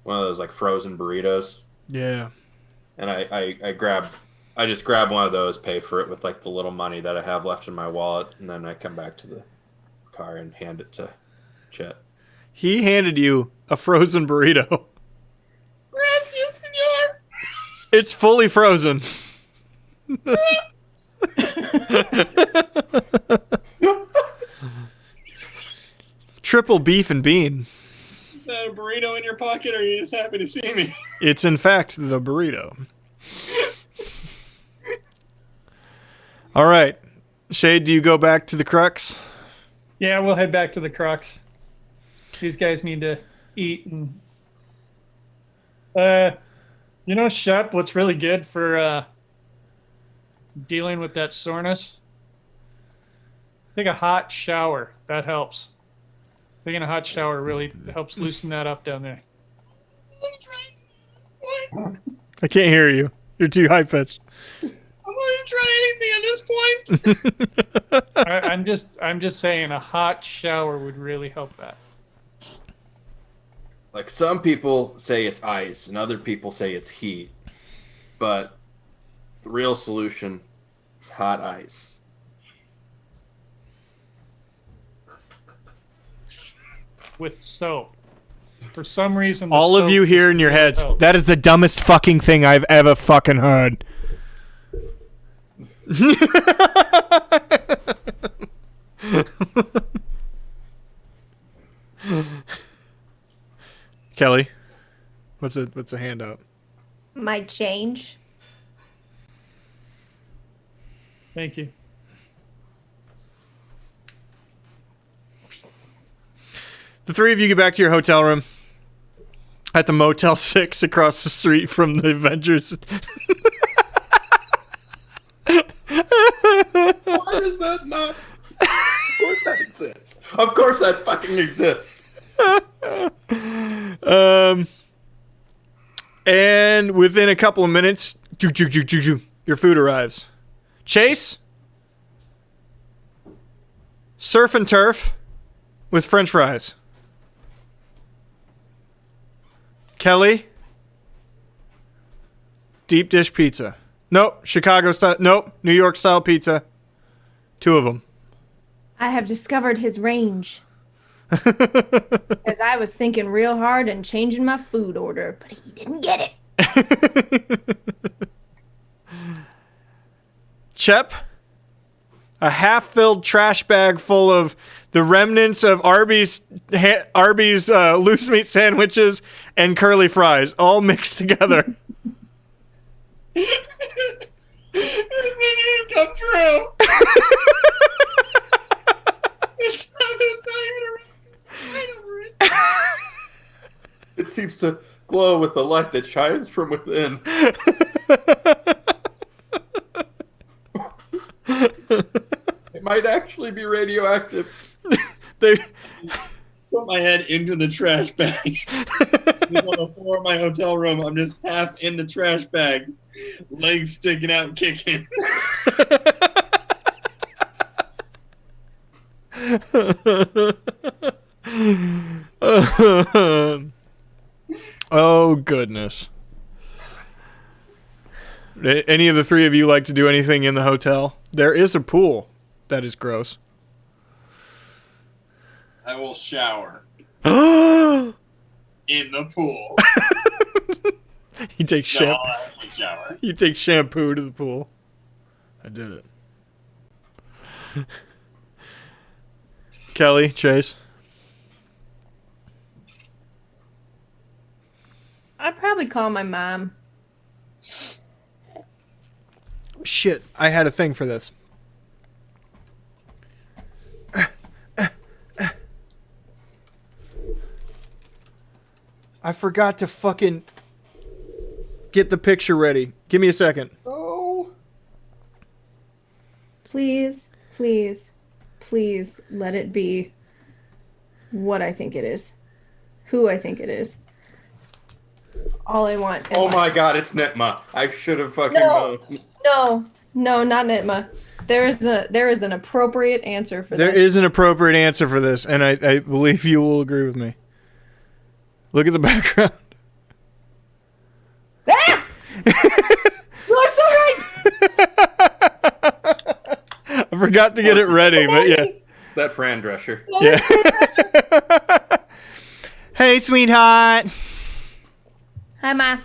one of those like frozen burritos. Yeah. And I just grab one of those, pay for it with like the little money that I have left in my wallet, and then I come back to the car and hand it to Chet. He handed you a frozen burrito. Gracias, senor. It's fully frozen. Triple beef and bean. Is that a burrito in your pocket, or are you just happy to see me? It's in fact the burrito. All right. Shade, do you go back to the Crux? Yeah, we'll head back to the Crux. These guys need to eat and. Shep, what's really good for dealing with that soreness? Take a hot shower. That helps. Taking a hot shower really helps loosen that up down there. I can't hear you. You're too high pitched. I'm not even trying anything at this point. I'm just saying a hot shower would really help that. Like some people say it's ice and other people say it's heat, but the real solution is hot ice. With soap. For some reason, All of you here in your heads, that is the dumbest fucking thing I've ever fucking heard. Kelly, what's a handout? My change. Thank you. The three of you get back to your hotel room at the Motel 6 across the street from the Avengers. Why is that not? Of course that exists. Of course that fucking exists. And within a couple of minutes, your food arrives. Chase, surf and turf with French fries. Kelly, deep dish pizza. Nope, Chicago style. Nope, New York style pizza. 2 of them. I have discovered his range. As I was thinking real hard and changing my food order, but he didn't get it. Chep, a half-filled trash bag full of the remnants of Arby's loose meat sandwiches and curly fries, all mixed together. It didn't come true. There's not even a right over it. It seems to glow with the light that shines from within. It might actually be radioactive. They Put my head into the trash bag. Just on the floor of my hotel room, I'm just half in the trash bag, legs sticking out, kicking. Oh, goodness. Any of the three of you like to do anything in the hotel? There is a pool. That is gross. I will shower You in the pool. take No, I'll actually shower. You take shampoo to the pool. I did it. Kelly, Chase. I'd probably call my mom. Shit, I had a thing for this. I forgot to fucking get the picture ready. Give me a second. Oh. Please, please, please let it be what I think it is. Who I think it is. All I want. in Oh life. my god, it's Nitma. I should have fucking No. known. No, not Nitma. There is an appropriate answer for There this. is an appropriate answer for this, and I believe you will agree with me. Look at the background. Yes! You are so right! I forgot to get it ready, but yeah. That Fran Drescher. Yeah. Hey, sweetheart. Hi, Ma.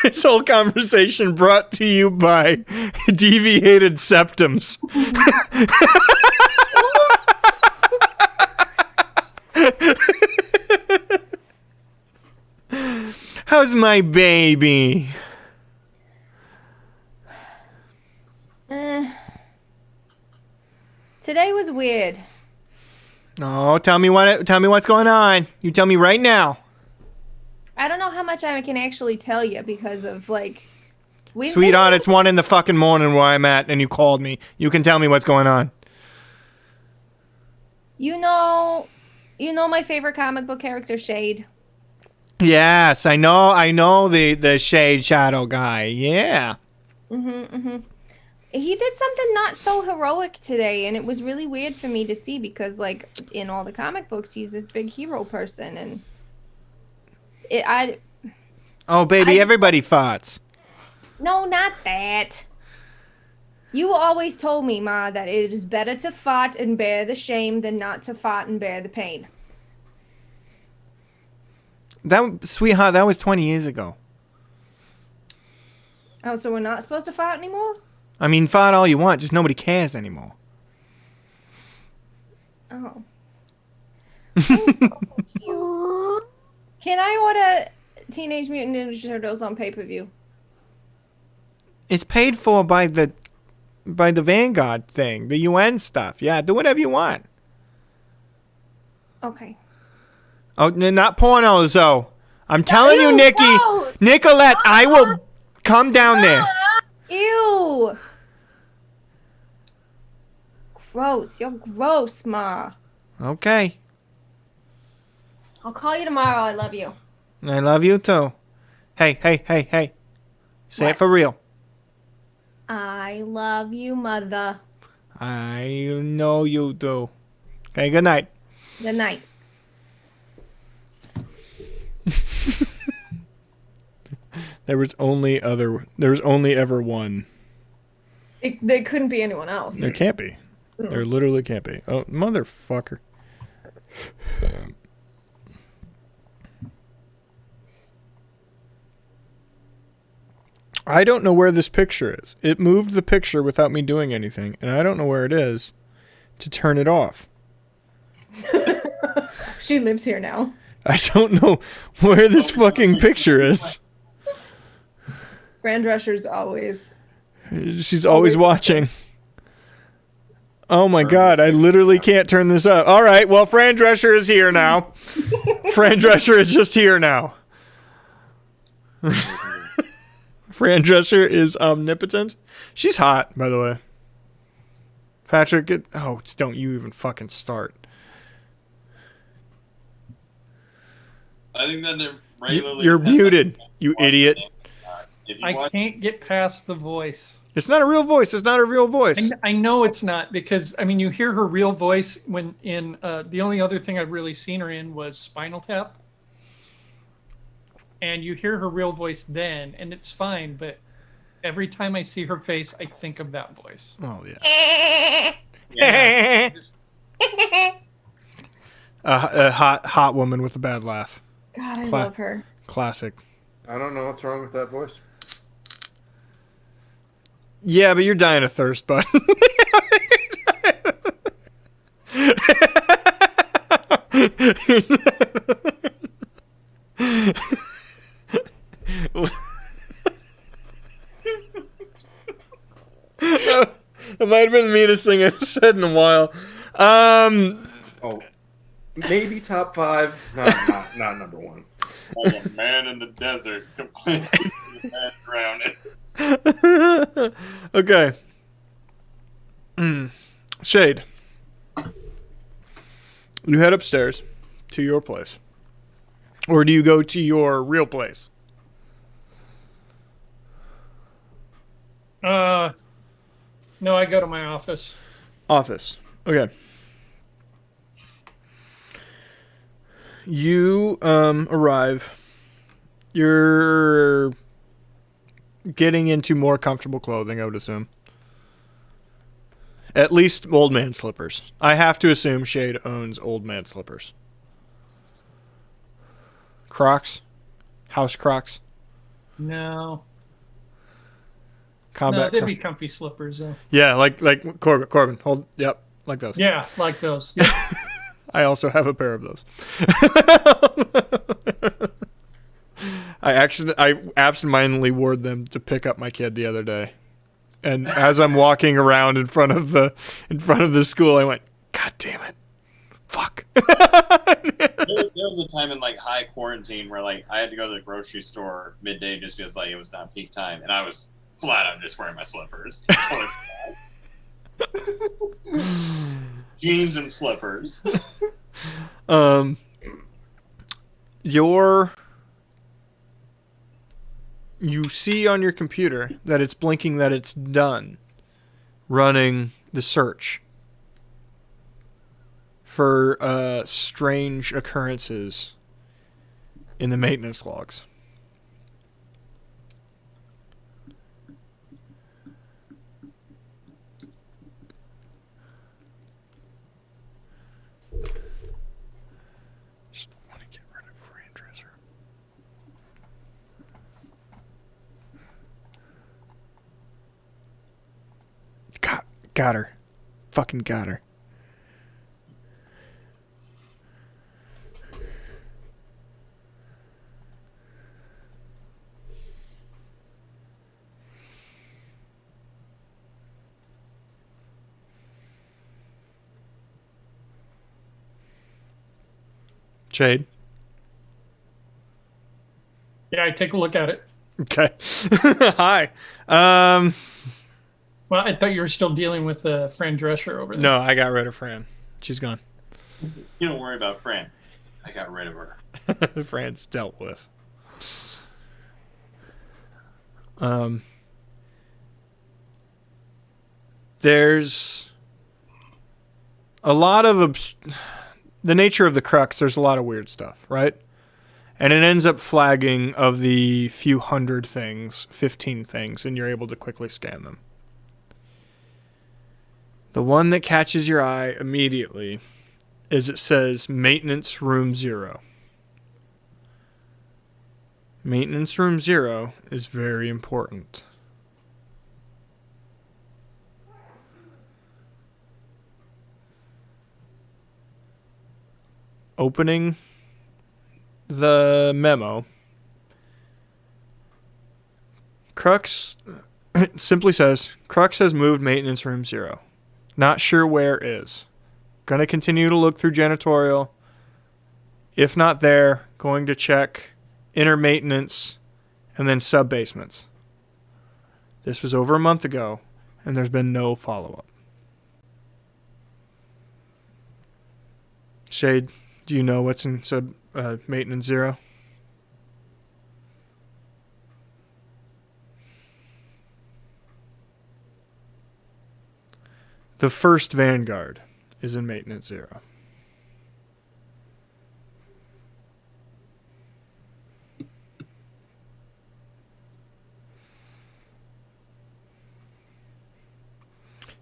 This whole conversation brought to you by deviated septums. How's my baby? Today was weird. Oh, tell me what's going on. You tell me right now. I don't know how much I can actually tell you because of Sweetheart, it's 1 in the fucking morning where I'm at, and you called me. You can tell me what's going on. You know my favorite comic book character, Shade. Yes, I know the Shade Shadow guy. Yeah. He did something not so heroic today, and it was really weird for me to see because, in all the comic books, he's this big hero person, and Oh, baby, everybody farts. No, not that. You always told me, Ma, that it is better to fart and bear the shame than not to fart and bear the pain. Sweetheart, that was 20 years ago. Oh, so we're not supposed to fart anymore? I mean, fart all you want, just nobody cares anymore. Oh. I'm so confused. Can I order Teenage Mutant Ninja Turtles on pay-per-view? It's paid for by the Vanguard thing, the UN stuff. Yeah, do whatever you want. Okay. Oh, not pornos, though. I'm telling you, Ew, Nikki. gross. Nicolette, I will come down there. Ew. Gross. You're gross, Ma. Okay. I'll call you tomorrow. I love you. I love you, too. Hey. Say it What? for real. I love you, Mother. I know you do. Okay, good night. Good night. There was only ever one. There couldn't be anyone else. There can't be. There literally can't be. Oh, motherfucker. I don't know where this picture is. It moved the picture without me doing anything, and I don't know where it is to turn it off. She lives here now. I don't know where this fucking picture is. Fran Drescher's always. She's always watching. Oh my god, I literally can't turn this up. All right, well, Fran Drescher is here now. Fran Drescher is just here now. Fran Drescher is omnipotent. She's hot, by the way. Patrick, don't you even fucking start. I think that they're regularly. You're muted, you idiot. If you I watch, can't get past the voice. It's not a real voice. It's not a real voice. I know it's not, because I mean, you hear her real voice when in the only other thing I've really seen her in was Spinal Tap, and you hear her real voice then, and it's fine. But every time I see her face, I think of that voice. Oh yeah. Yeah. A hot woman with a bad laugh. God, I love her. Classic. I don't know what's wrong with that voice. Yeah, but you're dying of thirst, bud. It might have been the meanest thing I've said in a while. Oh, maybe top 5, not number 1. like a man in the desert complaining the man drowning. Okay. Shade. You head upstairs to your place. Or do you go to your real place? No, I go to my office. Office. Okay. You arrive. You're getting into more comfortable clothing, I would assume. At least old man slippers. I have to assume Shade owns old man slippers. Crocs? House Crocs? No, Combat they'd Crocs? be comfy slippers though. Yeah, like Corbin. Hold. Yep, like those. Yeah, like those. Yep. I also have a pair of those. I absentmindedly wore them to pick up my kid the other day, and as I'm walking around in front of the school, I went, "God damn it, fuck!" There was a time in like high quarantine where like I had to go to the grocery store midday just because like it was not peak time, and I was flat out just wearing my slippers, jeans and slippers. You see on your computer that it's blinking that it's done running the search for strange occurrences in the maintenance logs. Just want to get rid of Fran Dresser. Got her. Fucking got her. Shade. Yeah, I take a look at it. Okay. Hi. Well, I thought you were still dealing with Fran Drescher over there. No, I got rid of Fran. She's gone. You don't worry about Fran. I got rid of her. Fran's dealt with. There's a lot of the nature of the crux. There's a lot of weird stuff, right? And it ends up flagging of the few hundred things, 15 things, and you're able to quickly scan them. The one that catches your eye immediately is it says Maintenance Room 0. Maintenance Room 0 is very important. Opening the memo, Crux simply says, Crux has moved Maintenance Room 0. Not sure where is. Gonna continue to look through janitorial. If not there, going to check inner maintenance and then sub-basements. This was over a month ago, and there's been no follow-up. Shade, do you know what's in maintenance 0? The first Vanguard is in maintenance 0.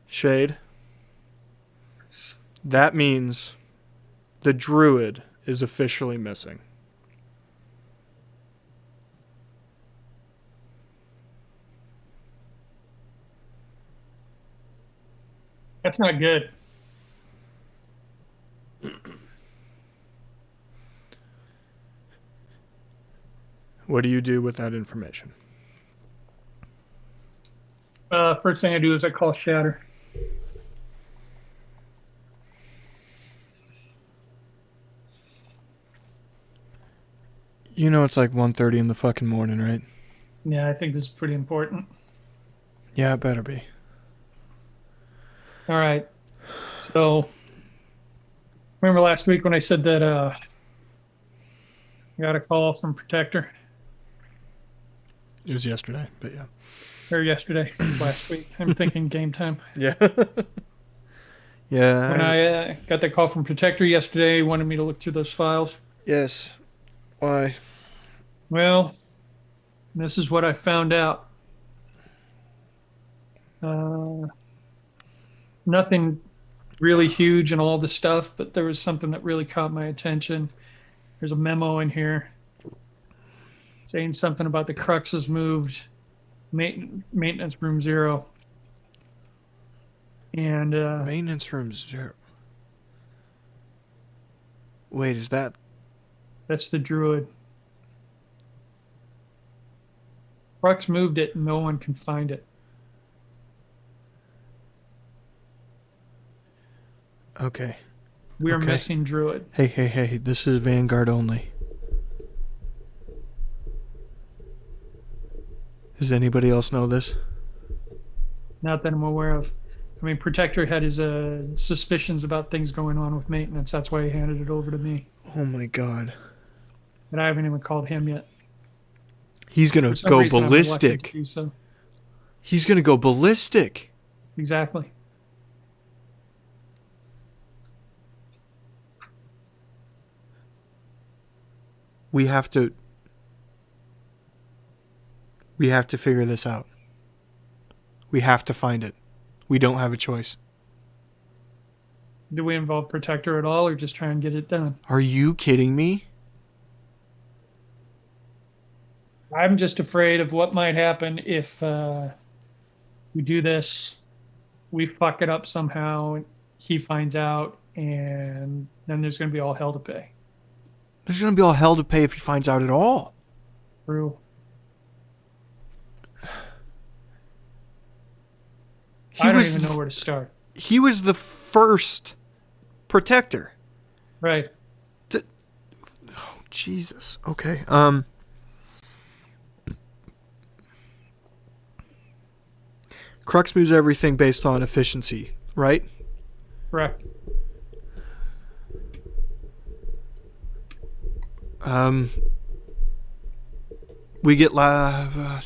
Shade. That means the druid is officially missing. That's not good. What do you do with that information? First thing I do is I call Shatter. You know it's like 1:30 in the fucking morning, right? Yeah, I think this is pretty important. Yeah, it better be. All right. So, remember last week when I said that I got a call from Protector? It was yesterday, but yeah. Or yesterday, last week. I'm thinking game time. Yeah. Yeah. When I got that call from Protector yesterday, he wanted me to look through those files. Yes. Why? Well, this is what I found out. Nothing really huge and all the stuff, but there was something that really caught my attention. There's a memo in here saying something about the Crux has moved maintenance room 0. And Maintenance room 0. Wait, is that... that's the druid. Crux moved it and no one can find it. Okay. We're Okay. missing druid. Hey, this is Vanguard only. Does anybody else know this? Not that I'm aware of. I mean, Protector had his suspicions about things going on with maintenance. That's why he handed it over to me. Oh my god. But I haven't even called him yet. He's gonna For some go reason, I'm reluctant ballistic. to do so. He's gonna go ballistic. Exactly. We have to figure this out. We have to find it. We don't have a choice. Do we involve Protector at all or just try and get it done? Are you kidding me? I'm just afraid of what might happen if we do this, we fuck it up somehow, he finds out, and then there's going to be all hell to pay. There's gonna be all hell to pay if he finds out at all. True. I don't even know where to start. He was the first Protector. Right. Jesus. Okay. Crux moves everything based on efficiency, right? Correct. We get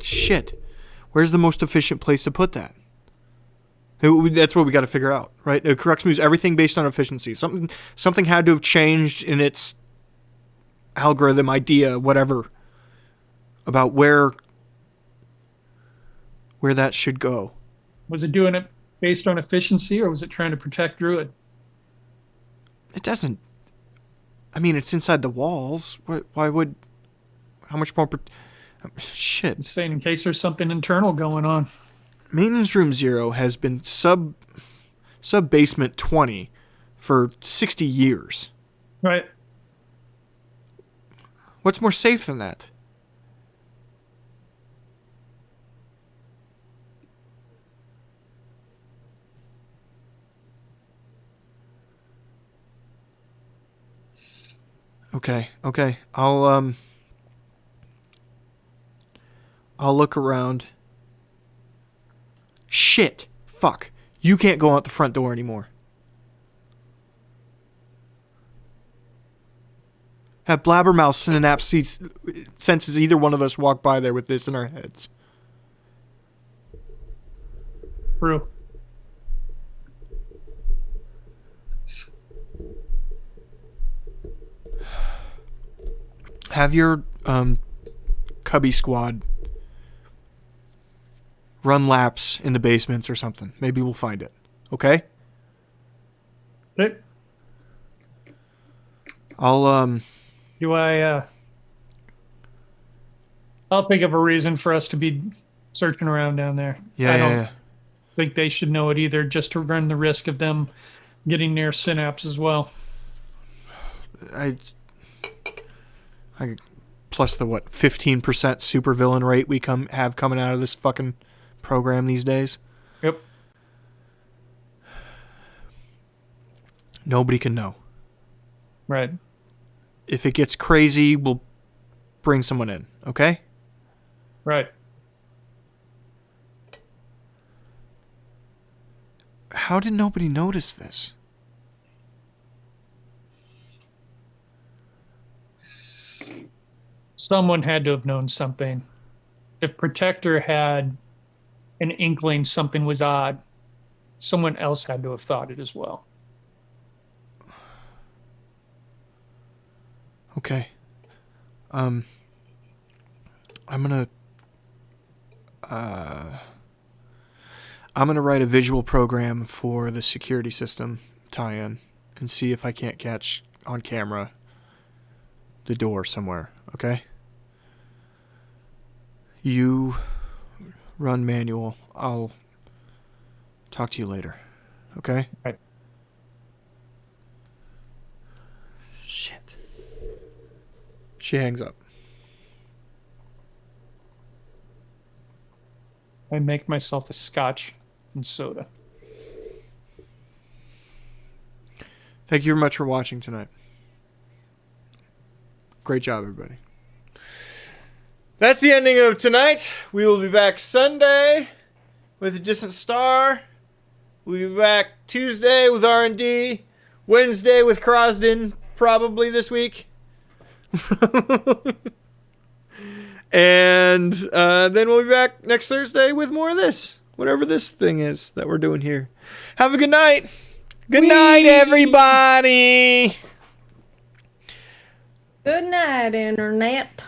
shit. Where's the most efficient place to put that? That's what we got to figure out, right? Crux moves everything based on efficiency. Something had to have changed in its algorithm, idea, whatever, about where that should go. Was it doing it based on efficiency, or was it trying to protect Druid? It doesn't. I mean, it's inside the walls. Why would? How much more? Shit. It's saying in case there's something internal going on. Maintenance Room 0 has been sub basement 20 for 60 years. Right. What's more safe than that? Okay. I'll look around. Shit. Fuck. You can't go out the front door anymore. Have Blabbermouth synapse senses either one of us walk by there with this in our heads. True. Have your cubby squad run laps in the basements or something. Maybe we'll find it. Okay? Okay. I'll I'll think of a reason for us to be searching around down there. I don't think they should know it either, just to run the risk of them getting near Synapse as well. I plus the 15% supervillain rate we have coming out of this fucking program these days. Yep. Nobody can know. Right. If it gets crazy, we'll bring someone in, okay? Right. How did nobody notice this? Someone had to have known something. If Protector had an inkling something was odd, someone else had to have thought it as well. Okay. I'm gonna write a visual program for the security system tie-in and see if I can't catch on camera the door somewhere, okay? You run manual. I'll talk to you later, okay? Right. Shit. She hangs up. I make myself a scotch and soda. Thank you very much for watching tonight. Great job, everybody. That's the ending of tonight. We will be back Sunday with A Distant Star. We'll be back Tuesday with R&D. Wednesday with Crosden, probably this week. And then we'll be back next Thursday with more of this. Whatever this thing is that we're doing here. Have a good night. Good night, everybody. Good night, Internet.